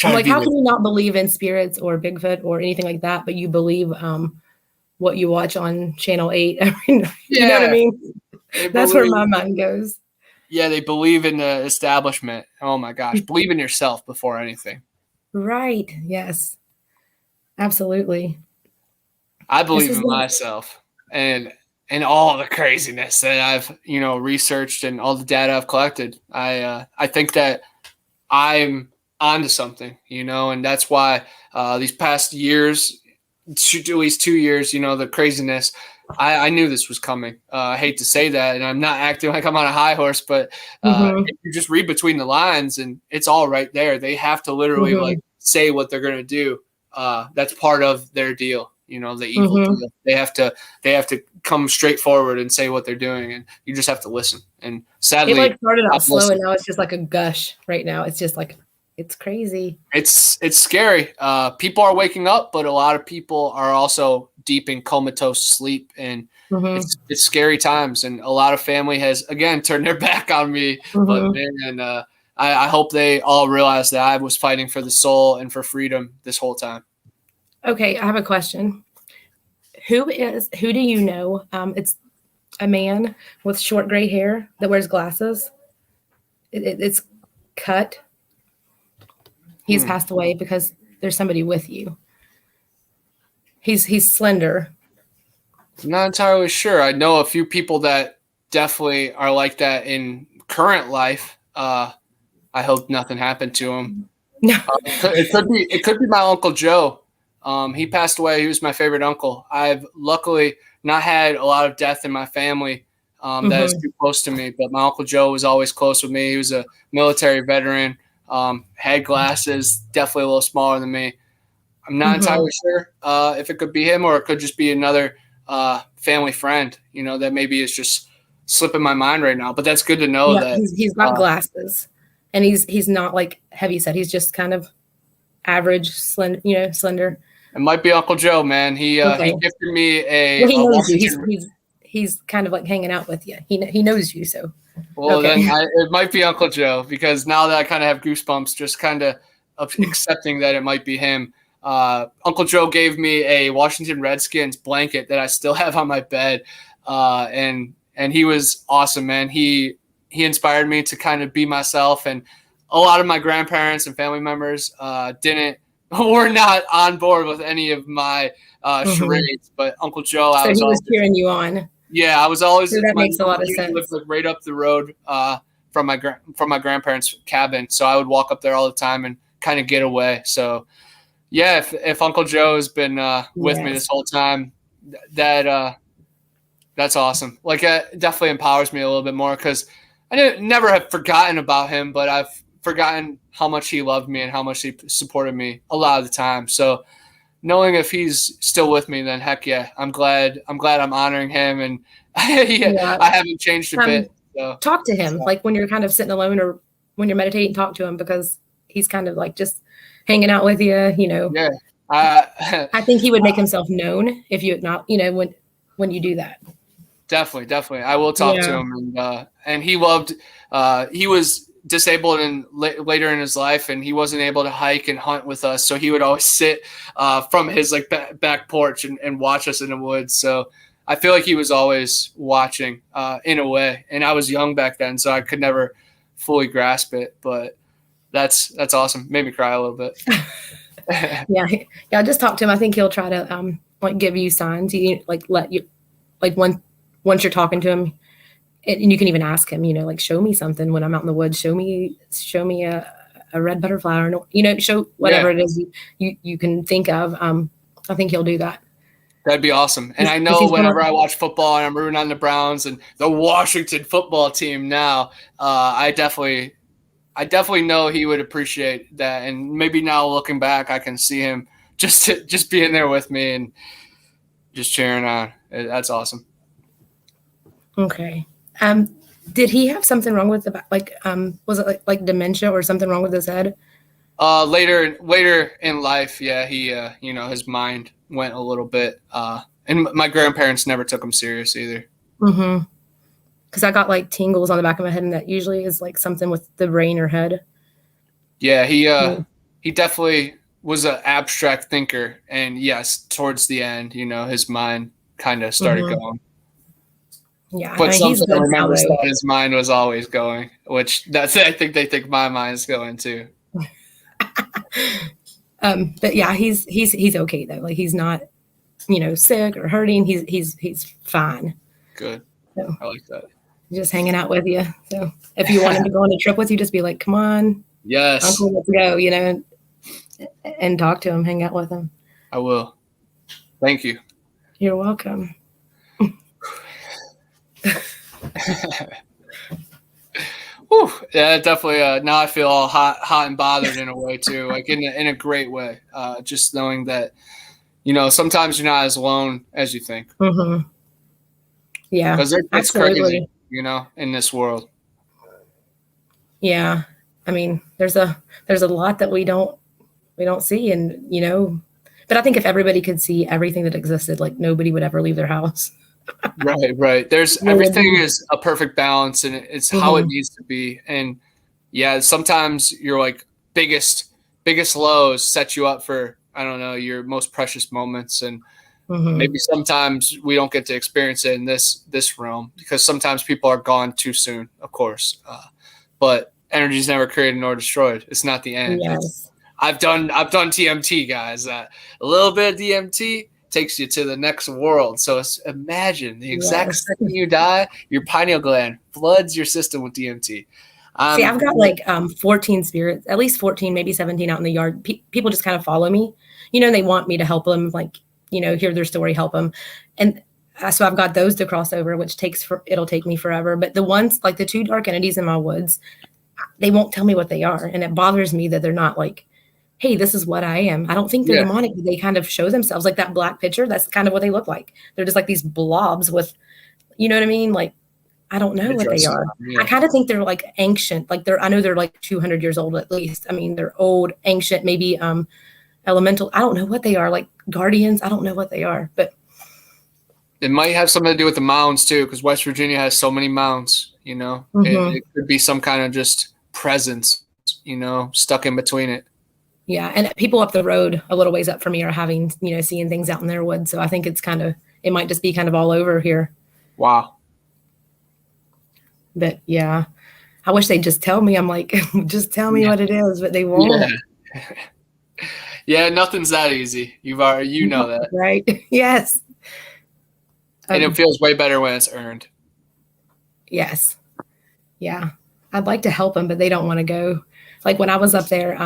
I'm like, how can you not believe in spirits or Bigfoot or anything like that, but you believe what you watch on Channel 8 every night? You know what I mean? That's where my mind goes. Yeah, they believe in the establishment. Oh my gosh, believe in yourself before anything. Right. Yes. Absolutely. I believe in myself and all the craziness that I've, researched and all the data I've collected. I think that I'm onto something, and that's why these past years, at least 2 years, the craziness, I knew this was coming. I hate to say that, and I'm not acting like I'm on a high horse, but if you just read between the lines, and it's all right there. They have to literally like say what they're going to do. That's part of their deal, the evil deal. They have to come straight forward and say what they're doing, and you just have to listen. And sadly, it started out slow, and now it's just like a gush right now. It's just like, it's crazy. It's scary. People are waking up, but a lot of people are also deep in comatose sleep, and it's scary times. And a lot of family has again turned their back on me. But man, I hope they all realize that I was fighting for the soul and for freedom this whole time. Okay, I have a question. Who do you know? It's a man with short gray hair that wears glasses. It's cut. He's passed away because there's somebody with you. He's slender. I'm not entirely sure. I know a few people that definitely are like that in current life. I hope nothing happened to him. No. It could be my Uncle Joe. He passed away. He was my favorite uncle. I've luckily not had a lot of death in my family that is too close to me, but my Uncle Joe was always close with me. He was a military veteran, had glasses, definitely a little smaller than me. I'm not entirely sure if it could be him or it could just be another family friend, that maybe is just slipping my mind right now. But that's good to know that he's got glasses, and he's not like heavy set. He's just kind of average, slender. It might be Uncle Joe, man. He gifted me a. Well, he knows Washington. you. He's kind of like hanging out with you. He knows you, so. Well, then it might be Uncle Joe, because now that I kind of have goosebumps, just kind of accepting that it might be him. Uncle Joe gave me a Washington Redskins blanket that I still have on my bed, and he was awesome, man. He inspired me to kind of be myself, and a lot of my grandparents and family members were not on board with any of my charades, but Uncle Joe, so he was cheering you on. Yeah, I was always. So that makes a lot of sense. Lived like right up the road from my grandparents' cabin, so I would walk up there all the time and kind of get away. So, yeah, if Uncle Joe has been with me this whole time, that's awesome. Like, it definitely empowers me a little bit more, because I never have forgotten about him, but I've forgotten how much he loved me and how much he supported me a lot of the time. So, knowing if he's still with me, then heck yeah, I'm glad I'm honoring him, and I haven't changed a bit. So. Talk to him, like when you're kind of sitting alone or when you're meditating, talk to him, because he's kind of like just hanging out with you, Yeah. I think he would make himself known if you not, when you do that. Definitely. I will talk to him, and he loved. He was disabled later in his life, and he wasn't able to hike and hunt with us, so he would always sit from his like back porch and watch us in the woods. So I feel like he was always watching in a way, and I was young back then, so I could never fully grasp it, but that's awesome. Made me cry a little bit. Just talk to him. I think he'll try to like give you signs. He like let you, like once you're talking to him. And you can even ask him, like, show me something when I'm out in the woods. Show me a red butterfly, or show whatever it is you can think of. I think he'll do that. That'd be awesome. And I know whenever I watch football and I'm rooting on the Browns and the Washington football team now, I definitely know he would appreciate that. And maybe now looking back, I can see him just being there with me and just cheering on. That's awesome. Okay. Did he have something wrong with was it like dementia or something wrong with his head? Later in life, yeah, he his mind went a little bit, and my grandparents never took him serious either. Mm-hmm. Because I got like tingles on the back of my head, and that usually is like something with the brain or head. Yeah, he definitely was an abstract thinker, and yes, towards the end, his mind kind of started going. Yeah, but something I remember that his mind was always going, which I think they think my mind's going too. But yeah, he's okay though. Like he's not, sick or hurting. He's fine. Good. So, I like that. Just hanging out with you. So if you want him to go on a trip with you, just be like, "Come on, yes, Uncle, let's go." And talk to him, hang out with him. I will. Thank you. You're welcome. Whew, yeah, definitely. Now I feel all hot and bothered in a way too, like in a great way. Just knowing that, sometimes you're not as alone as you think. Mm-hmm. Yeah, because it's crazy, in this world. Yeah, I mean, there's a lot that we don't see, and but I think if everybody could see everything that existed, like nobody would ever leave their house. Right. There's everything is a perfect balance, and it's how it needs to be. And yeah, sometimes your like biggest lows set you up for, I don't know, your most precious moments. And maybe sometimes we don't get to experience it in this realm, because sometimes people are gone too soon, of course. But energy is never created nor destroyed. It's not the end. Yes. I've done TMT, guys. A little bit of DMT takes you to the next world. So imagine the exact second you die, your pineal gland floods your system with DMT. See, I've got like 14 spirits, at least 14, maybe 17 out in the yard. People just kind of follow me, they want me to help them, like, hear their story, help them. And so I've got those to cross over, which it'll take me forever. But the ones, like the two dark entities in my woods, they won't tell me what they are. And it bothers me that they're not like, hey, this is what I am. I don't think they're demonic, but they kind of show themselves like that black picture. That's kind of what they look like. They're just like these blobs with, you know what I mean? Like, I don't know what they are. I kind of think they're like ancient. Like I know they're like 200 years old at least. I mean, they're old, ancient, maybe elemental. I don't know what they are. Like guardians. I don't know what they are, but it might have something to do with the mounds too, because West Virginia has so many mounds. It could be some kind of just presence, stuck in between it. Yeah, and people up the road a little ways up from me are having, seeing things out in their woods. So I think it might just be kind of all over here. Wow. But yeah, I wish they'd just tell me. I'm like, just tell me what it is, but they won't. Yeah, nothing's that easy. You know that. Right? Yes. And it feels way better when it's earned. Yes. Yeah. I'd like to help them, but they don't want to go. Like when I was up there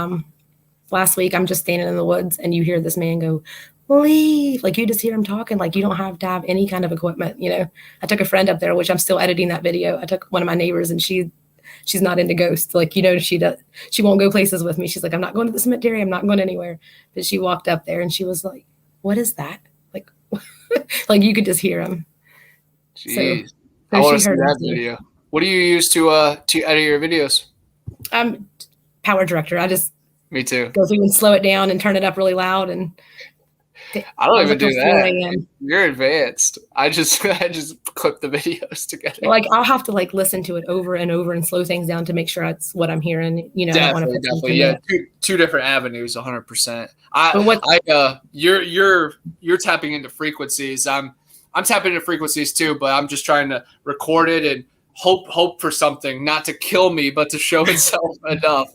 last week, I'm just standing in the woods and you hear this man go, leave. Like you just hear him talking, like you don't have to have any kind of equipment. I took a friend up there, which I'm still editing that video. I took one of my neighbors and she's not into ghosts. Like, she won't go places with me. She's like, I'm not going to the cemetery. I'm not going anywhere. But she walked up there and she was like, what is that? Like, like you could just hear him. Jeez. So I want to see that video. What do you use to edit your videos? Power director. I just me too. Go through and slow it down and turn it up really loud and I don't even do that. You're advanced. I just clip the videos together. Like I'll have to like listen to it over and over and slow things down to make sure it's what I'm hearing. Definitely. Yeah, two different avenues, 100%. You're tapping into frequencies. I'm tapping into frequencies too, but I'm just trying to record it and hope for something, not to kill me, but to show itself enough.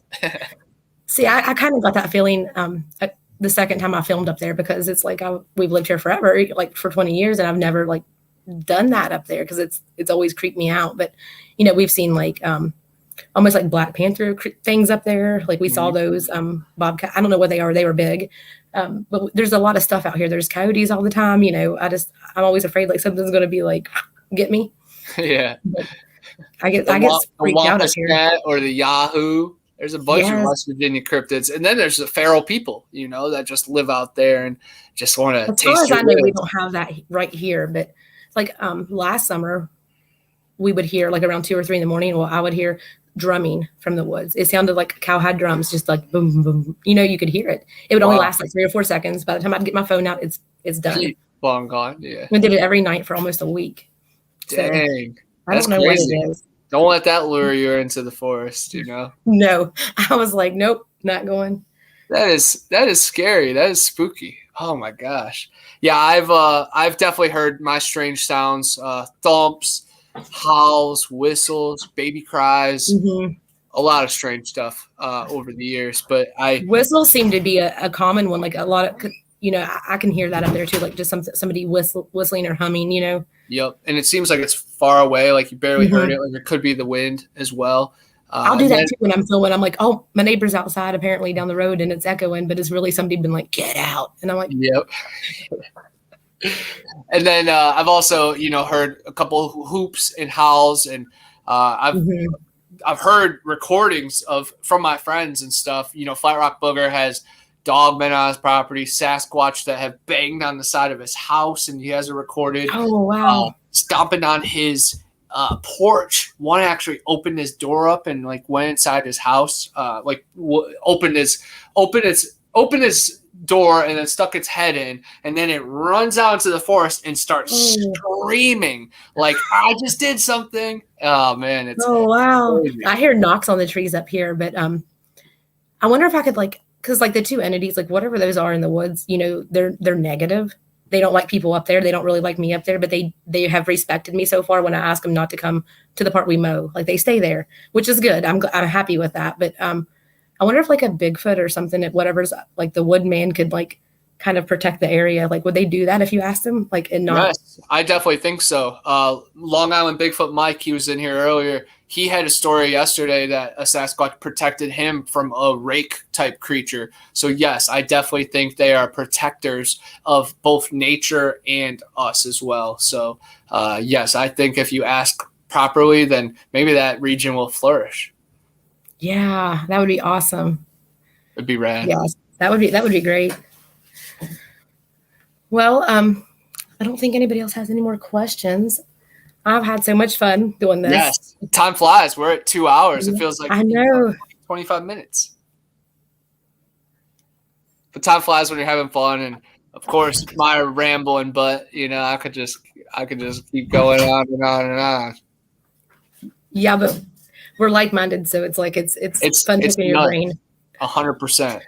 See, I kind of got that feeling the second time I filmed up there because it's like we've lived here forever, like for 20 years, and I've never like done that up there because it's always creeped me out. But we've seen like almost like Black Panther things up there. Like we saw those bobcat. I don't know what they are. They were big, but there's a lot of stuff out here. There's coyotes all the time. I'm always afraid like something's going to be like get me. Yeah, but I get freaked out up here. Or the Yahoo. There's a bunch of West Virginia cryptids, and then there's the feral people, that just live out there and just want to taste. As far as I know, we don't have that right here, but like last summer, we would hear like around 2 or 3 in the morning. Well, I would hear drumming from the woods. It sounded like a cow had drums, just like boom, boom, boom. You could hear it. It would only last like 3 or 4 seconds. By the time I'd get my phone out, it's done. Long gone. Yeah. We did it every night for almost a week. Dang, so, I don't know crazy. What it is. Don't let that lure you into the forest, No, I was like, nope, not going. That is scary. That is spooky. Oh my gosh. Yeah, I've definitely heard my strange sounds, thumps, howls, whistles, baby cries, a lot of strange stuff over the years. But whistles seem to be a common one. Like a lot of, I can hear that up there too. Like just somebody whistling or humming, Yep, and it seems like it's far away, like you barely heard it. Like it could be the wind as well. I'll do that too when I'm filming. I'm like, oh, my neighbor's outside apparently down the road, and it's echoing, but it's really somebody been like, get out, and I'm like, yep. And then I've also, heard a couple hoops and howls, and I've heard recordings from my friends and stuff. Flat Rock Booger has Dogman on his property, Sasquatch that have banged on the side of his house, and he has it recorded. Oh wow! Stomping on his porch. One actually opened his door up and like went inside his house. Opened his door and then stuck its head in, and then it runs out into the forest and starts screaming like I just did something. Oh man! It's wow! crazy. I hear knocks on the trees up here, but I wonder if I could because like the two entities, like whatever those are in the woods, they're negative. They don't like people up there. They don't really like me up there, but they have respected me so far when I ask them not to come to the part we mow. Like they stay there, which is good. I'm happy with that. But I wonder if like a Bigfoot or something, whatever's like the woodman could like kind of protect the area. Like would they do that if you asked them? Like and not? Yes, I definitely think so. Long Island Bigfoot Mike, he was in here earlier. he had a story yesterday that a Sasquatch protected him from a rake type creature. So yes, I definitely think they are protectors of both nature and us as well. So yes, I think if you ask properly, then maybe that region will flourish. Yeah, that would be awesome. It'd be rad. Yes, that would be great. Well, I don't think anybody else has any more questions. I've had so much fun doing this. Yes, time flies. We're at 2 hours. It feels like I know 25 minutes. But time flies when you're having fun, and of course, my rambling. But I could just keep going on and on and on. Yeah, but we're like-minded, so it's like it's fun picking your brain. 100%.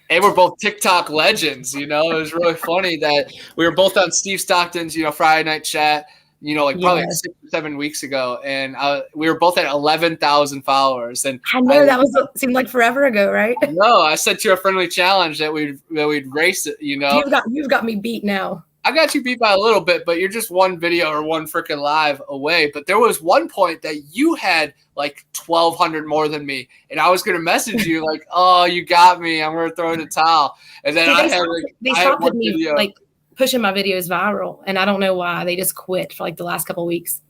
And we're both TikTok legends. It was really funny that we were both on Steve Stockton's Friday night chat. Probably 6 or 7 weeks ago, and we were both at 11,000 followers. And I know that seemed like forever ago, right? No, I sent you a friendly challenge that we'd race it. You've got me beat now. I got you beat by a little bit, but you're just one video or one freaking live away. But there was one point that you had like 1,200 more than me, and I was gonna message you like, "Oh, you got me. I'm gonna throw in the towel." And then they stopped with me video. Like pushing my videos viral, and I don't know why. They just quit for like the last couple of weeks.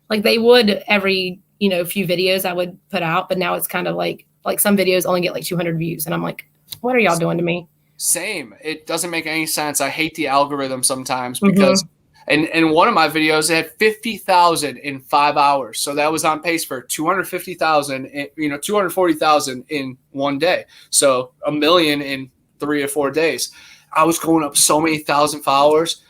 Like they would every few videos I would put out, but now it's kind of like some videos only get like 200 views, and I'm like, what are y'all doing to me? Same. It doesn't make any sense. I hate the algorithm sometimes because in one of my videos it had 50,000 in 5 hours, so that was on pace for 250,000, 240,000 in one day, so 1 million in 3 or 4 days. I was going up so many thousand followers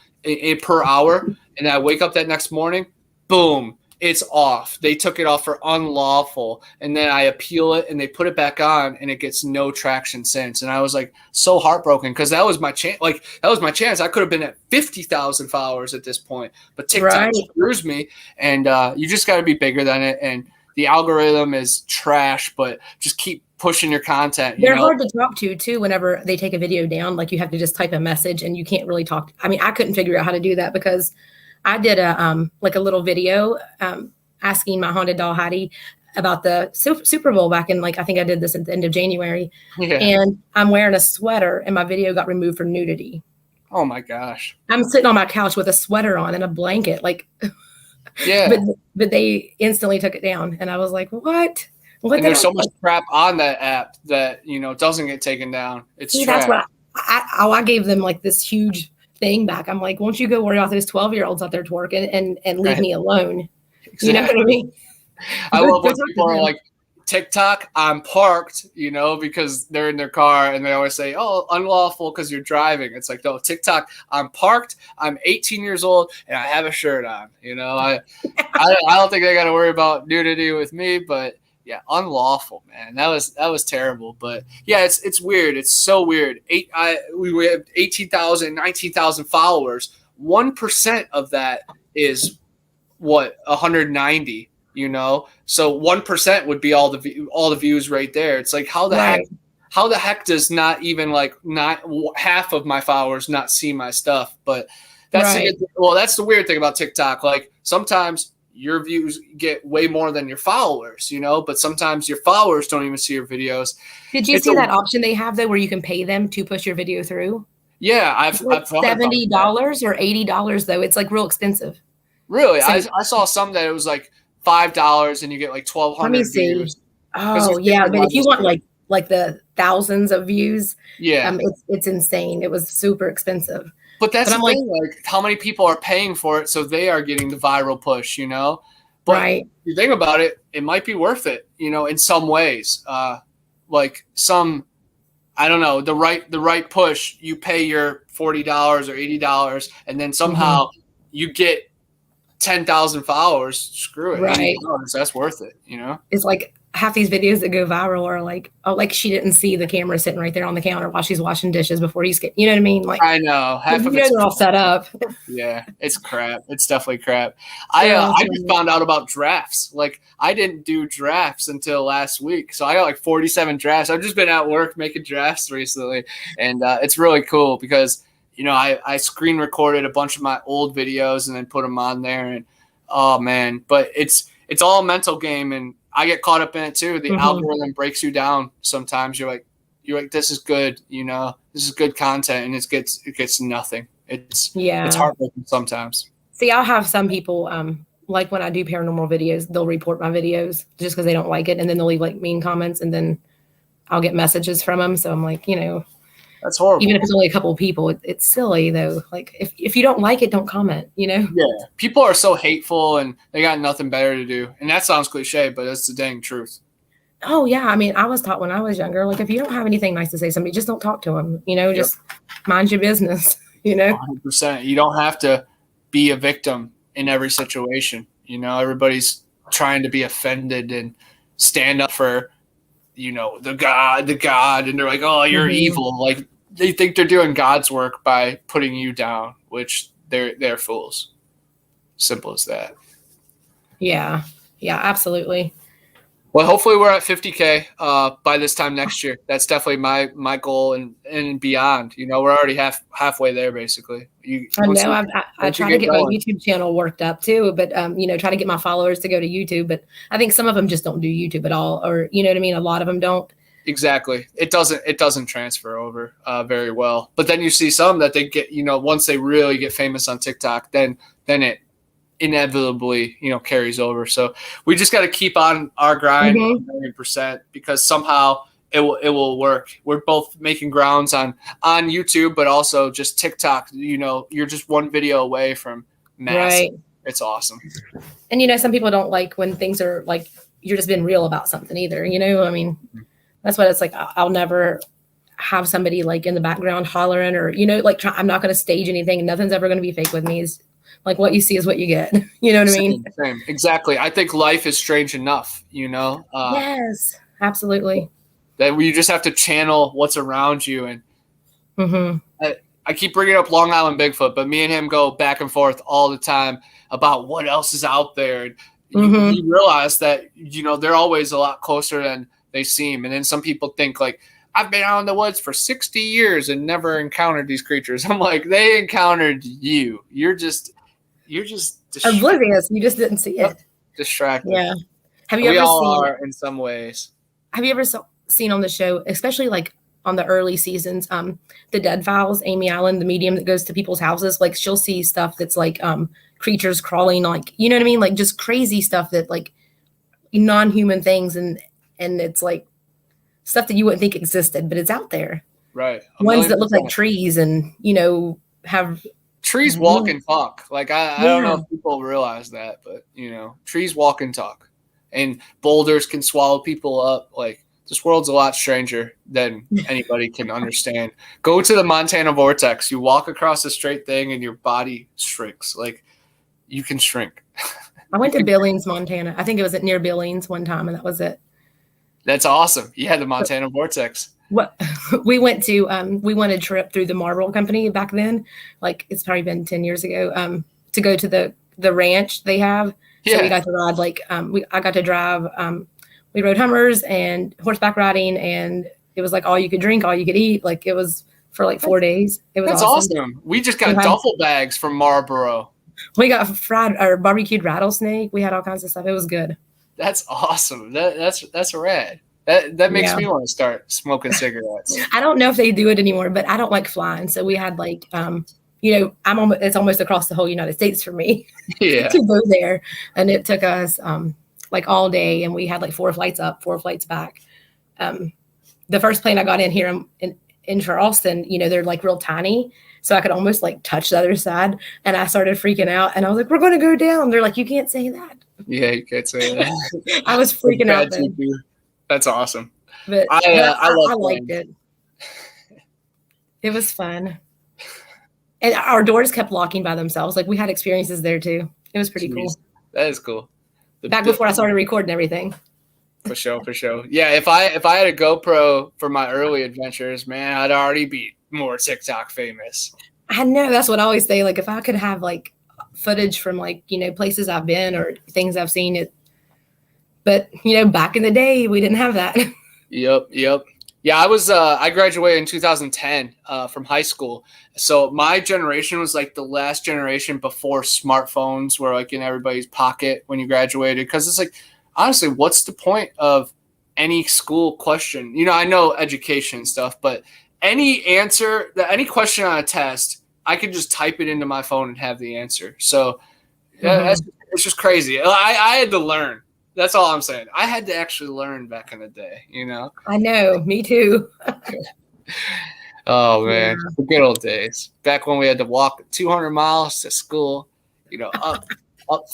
per hour, and I wake up that next morning, boom, it's off. They took it off for unlawful, and then I appeal it, and they put it back on, and it gets no traction since. And I was like so heartbroken because that was my chance. Like that was my chance. I could have been at 50,000 followers at this point, but TikTok screws me, and you just got to be bigger than it. And the algorithm is trash, but just keep pushing your content. They're hard to talk to too. Whenever they take a video down, like you have to just type a message, and you can't really talk. I mean, I couldn't figure out how to do that because I did a little video asking my haunted doll Heidi about the Super Bowl back in I think I did this at the end of January, and I'm wearing a sweater, and my video got removed for nudity. Oh my gosh! I'm sitting on my couch with a sweater on and a blanket, yeah. But they instantly took it down, and I was like, what? And there's so much crap on that app that doesn't get taken down. It's trash. That's what I gave them this huge thing back. I'm like, won't you go worry about those 12-year-olds out there twerking and leave me alone? Exactly. You know what I mean? I love when people are like, TikTok, I'm parked, because they're in their car, and they always say, oh, unlawful because you're driving. It's like, no, TikTok, I'm parked, I'm 18 years old, and I have a shirt on. I don't think they got to worry about nudity with me, but yeah, unlawful, man. That was terrible. But yeah, it's weird. It's so weird. We have 18,000, 19,000 followers. 1% of that is what, 190. So 1% would be all the views right there. It's like how the heck does not even not half of my followers not see my stuff? But that's that's the weird thing about TikTok. Like sometimes your views get way more than your followers, but sometimes your followers don't even see your videos. Did you see that option they have though, where you can pay them to push your video through? Yeah, I've $70 or $80 though. It's real expensive. Really? So, I saw some that it was $5 and you get 1,200 views. Oh yeah, but if you want like the thousands of views, yeah, it's insane. It was super expensive. But that's the thing, how many people are paying for it, so they are getting the viral push, But if you think about it, it might be worth it, in some ways. I don't know, the right push, you pay your $40 or $80, and then somehow you get 10,000 followers. Screw it, right? That's worth it, It's like half these videos that go viral are she didn't see the camera sitting right there on the counter while she's washing dishes before you get, you know what I mean? I know half of it's they're all set up. Yeah, it's crap. It's definitely crap. I just found out about drafts. I didn't do drafts until last week, so I got 47 drafts. I've just been at work making drafts recently, and it's really cool because I screen recorded a bunch of my old videos and then put them on there, and oh man, but it's it's all a mental game, and I get caught up in it too. The Mhm. algorithm breaks you down sometimes. You're like, this is good, this is good content, and it gets nothing. It's Yeah. heartbreaking sometimes. See, I'll have some people, like when I do paranormal videos, they'll report my videos just because they don't like it, and then they'll leave like mean comments, and then I'll get messages from them. So I'm like, That's horrible. even if it's only a couple of people, it's silly though. Like if you don't like it, don't comment. Yeah, people are so hateful, and they got nothing better to do. And that sounds cliche, but it's the dang truth. Oh yeah, I mean, I was taught when I was younger, like if you don't have anything nice to say to somebody, just don't talk to them. Just mind your business. 100%. You don't have to be a victim in every situation. Everybody's trying to be offended and stand up for, the God, and they're like, oh, you're evil. Like they think they're doing God's work by putting you down, which they're fools. Simple as that. Yeah, absolutely. Well, hopefully we're at 50K by this time next year. That's definitely my goal and beyond. We're already halfway there, basically. I know. I try to get my YouTube channel worked up too, but try to get my followers to go to YouTube. But I think some of them just don't do YouTube at all, or you know what I mean. A lot of them don't. Exactly. It doesn't transfer over very well. But then you see some that they get, once they really get famous on TikTok, then it inevitably carries over. So we just got to keep on our grind 100%, because somehow it will work. We're both making grounds on YouTube, but also just TikTok. You're just one video away from massive. Right. It's awesome. And some people don't like when things are like you're just being real about something either. I mean, that's what it's like. I'll never have somebody like in the background hollering or I'm not going to stage anything. Nothing's ever going to be fake with me. Is like what you see is what you get. You know what I mean? Same. Exactly. I think life is strange enough, yes, absolutely. That you just have to channel what's around you. And I keep bringing up Long Island Bigfoot, but me and him go back and forth all the time about what else is out there. And you realize that, they're always a lot closer than they seem. And then some people think like, I've been out in the woods for 60 years and never encountered these creatures. I'm like, they encountered you. You're just oblivious. You just didn't see it. Distracted. Yeah. We all are in some ways. Have you ever seen on the show, especially like on the early seasons, the Dead Files, Amy Allen, the medium that goes to people's houses, like she'll see stuff that's like creatures crawling, like, you know what I mean? Like just crazy stuff that like non-human things. And it's like stuff that you wouldn't think existed, but it's out there. Right. Ones that look like trees and, have trees walk and talk. Like I don't know if people realize that, but trees walk and talk, and boulders can swallow people up. Like this world's a lot stranger than anybody can understand. Go to the Montana vortex. You walk across a straight thing and your body shrinks. Like you can shrink. I went to Billings, Montana. I think it was near Billings one time, and that was it. That's awesome. Yeah, the Montana vortex. What we went to, we went a trip through the Marble Company back then. Like it's probably been 10 years ago. To go to the ranch they have. Yeah. So we got to ride I got to drive. We rode Hummers and horseback riding, and it was like all you could drink, all you could eat. Like it was for like 4 days. It was awesome. We just got duffel bags from Marlboro. We got fried or barbecued rattlesnake. We had all kinds of stuff. It was good. That's awesome. That's rad. That makes me want to start smoking cigarettes. I don't know if they do it anymore, but I don't like flying. So we had like, it's almost across the whole United States for me to go there. And it took us like all day, and we had like 4 flights up, 4 flights back. The first plane I got in here in Charleston, they're like real tiny. So I could almost like touch the other side, and I started freaking out, and I was like, we're going to go down. They're like, you can't say that. Yeah, you can't say that. I was freaking out then. That's awesome. But I liked it. It was fun. And our doors kept locking by themselves. Like we had experiences there too. It was pretty cool. That is cool. Back before I started recording everything. For sure. Yeah, if I had a GoPro for my early adventures, man, I'd already be more TikTok famous. I know, that's what I always say. Like if I could have like footage from like, places I've been or things I've seen it. But, back in the day, we didn't have that. Yep. Yeah, I graduated in 2010 from high school. So my generation was like the last generation before smartphones were like in everybody's pocket when you graduated. Because it's like, honestly, what's the point of any school question? You know, I know education and stuff, but any answer, any question on a test, I could just type it into my phone and have the answer. So yeah, Mm-hmm. it's just crazy. I had to learn. That's all I'm saying. I had to actually learn back in the day, you know? I know, me too. Oh man, Yeah. the good old days. Back when we had to walk 200 miles to school, you know, up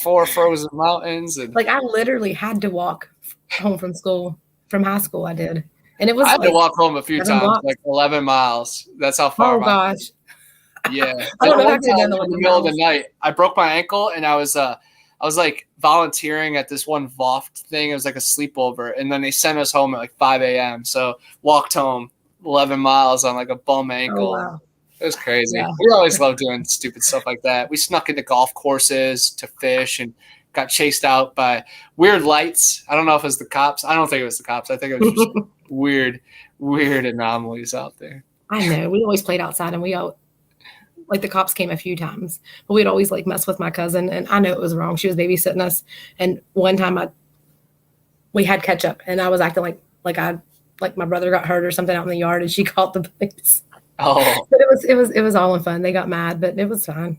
four frozen mountains, and Like I literally had to walk home from school, from high school. I did, and it I was had to like walk home a few 7 blocks. times, like 11 miles. That's how far Oh my gosh, yeah. I Then don't know if I one could have done time the in the 11 middle of the miles. night, I broke my ankle, and I was like volunteering at this one VOFT thing. It was like a sleepover, and then they sent us home at like 5 a.m. So walked home 11 miles on like a bum Oh ankle. wow, It was crazy. yeah. We always loved doing stupid stuff like that. We snuck into golf courses to fish and got chased out by weird lights. I don't know if it was the cops. I don't think it was the cops. I think it was just weird, weird anomalies out there. I know. We always played outside, and we all like the cops came a few times, but we'd always like mess with my cousin, and I know it was wrong. She was babysitting us, and one time we had ketchup, and I was acting like my brother got hurt or something out in the yard, and she called the police. Oh, But it was all in fun. They got mad, but it was fine.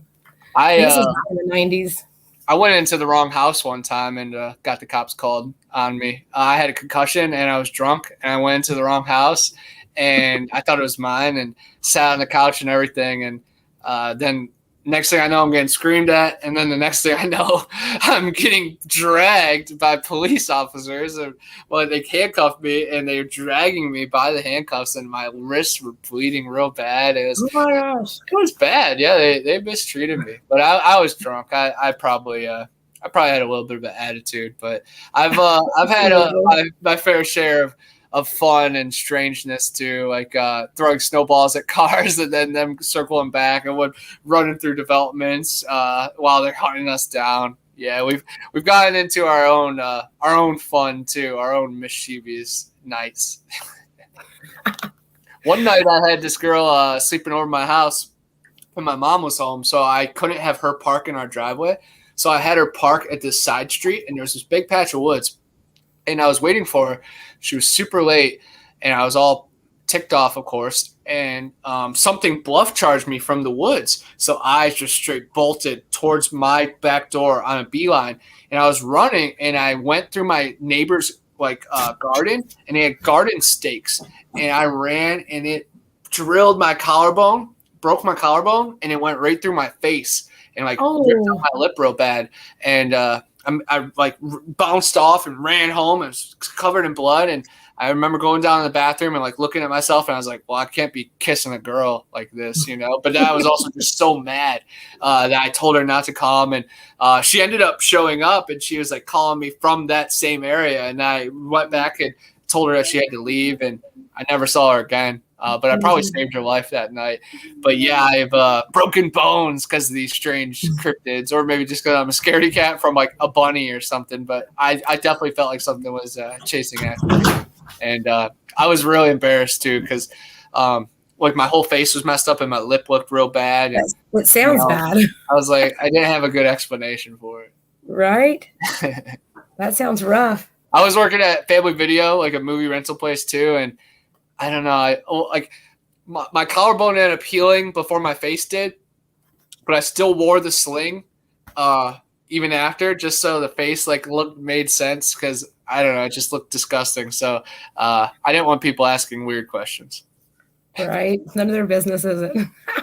I And this was uh, back in the 90s. I went into the wrong house one time and got the cops called on me. I had a concussion and I was drunk and I went into the wrong house and I thought it was mine and sat on the couch and everything. And then next thing I know, I'm getting screamed at. And then the next thing I know, I'm getting dragged by police officers. And, well, they handcuffed me and they were dragging me by the handcuffs and my wrists were bleeding real bad. Oh my gosh. It was bad. Yeah, they mistreated me. But I was drunk. I probably had a little bit of an attitude, but I've had my fair share of fun and strangeness too, like throwing snowballs at cars and then them circling back and running through developments while they're hunting us down. Yeah, we've gotten into our own fun too, our own mischievous nights. One night I had this girl sleeping over my house when my mom was home, so I couldn't have her park in our driveway. So I had her park at this side street, and there was this big patch of woods. And I was waiting for her. She was super late, and I was all ticked off, of course. And something bluff charged me from the woods. So I just straight bolted towards my back door on a beeline. And I was running, and I went through my neighbor's garden, and they had garden stakes. And I ran, and it drilled my collarbone, broke my collarbone, and it went right through my face and ripped out my lip real bad. And I bounced off and ran home and was covered in blood. And I remember going down in the bathroom and looking at myself, and I was like, well, I can't be kissing a girl like this, you know? But I was also just so mad that I told her not to come. And she ended up showing up, and she was calling me from that same area. And I went back and told her that she had to leave, and I never saw her again. But I probably saved her life that night. But yeah, I've broken bones because of these strange cryptids, or maybe just because I'm a scaredy cat from a bunny or something. But I definitely felt like something was chasing after me. And I was really embarrassed too because my whole face was messed up and my lip looked real bad. And, it sounds bad. I was like, I didn't have a good explanation for it. Right? That sounds rough. I was working at Family Video, a movie rental place too, and I don't know. My collarbone ended up healing before my face did, but I still wore the sling even after, just so the face made sense because I don't know, it just looked disgusting. So I didn't want people asking weird questions. Right? None of their business, is it?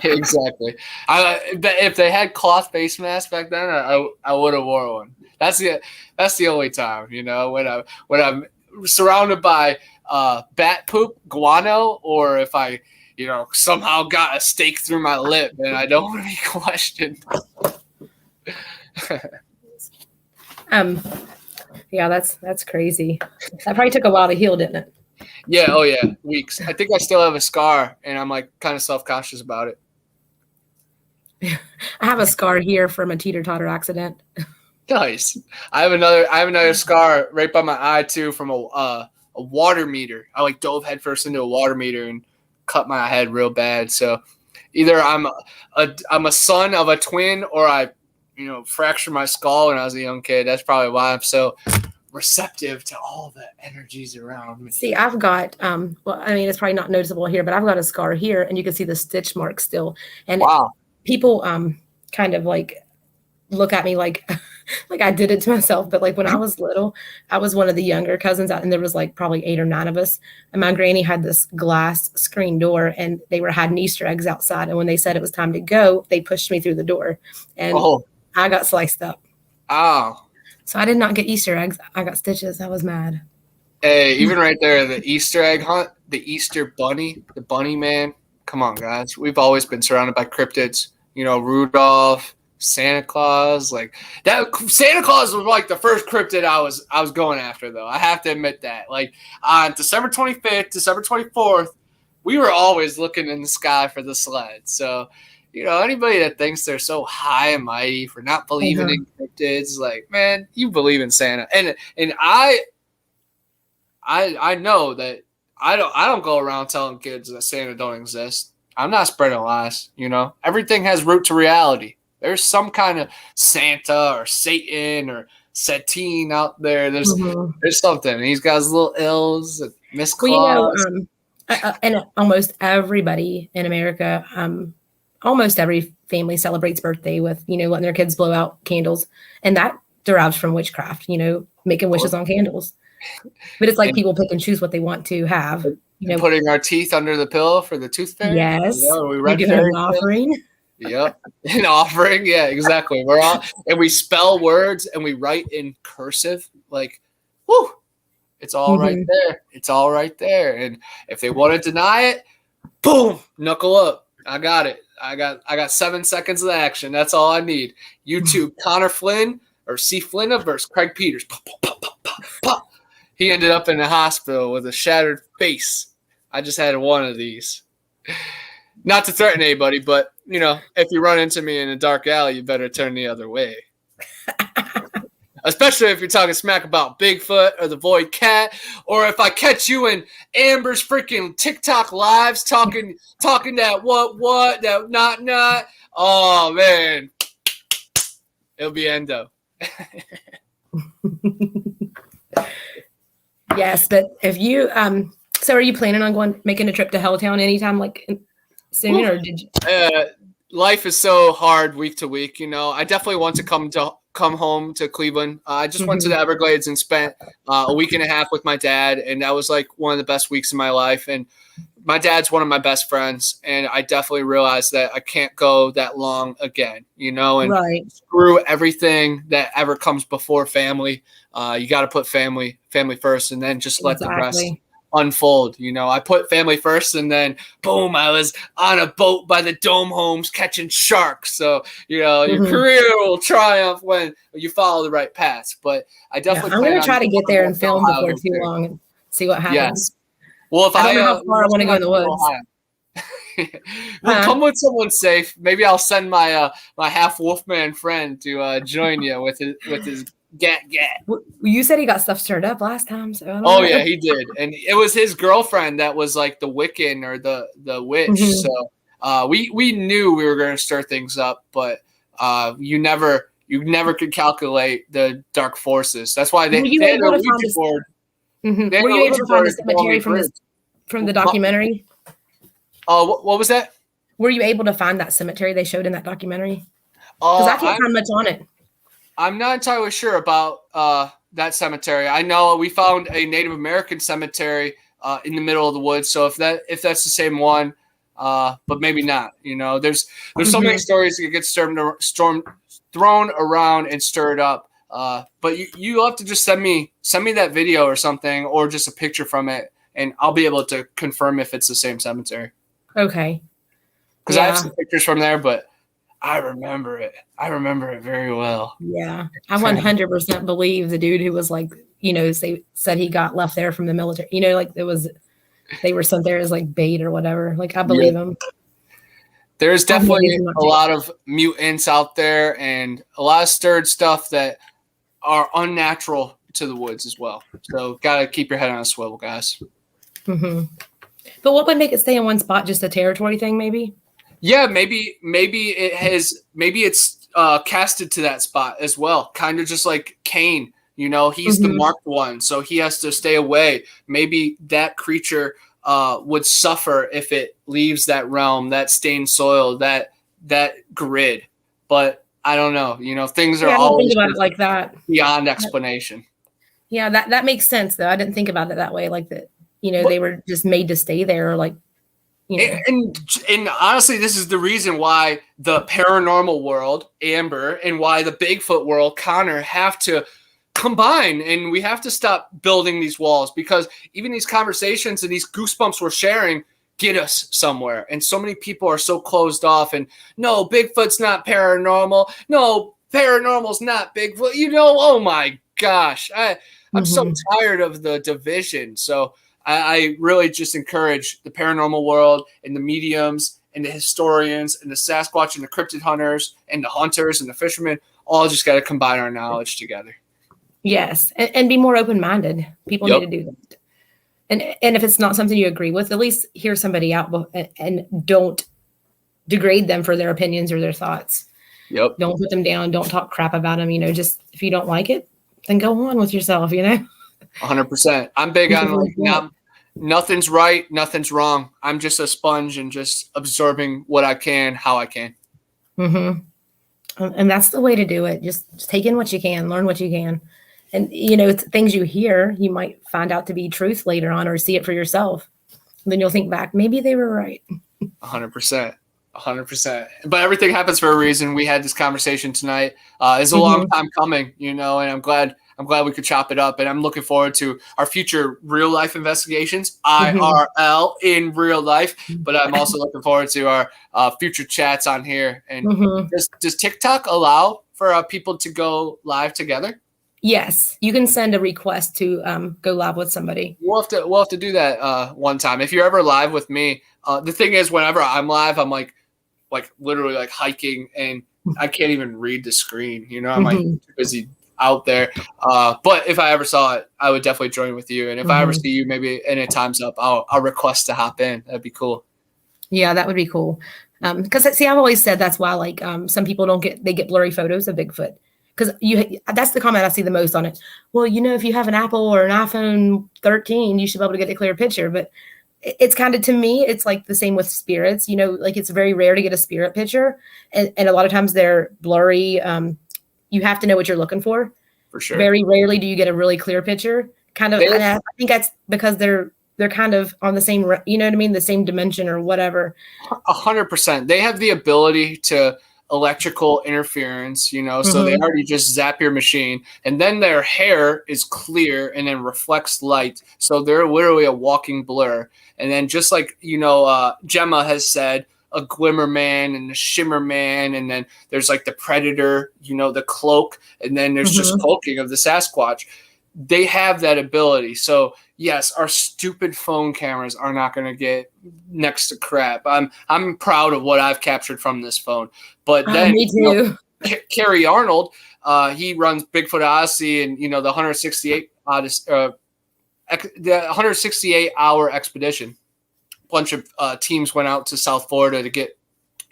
Exactly. If they had cloth face masks back then, I would have worn one. That's the only time, you know, when I'm surrounded by bat poop, guano, or if I, somehow got a stake through my lip and I don't want to be questioned. Yeah, that's crazy. That probably took a while to heal, didn't it? Yeah. Oh yeah. Weeks. I think I still have a scar and I'm kind of self-conscious about it. I have a scar here from a teeter-totter accident. Nice. I have another scar right by my eye too from a a water meter. I like dove headfirst into a water meter and cut my head real bad. So either I'm a son of a twin, or I, fractured my skull when I was a young kid. That's probably why I'm so receptive to all the energies around me. See, I've got well, I mean, it's probably not noticeable here, but I've got a scar here, and you can see the stitch mark still. And wow, people kind of like look at me like like I did it to myself. But like when I was little, I was one of the younger cousins, and there was like probably 8 or 9 of us. And my granny had this glass screen door, and they were hiding Easter eggs outside. And when they said it was time to go, they pushed me through the door, and I got sliced up. Oh. So I did not get Easter eggs. I got stitches. I was mad. Hey, even right there, the Easter egg hunt, the Easter bunny, the bunny man. Come on, guys. We've always been surrounded by cryptids. Rudolph, Santa Claus, like that. Santa Claus was like the first cryptid I was going after, though. I have to admit that. Like on December 25th, December 24th, we were always looking in the sky for the sled. So, anybody that thinks they're so high and mighty for not believing in cryptids, like, man, you believe in Santa. And I know that I don't go around telling kids that Santa don't exist. I'm not spreading lies, Everything has root to reality. There's some kind of Santa or Satan or Satine out there. There's something. And he's got his little ills and Miss Claus. And almost everybody in America, almost every family celebrates birthday with, letting their kids blow out candles. And that derives from witchcraft, making wishes on candles. But it's like people pick and choose what they want to have. Putting our teeth under the pillow for the tooth fairy. Yes. We do an offering. Yep. An offering. Yeah, exactly. And we spell words and we write in cursive. Like, whoo, it's all right there. It's all right there. And if they want to deny it, boom, knuckle up. I got it. I got 7 seconds of action. That's all I need. YouTube, Connor Flynn or C. Flynn versus Craig Peters. Pop, pop, pop, pop, pop, pop. He ended up in the hospital with a shattered face. I just had one of these. Not to threaten anybody, but, if you run into me in a dark alley, you better turn the other way. Especially if you're talking smack about Bigfoot or the Void Cat, or if I catch you in Amber's freaking TikTok lives talking that what, that not. Oh, man. It'll be endo. Yes, but if you so are you planning on making a trip to Helltown anytime like soon, or did you? Life is so hard week to week. I definitely want to come home to Cleveland. I just went to the Everglades and spent a week and a half with my dad, and that was like one of the best weeks of my life. And my dad's one of my best friends, and I definitely realized that I can't go that long again. And screw everything that ever comes before family. You got to put family first, and then just let the rest unfold. I put family first, and then boom, I was on a boat by the dome homes catching sharks. So your career will triumph when you follow the right path. But I definitely I'm going to try to get there and film before too long and see what happens. Yes. Well, if I don't know how far I want to go in the woods. Come with someone safe. Maybe I'll send my my half wolfman friend to join you with his gat. You said he got stuff stirred up last time, so I don't know. yeah, he did, and it was his girlfriend that was like the Wiccan or the witch. So we knew we were going to stir things up, but you never could calculate the dark forces. That's why they had a Ouija board. Were you able to find the cemetery from the documentary? What was that? Were you able to find that cemetery they showed in that documentary? Because I can't find much on it. I'm not entirely sure about that cemetery. I know we found a Native American cemetery in the middle of the woods. So if that's the same one, but maybe not. There's so many stories that get thrown around and stirred up. But you have to just send me that video or something, or just a picture from it, and I'll be able to confirm if it's the same cemetery. Okay. Because I have some pictures from there, but I remember it. I remember it very well. Yeah. I 100% believe the dude who was like, they said he got left there from the military. Like they were sent there as like bait or whatever. Like I believe him. There's definitely a lot of mutants out there and a lot of stirred stuff that are unnatural to the woods as well. So got to keep your head on a swivel, guys. Mm-hmm. But what would make it stay in one spot? Just a territory thing, maybe? Yeah, maybe it's casted to that spot as well. Kind of just like Cain, he's the marked one, so he has to stay away. Maybe that creature would suffer if it leaves that realm, that stained soil, that grid. But I don't know. Things are always think about it like that. Beyond explanation. Yeah, that makes sense though. I didn't think about it that way. Like that, they were just made to stay there. Like, and honestly, this is the reason why the paranormal world, Amber, and why the Bigfoot world, Connor, have to combine, and we have to stop building these walls, because even these conversations and these goosebumps we're sharing get us somewhere. And so many people are so closed off, and no, Bigfoot's not paranormal. No, paranormal's not Bigfoot. Oh my gosh. I'm so tired of the division. So I really just encourage the paranormal world and the mediums and the historians and the Sasquatch and the cryptid hunters and the hunters and the fishermen all just got to combine our knowledge together. Yes, and be more open-minded. People need to do that. And if it's not something you agree with, at least hear somebody out and don't degrade them for their opinions or their thoughts. Yep. Don't put them down. Don't talk crap about them. Just if you don't like it, then go on with yourself, 100%. I'm big on nothing's right, nothing's wrong. I'm just a sponge and just absorbing what I can, how I can. Mm-hmm. And that's the way to do it. Just take in what you can, learn what you can. And, it's things you hear, you might find out to be truth later on or see it for yourself. And then you'll think back, maybe they were right. 100%. 100%. But everything happens for a reason. We had this conversation tonight. It's a long time coming, and I'm glad we could chop it up. And I'm looking forward to our future real life investigations, IRL, in real life. But I'm also looking forward to our future chats on here. And does TikTok allow for people to go live together? Yes, you can send a request to go live with somebody. We'll have to do that one time. If you're ever live with me, the thing is, whenever I'm live, I'm like literally like hiking, and I can't even read the screen. I'm like too busy out there. But if I ever saw it, I would definitely join with you. And if I ever see you, maybe and it time's up, I'll request to hop in. That'd be cool. Yeah, that would be cool. Because I've always said that's why some people get blurry photos of Bigfoot. Because that's the comment I see the most on it. Well, if you have an Apple or an iPhone 13, you should be able to get a clear picture. But it's kind of, to me, it's like the same with spirits. It's very rare to get a spirit picture. And a lot of times they're blurry. You have to know what you're looking for. For sure. Very rarely do you get a really clear picture. And I think that's because they're kind of on the same, the same dimension or whatever. 100%. They have the ability to electrical interference, so they already just zap your machine, and then their hair is clear and then reflects light, so they're literally a walking blur. And then just like Gemma has said, a glimmer man and a shimmer man, and then there's like the predator, the cloak, and then there's just cloaking of the Sasquatch. They have that ability. So yes, our stupid phone cameras are not going to get next to crap. I'm proud of what I've captured from this phone. But then me too. Kerry Arnold, he runs Bigfoot Odyssey and the 168 hour expedition. A bunch of teams went out to South Florida to get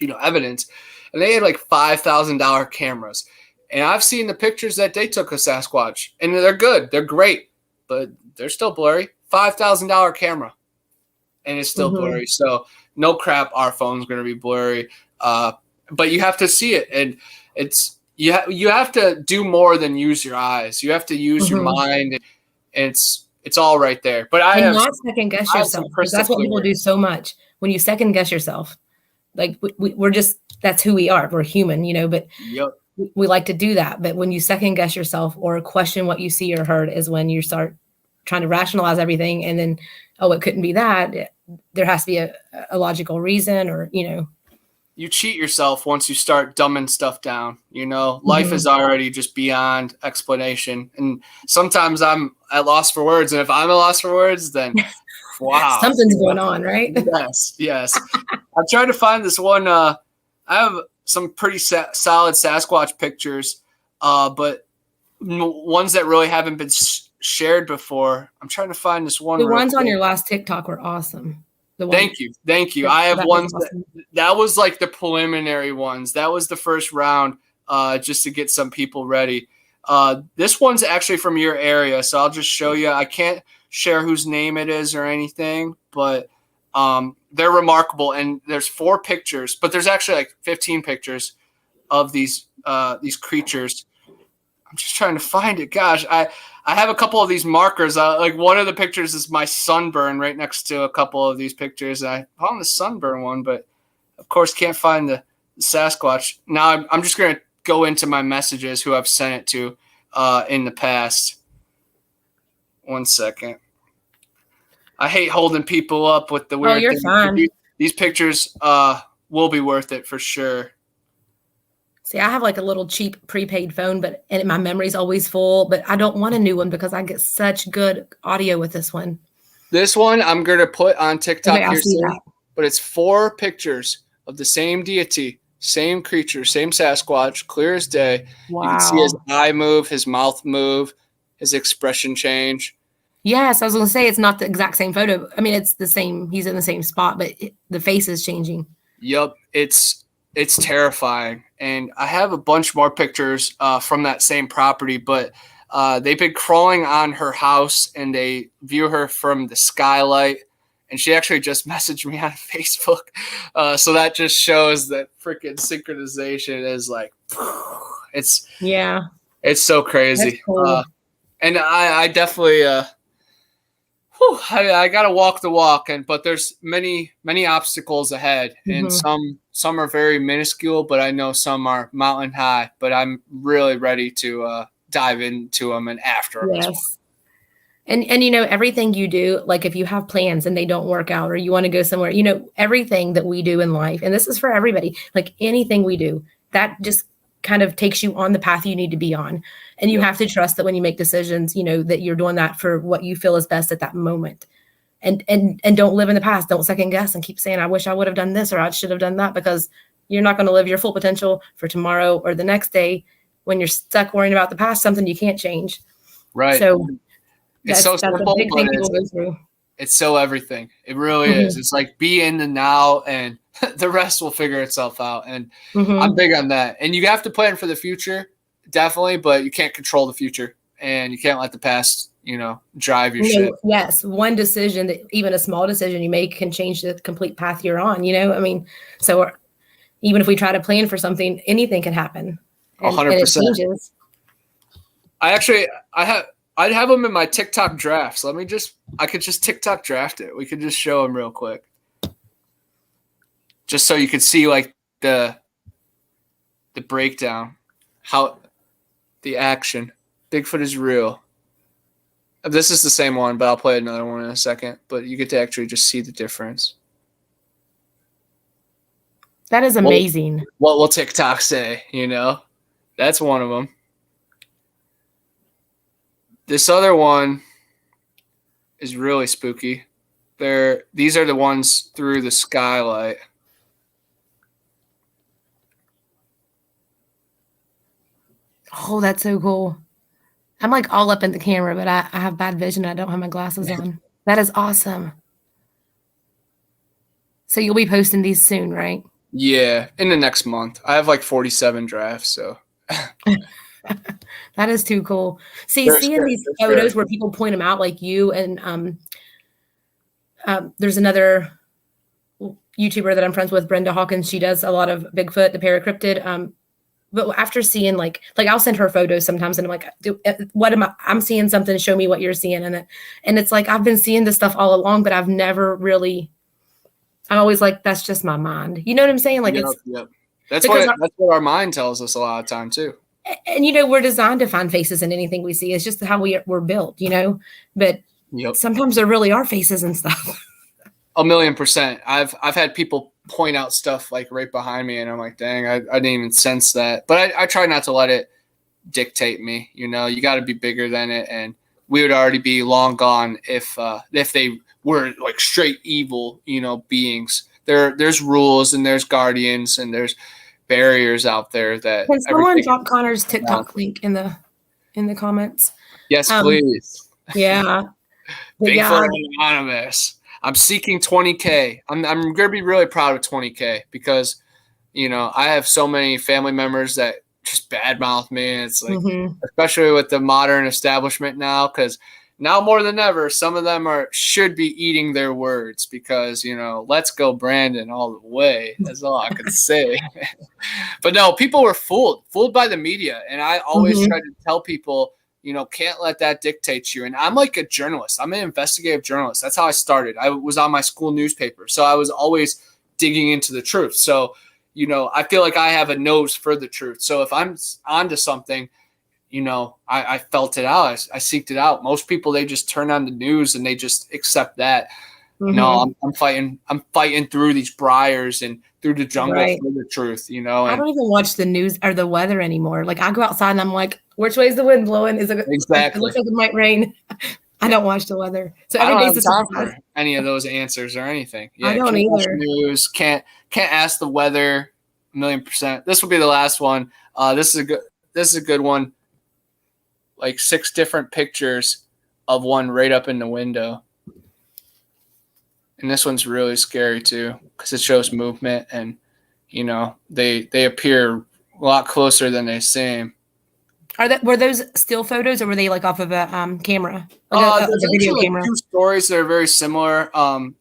evidence, and they had like $5,000 cameras. And I've seen the pictures that they took of Sasquatch, and they're good. They're great, but they're still blurry. $5,000 camera, and it's still blurry. So no crap, our phone's going to be blurry. But you have to see it, and you have to do more than use your eyes. You have to use your mind, and it's all right there. But not second guess yourself, because that's what people do so much. When you second guess yourself, like we're just, that's who we are. We're human, But we like to do that. But when you second guess yourself or question what you see or heard is when you start trying to rationalize everything, and then, it couldn't be that. There has to be a logical reaon, or, You cheat yourself once you start dumbing stuff down. Life is already just beyond explanation. And sometimes I'm at loss for words. And if I'm at loss for words, then wow. Something's going on, right? Yes. I'm trying to find this one. I have some pretty solid Sasquatch pictures, but ones that really haven't been shared before. I'm trying to find this one. The real ones on quick. your last TikTok were awesome. The one, Thank you. I have that was ones awesome. that was like the preliminary ones. That was the first round, just to get some people ready. This one's actually from your area, so I'll just show you. I can't share whose name it is or anything, but they're remarkable. And there's 4 pictures, but there's actually like 15 pictures of these creatures. I'm just trying to find it. Gosh, I have a couple of these markers. Like one of the pictures is my sunburn right next to a couple of these pictures. I found the sunburn one, but of course can't find the Sasquatch. Now I'm just going to go into my messages who I've sent it to in the past. One second. I hate holding people up with the weird you're things. fine. These pictures will be worth it for sure. See, I have like a little cheap prepaid phone, and my memory's always full, but I don't want a new one because I get such good audio with this one. This one I'm going to put on TikTok Okay, here soon, but it's 4 pictures of the same deity, same creature, same Sasquatch, clear as day. Wow. You can see his eye move, his mouth move, his expression change. Yes, I was going to say it's not the exact same photo. I mean, it's the same. He's in the same spot, but the face is changing. Yep, it's terrifying. And I have a bunch more pictures from that same property, but they've been crawling on her house, and they view her from the skylight. And she actually just messaged me on Facebook. So that just shows that freaking synchronization is like, it's so crazy. That's cool. And I definitely, I got to walk the walk, but there's many obstacles ahead, and some are very minuscule, but I know some are mountain high. But I'm really ready to dive into them and after them. Yes. And everything you do, like if you have plans and they don't work out, or you want to go somewhere, everything that we do in life, and this is for everybody, like anything we do, that just kind of takes you on the path you need to be on. And you have to trust that when you make decisions, that you're doing that for what you feel is best at that moment. And don't live in the past. Don't second guess and keep saying, I wish I would have done this, or I should have done that, because you're not going to live your full potential for tomorrow or the next day when you're stuck worrying about the past, something you can't change. Right. So it's so simple, a big thing people go through. It's so everything. It really is. It's like be in the now, and the rest will figure itself out. And I'm big on that. And you have to plan for the future, definitely, but you can't control the future, and you can't let the past, drive your shit. Yes. One decision, that even a small decision you make, can change the complete path you're on, I mean, so even if we try to plan for something, anything can happen. 100%. And it changes. I'd have them in my TikTok drafts. I could just TikTok draft it. We could just show them real quick. Just so you could see like the breakdown, how the action. Bigfoot is real. This is the same one, but I'll play another one in a second. But you get to actually just see the difference. That is amazing. What will TikTok say? That's one of them. This other one is really spooky. These are the ones through the skylight. Oh, that's so cool. I'm like all up in the camera, but I have bad vision. I don't have my glasses on. That is awesome. So you'll be posting these soon, right? Yeah, in the next month. I have like 47 drafts, so. That is too cool. Seeing these photos where people point them out, like you, and there's another YouTuber that I'm friends with, Brenda Hawkins. She does a lot of Bigfoot, the paracryptid. But after seeing like I'll send her photos sometimes, and I'm like, what am I? I'm seeing something. Show me what you're seeing, and it's like I've been seeing this stuff all along, but I've never really. I'm always like, that's just my mind. You know what I'm saying? Like yep. That's what our mind tells us a lot of time too. And we're designed to find faces in anything we see. It's just how we're built, But sometimes there really are faces and stuff. 1,000,000%. I've had people point out stuff like right behind me, and I'm like, dang, I didn't even sense that. But I try not to let it dictate me. You got to be bigger than it, and we would already be long gone if they were like straight evil, beings. There's rules, and there's guardians, and there's barriers out there that. Can someone drop Connor's TikTok link in the? in the comments. Yes, please. Yeah. But Bigfoot Anonymous. I'm seeking 20K. I'm gonna be really proud of 20K because, you know, I have so many family members that just badmouth me. And it's like, especially with the modern establishment now, because now more than ever, some of them should be eating their words because, you know, let's go Brandon all the way. That's all I can say. But no, people were fooled by the media. And I always try to tell people, you know, can't let that dictate you. And I'm like a journalist. I'm an investigative journalist. That's how I started. I was on my school newspaper. So I was always digging into the truth. So, you know, I feel like I have a nose for the truth. So if I'm onto something, you know, I felt it out. I seeked it out. Most people, they just turn on the news and they just accept that. No, I'm fighting through these briars and through the jungle for the truth, you know. And I don't even watch the news or the weather anymore. Like I go outside and I'm like, which way is the wind blowing? Is it exactly? It looks like it might rain. I don't watch the weather. So every day's time for any of those answers or anything. Yeah, I don't either. News, can't ask the weather 1,000,000%. This will be the last one. This is a good one. Like 6 different pictures of one right up in the window. And this one's really scary too because it shows movement and, you know, they appear a lot closer than they seem. Were those still photos or were they like off of a camera? There's a video camera. Like 2 stories that are very similar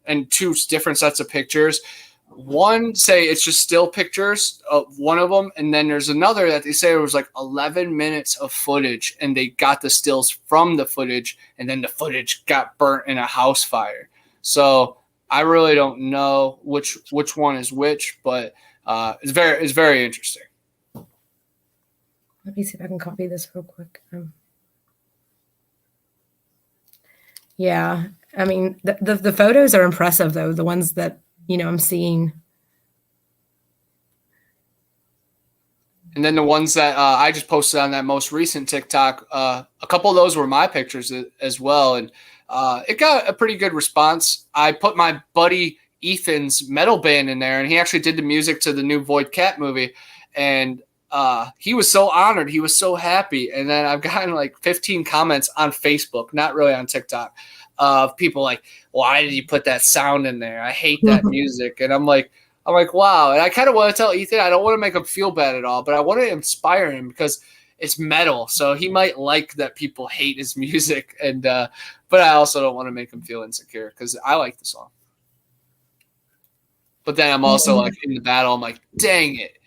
and 2 different sets of pictures. One say it's just still pictures of one of them, and then there's another that they say it was like 11 minutes of footage, and they got the stills from the footage, and then the footage got burnt in a house fire. So I really don't know which one is which, but it's very interesting. Let me see if I can copy this real quick. Yeah, I mean the photos are impressive though. The ones that, you know, I'm seeing. And then the ones that I just posted on that most recent TikTok, a couple of those were my pictures as well. And it got a pretty good response. I put my buddy Ethan's metal band in there, and he actually did the music to the new Void Cat movie. And he was so honored. He was so happy. And then I've gotten like 15 comments on Facebook, not really on TikTok, of people like, why did you put that sound in there? I hate that music. And I'm like, wow. And I kind of want to tell Ethan, I don't want to make him feel bad at all, but I want to inspire him because it's metal. So he might like that people hate his music. And, but I also don't want to make him feel insecure because I like the song. But then I'm also like in the battle. I'm like, dang it.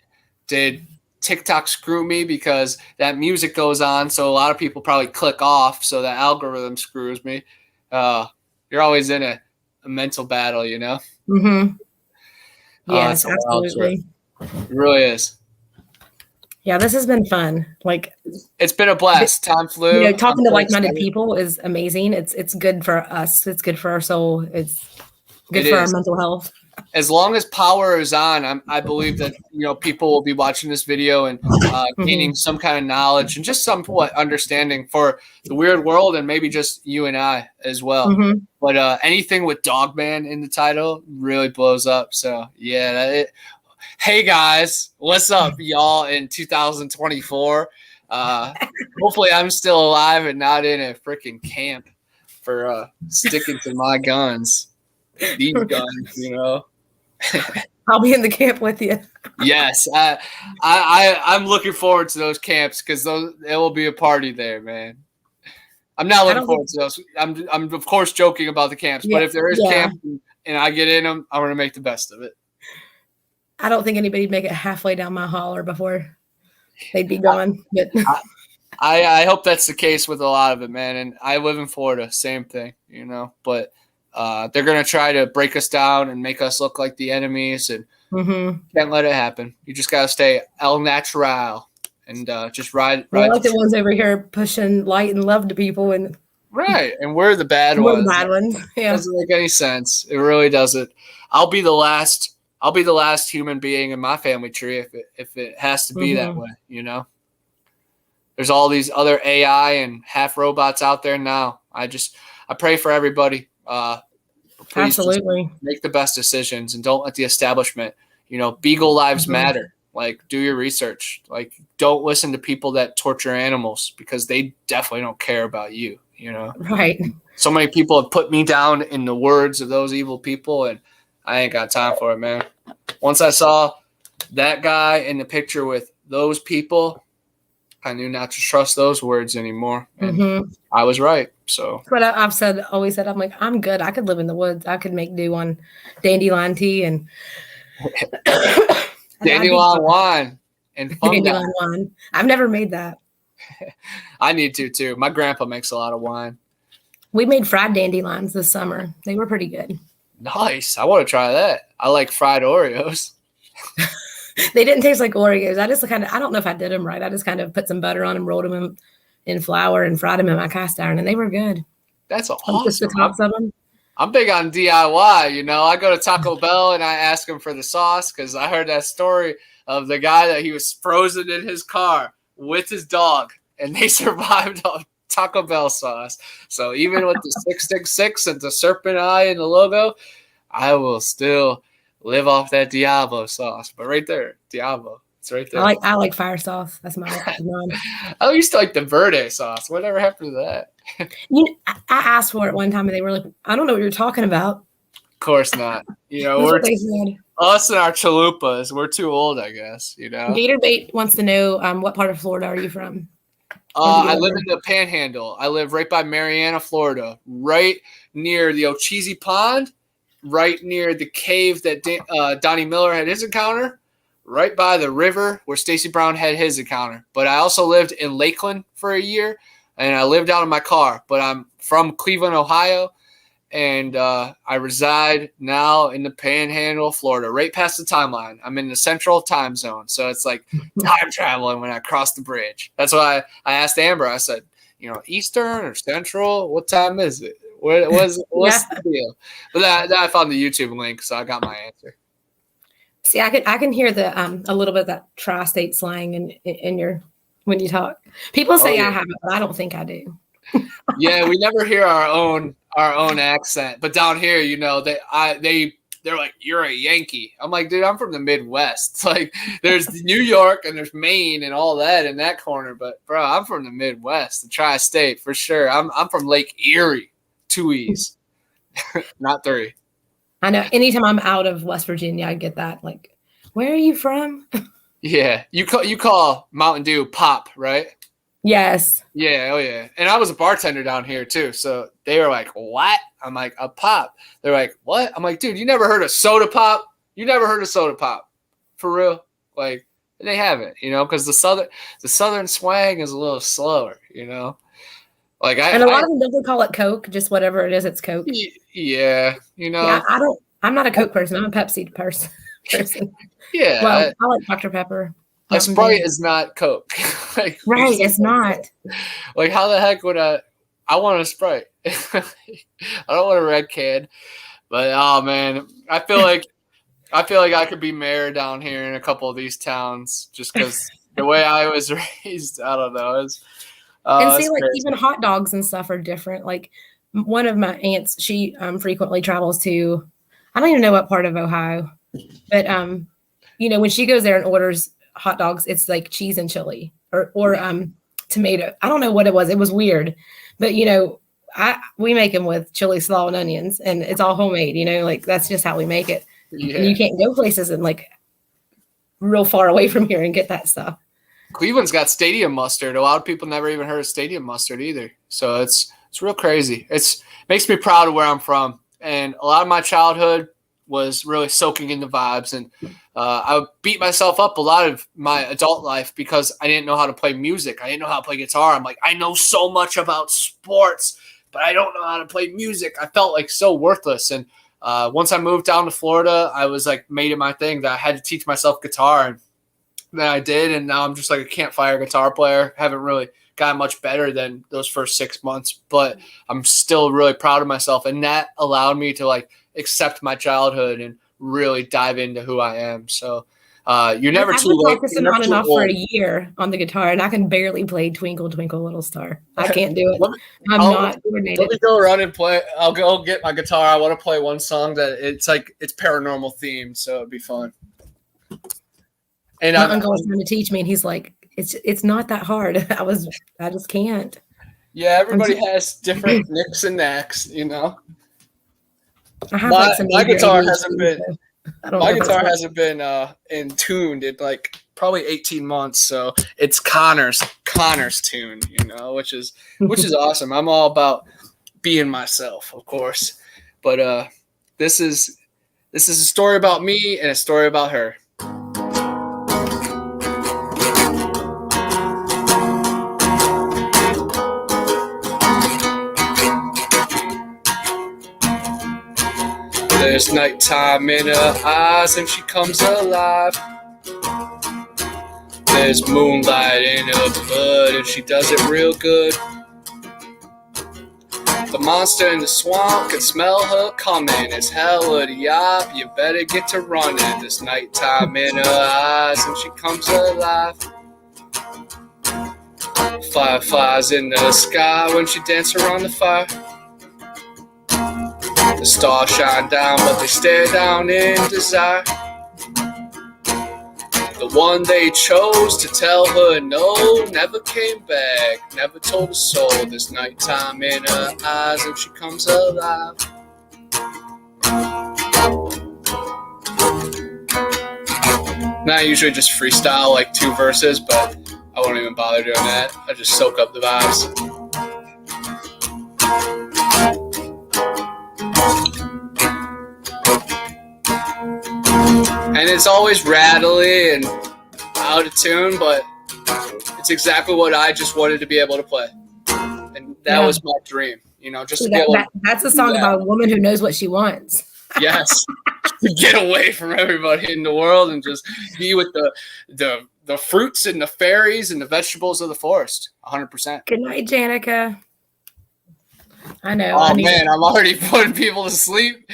Did TikTok screw me because that music goes on? So a lot of people probably click off. So the algorithm screws me. You're always in a mental battle, you know? Yes, absolutely. It really is. Yeah, this has been fun. Like, it's been a blast. Time flew. You know, talking to like-minded people is amazing. It's good for us. It's good for our soul. It's good for our mental health. As long as power is on, I believe that, you know, people will be watching this video and gaining some kind of knowledge and just somewhat understanding for the weird world and maybe just you and I as well. But anything with Dogman in the title really blows up. So yeah, hey guys, what's up, y'all? In 2024, hopefully I'm still alive and not in a freaking camp for sticking to my guns. These guns, you know. I'll be in the camp with you. Yes, I'm looking forward to those camps because it will be a party there, man. I'm not looking forward to those. I'm of course joking about the camps, but if there is camp and I get in them, I'm gonna make the best of it. I don't think anybody'd make it halfway down my holler before they'd be gone. But I hope that's the case with a lot of it, man. And I live in Florida, same thing, you know. But they're going to try to break us down and make us look like the enemies, and can't let it happen. You just got to stay el natural and just ride. I like the ones over here pushing light and love to people, and right. And we're the bad ones. We're the bad ones. Yeah, doesn't make any sense. It really doesn't. I'll be the last human being in my family tree if it has to be that way. You know, there's all these other AI and half robots out there now. I pray for everybody. Please absolutely make the best decisions and don't let the establishment, you know, Beagle lives matter. Like, do your research. Like, don't listen to people that torture animals because they definitely don't care about you, you know? Right. So many people have put me down in the words of those evil people, and I ain't got time for it, man. Once I saw that guy in the picture with those people, I knew not to trust those words anymore. And I was right. So But I've always said, I'm like, I'm good. I could live in the woods. I could make do on dandelion tea and dandelion wine and fungi. Dandelion wine. I've never made that. I need to too. My grandpa makes a lot of wine. We made fried dandelions this summer. They were pretty good. Nice. I want to try that. I like fried Oreos. They didn't taste like Oreos. I don't know if I did them right. I just kind of put some butter on them, rolled them in flour, and fried them in my cast iron, and they were good. That's awesome. Just the tops of them. I'm big on DIY. You know, I go to Taco Bell and I ask them for the sauce because I heard that story of the guy that he was frozen in his car with his dog, and they survived on Taco Bell sauce. So even with the 666 and the serpent eye and the logo, I will still live off that Diablo sauce. But right there, Diablo. It's right there. I like fire sauce. That's my one. I used to like the verde sauce. Whatever happened to that? I asked for it one time and they were like, I don't know what you're talking about. Of course not. You know, us and our chalupas, we're too old, I guess, you know. Gatorbait wants to know what part of Florida are you from? I live in the Panhandle. I live right by Marianna, Florida, right near the Ocheesee Pond, right near the cave that Donnie Miller had his encounter, right by the river where Stacy Brown had his encounter. But I also lived in Lakeland for a year, and I lived out in my car. But I'm from Cleveland, Ohio, and I reside now in the Panhandle, Florida, right past the timeline. I'm in the central time zone, so it's like time traveling when I cross the bridge. That's why I asked Amber. I said, you know, Eastern or Central? What time is it? What's the deal? But then I found the YouTube link, so I got my answer. See, I can hear the a little bit of that tri-state slang in your when you talk. People say I have it, but I don't think I do. Yeah, we never hear our own accent, but down here, you know, they're like, you're a Yankee. I'm like, dude, I'm from the Midwest. It's like there's New York and there's Maine and all that in that corner, but bro, I'm from the Midwest, the tri-state for sure. I'm from Lake Erie, 2 E's, not 3. I know. Anytime I'm out of West Virginia, I get that. Like, where are you from? Yeah, you call Mountain Dew pop, right? Yes. Yeah, oh yeah. And I was a bartender down here too, so they were like, "What?" I'm like, "A pop." They're like, "What?" I'm like, "Dude, you never heard of soda pop? You never heard of soda pop, for real?" Like, they haven't, you know, because the southern swang is a little slower, you know. Like and a lot of them don't call it Coke, just whatever it is, it's Coke. Yeah, you know. Yeah, I'm not a Coke person. I'm a Pepsi person. Yeah, well, I like Dr. Pepper. A Sprite is not Coke. Like, right, it's not. Like, how the heck would I want a Sprite? I don't want a red can. But oh man, I feel like I could be mayor down here in a couple of these towns just because the way I was raised. I don't know. And see, like crazy. Even hot dogs and stuff are different. Like one of my aunts, she frequently travels to, I don't even know what part of Ohio, but you know, when she goes there and orders hot dogs, it's like cheese and chili or tomato. I don't know what it was. It was weird, but you know, we make them with chili, slaw, and onions, and it's all homemade. You know, like that's just how we make it. Yeah. And you can't go places and like real far away from here and get that stuff. Cleveland's got stadium mustard. A lot of people never even heard of stadium mustard either. So it's real crazy. It makes me proud of where I'm from, and a lot of my childhood was really soaking in the vibes, and I beat myself up a lot of my adult life because I didn't know how to play music. I didn't know how to play guitar. I'm like, I know so much about sports, but I don't know how to play music. I felt like so worthless. And once I moved down to Florida, I was like made it my thing that I had to teach myself guitar, and then I did. And now I'm just like a campfire guitar player. Haven't really gotten much better than those first 6 months, but I'm still really proud of myself. And that allowed me to like accept my childhood and really dive into who I am. So you're never too late. I've been practicing on and off for a year on the guitar, and I can barely play Twinkle, Twinkle, Little Star. I can't do it. I'm not coordinated. Let me go around and play. I'll go get my guitar. I want to play one song that it's paranormal themed, so it'd be fun. And My uncle was trying to teach me, and he's like, "It's not that hard." I just can't. Yeah, everybody has different nicks and knacks, you know. I have like some My guitar ADHD, hasn't been so I don't my know if that's guitar right. hasn't been in tuned in like probably 18 months, so it's Connor's tune, you know, which is awesome. I'm all about being myself, of course. But this is a story about me and a story about her. There's nighttime in her eyes and she comes alive. There's moonlight in her blood and she does it real good. The monster in the swamp can smell her coming. It's hell of the yop, you better get to running. There's nighttime in her eyes and she comes alive. Fireflies in the sky when she dances around the fire. The stars shine down, but they stare down in desire. The one they chose to tell her no never came back, never told a soul. There's nighttime in her eyes and she comes alive. Now I usually just freestyle like 2 verses, but I won't even bother doing that. I just soak up the vibes. And it's always rattly and out of tune, but it's exactly what I just wanted to be able to play. And that was my dream, you know, just to be able to that's a song about a woman who knows what she wants. Yes. To get away from everybody in the world and just be with the fruits and the fairies and the vegetables of the forest. 100%. Good night, Janica. I know. Oh man, I'm already putting people to sleep.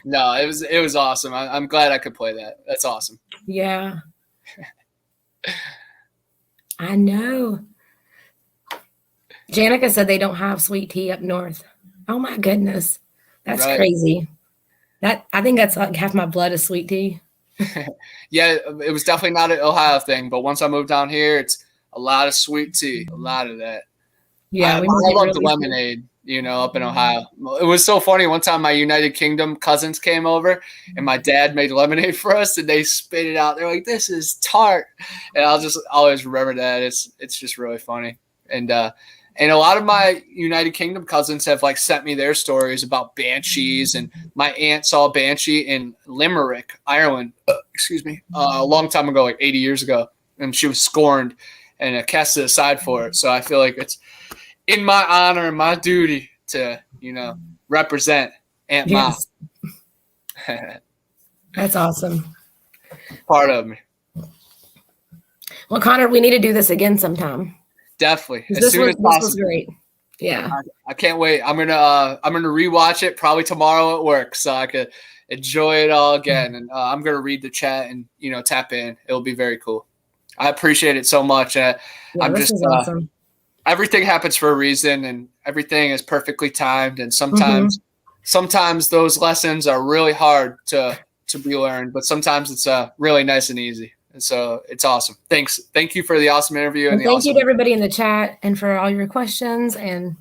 No, it was awesome. I'm glad I could play that. That's awesome. Yeah. I know. Janica said they don't have sweet tea up north. Oh my goodness. That's crazy. I think that's like half my blood is sweet tea. Yeah, it was definitely not an Ohio thing, but once I moved down here, it's a lot of sweet tea, a lot of that. Yeah, I love the lemonade, you know, up in Ohio. It was so funny. One time my United Kingdom cousins came over and my dad made lemonade for us and they spit it out. They're like, this is tart. And I'll just always remember that. It's just really funny. And a lot of my United Kingdom cousins have like sent me their stories about banshees. And my aunt saw a banshee in Limerick, Ireland, a long time ago, like 80 years ago. And she was scorned and casted aside for it. So I feel like it's in my honor and my duty to, you know, represent Aunt Ma. That's awesome. Part of me. Well, Connor, we need to do this again sometime. Definitely. As soon as possible. This was great. Yeah. I can't wait. I'm gonna rewatch it probably tomorrow at work so I could enjoy it all again. And I'm gonna read the chat and, you know, tap in. It'll be very cool. I appreciate it so much. I'm just awesome. Everything happens for a reason and everything is perfectly timed. And sometimes those lessons are really hard to be learned, but sometimes it's really nice and easy. And so it's awesome. Thanks. Thank you for the awesome interview. And thank you to everybody in the chat and for all your questions. And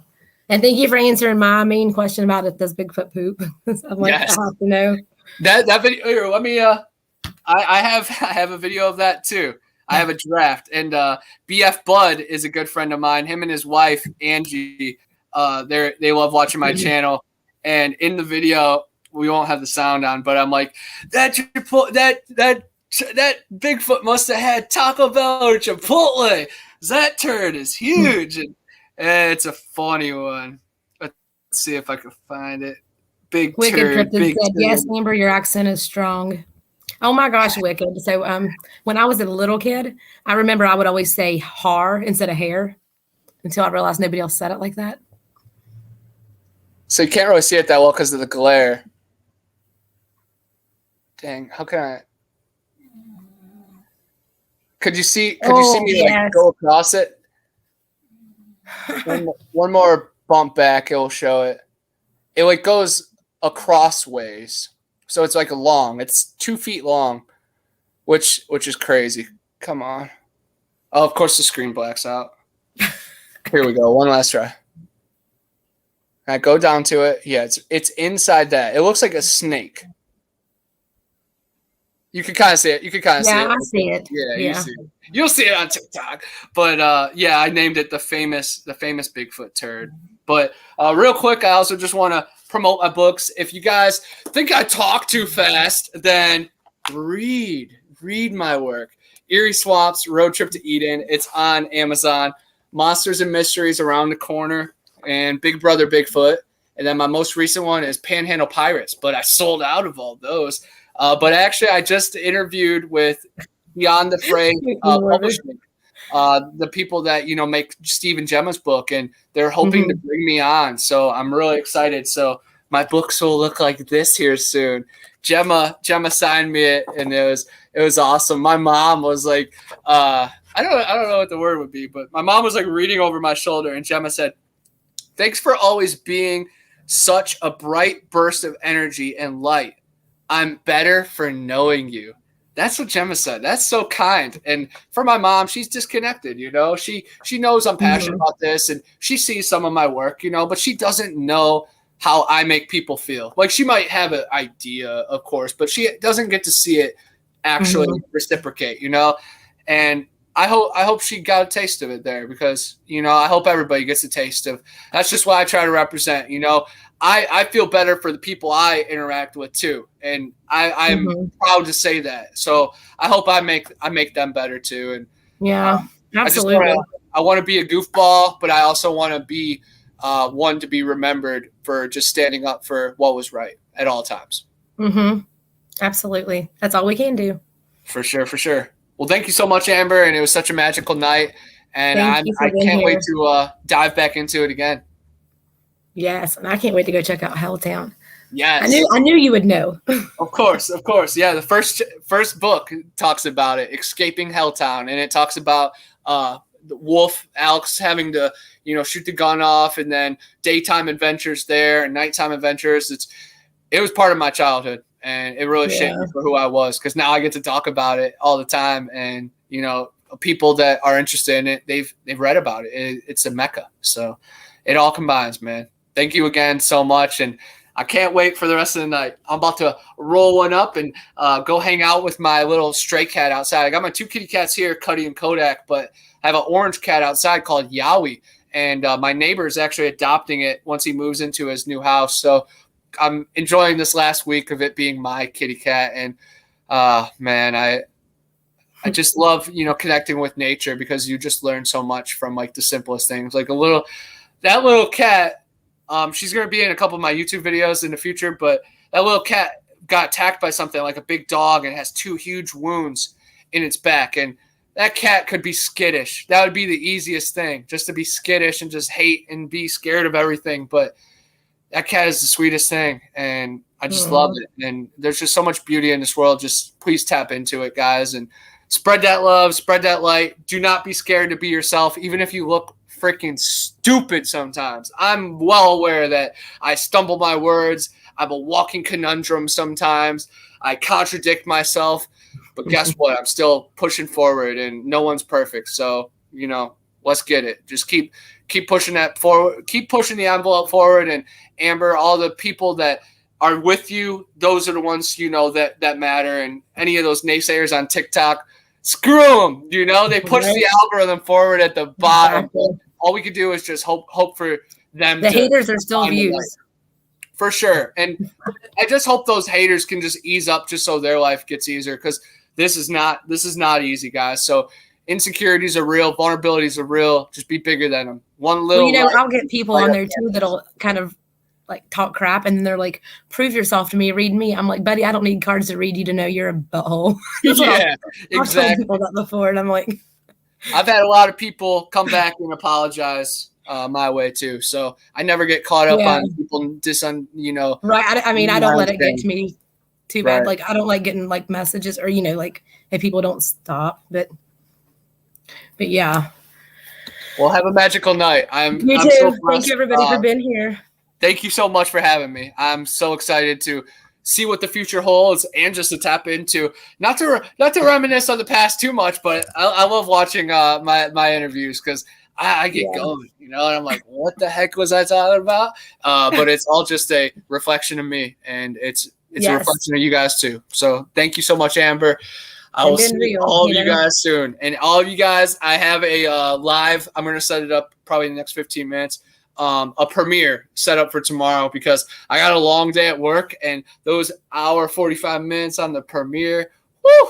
thank you for answering my main question about it. Does Bigfoot poop? I'm like, yes. I have to know. That video, here, let me, I have a video of that too. I have a draft, and BF Bud is a good friend of mine. Him and his wife Angie, they love watching my channel. And in the video, we won't have the sound on, but I'm like, that Bigfoot must have had Taco Bell or Chipotle. That turd is huge, and it's a funny one. Let's see if I can find it. Big Wicked turd. Cryptid said, yes, Amber, your accent is strong. Oh my gosh, Wicked. So when I was a little kid, I remember I would always say har instead of hair until I realized nobody else said it like that. So you can't really see it that well because of the glare. Dang, how can I? Could you see me like go across it? one more bump back, it'll show it. It like goes across ways. So it's like it's 2 feet long. which is crazy. Come on. Oh, of course the screen blacks out. Here we go. One last try. All right, go down to it. Yeah, it's inside that. It looks like a snake. You can kind of see it. You can kind of see it. Yeah, I see it. Yeah, Yeah. you see it. You'll see it on TikTok. But yeah, I named it the famous Bigfoot turd. But real quick, I also just want to promote my books. If you guys think I talk too fast, then read my work. Eerie Swamps, Road Trip to Eden. It's on Amazon. Monsters and Mysteries Around the Corner, and Big Brother Bigfoot. And then my most recent one is Panhandle Pirates, but I sold out of all those. But actually, I just interviewed with Beyond the Fray Publishing, the people that make Steve and Gemma's book, and they're hoping to bring me on. So I'm really excited. So my books will look like this here soon. Gemma signed me it, and it was awesome. My mom was like, I don't know what the word would be, but my mom was like reading over my shoulder, and Gemma said, "Thanks for always being such a bright burst of energy and light. I'm better for knowing you." That's what Gemma said. That's so kind. And for my mom, she's disconnected, She knows I'm passionate about this, and she sees some of my work, but she doesn't know how I make people feel. Like, she might have an idea, of course, but she doesn't get to see it actually reciprocate, And I hope she got a taste of it there, because, I hope everybody gets a taste of. That's just what I try to represent, I feel better for the people I interact with too, and I'm proud to say that. So I hope I make them better too. And yeah, absolutely. I want to be a goofball, but I also want to be one to be remembered for just standing up for what was right at all times. Absolutely, that's all we can do. For sure. Well, thank you so much, Amber, and it was such a magical night, and I can't wait to dive back into it again. Yes, and I can't wait to go check out Helltown. Yes, I knew you would know. Of course. Yeah, the first book talks about it, escaping Helltown, and it talks about the wolf Alex having to shoot the gun off, and then daytime adventures there and nighttime adventures. It was part of my childhood, and it really shaped me for who I was, because now I get to talk about it all the time, and people that are interested in it, they've read about it. It's a mecca, so it all combines, man. Thank you again so much, and I can't wait for the rest of the night. I'm about to roll one up and go hang out with my little stray cat outside. I got my two kitty cats here, Cuddy and Kodak, but I have an orange cat outside called Yowie, and my neighbor is actually adopting it once he moves into his new house. So I'm enjoying this last week of it being my kitty cat, and man, I just love connecting with nature, because you just learn so much from like the simplest things. Like that little cat. She's going to be in a couple of my YouTube videos in the future, but that little cat got attacked by something like a big dog, and has 2 huge wounds in its back. And that cat could be skittish. That would be the easiest thing, just to be skittish and just hate and be scared of everything. But that cat is the sweetest thing, and I just love it. And there's just so much beauty in this world. Just please tap into it, guys, and spread that love, spread that light. Do not be scared to be yourself, even if you look freaking stupid sometimes. I'm well aware that I stumble my words. I'm a walking conundrum sometimes. I contradict myself, but guess what? I'm still pushing forward, and no one's perfect. So, let's get it. Just keep pushing that forward. Keep pushing the envelope forward. And Amber, all the people that are with you, those are the ones, that matter. And any of those naysayers on TikTok, screw them. They push the algorithm forward at the bottom. Exactly. All we could do is just hope for them. The haters are still views. For sure. And I just hope those haters can just ease up, just so their life gets easier, because this is not easy, guys. So insecurities are real, vulnerabilities are real. Just be bigger than them. One little. I'll get people on there too that'll kind of like talk crap, and they're like, "Prove yourself to me, read me." I'm like, "Buddy, I don't need cards to read you to know you're a butthole." Yeah, exactly. I've told people that before, and I'm like, I've had a lot of people come back and apologize my way too, so I never get caught up on people Right. I don't let it get to me too bad. Right. Like, I don't like getting like messages, or like if people don't stop. But yeah. Well, have a magical night. You too. So thank you, everybody, for being here. Thank you so much for having me. I'm so excited to see what the future holds, and just to tap into, not to reminisce on the past too much, but I love watching my interviews because I get going, and I'm like, what the heck was I talking about? But it's all just a reflection of me, and it's a reflection of you guys too. So thank you so much, Amber. I will see all of you guys soon. And all of you guys, I have a live, I'm going to set it up probably in the next 15 minutes, a premiere set up for tomorrow because I got a long day at work, and those hour 45 minutes on the premiere, whoo,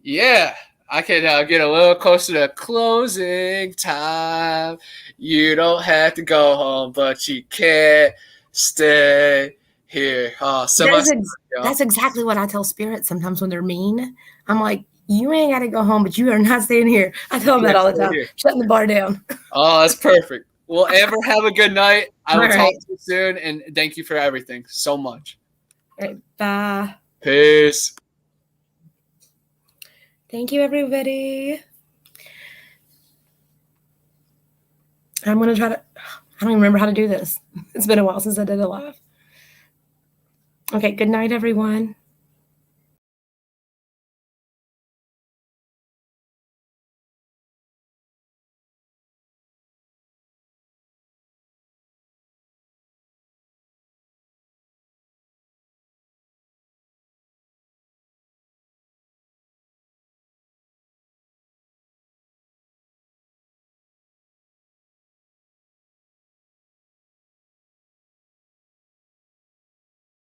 yeah, I can get a little closer to closing time. You don't have to go home, but you can't stay here. That's exactly what I tell spirits sometimes when they're mean. I'm like, you ain't got to go home, but you are not staying here. I tell them that all the time. Shutting the bar down. Oh, that's perfect. Well, Amber, have a good night. I will talk to you soon, and thank you for everything so much. All right, bye. Peace. Thank you, everybody. I'm going to try to, I don't even remember how to do this. It's been a while since I did it live. Okay, good night, everyone.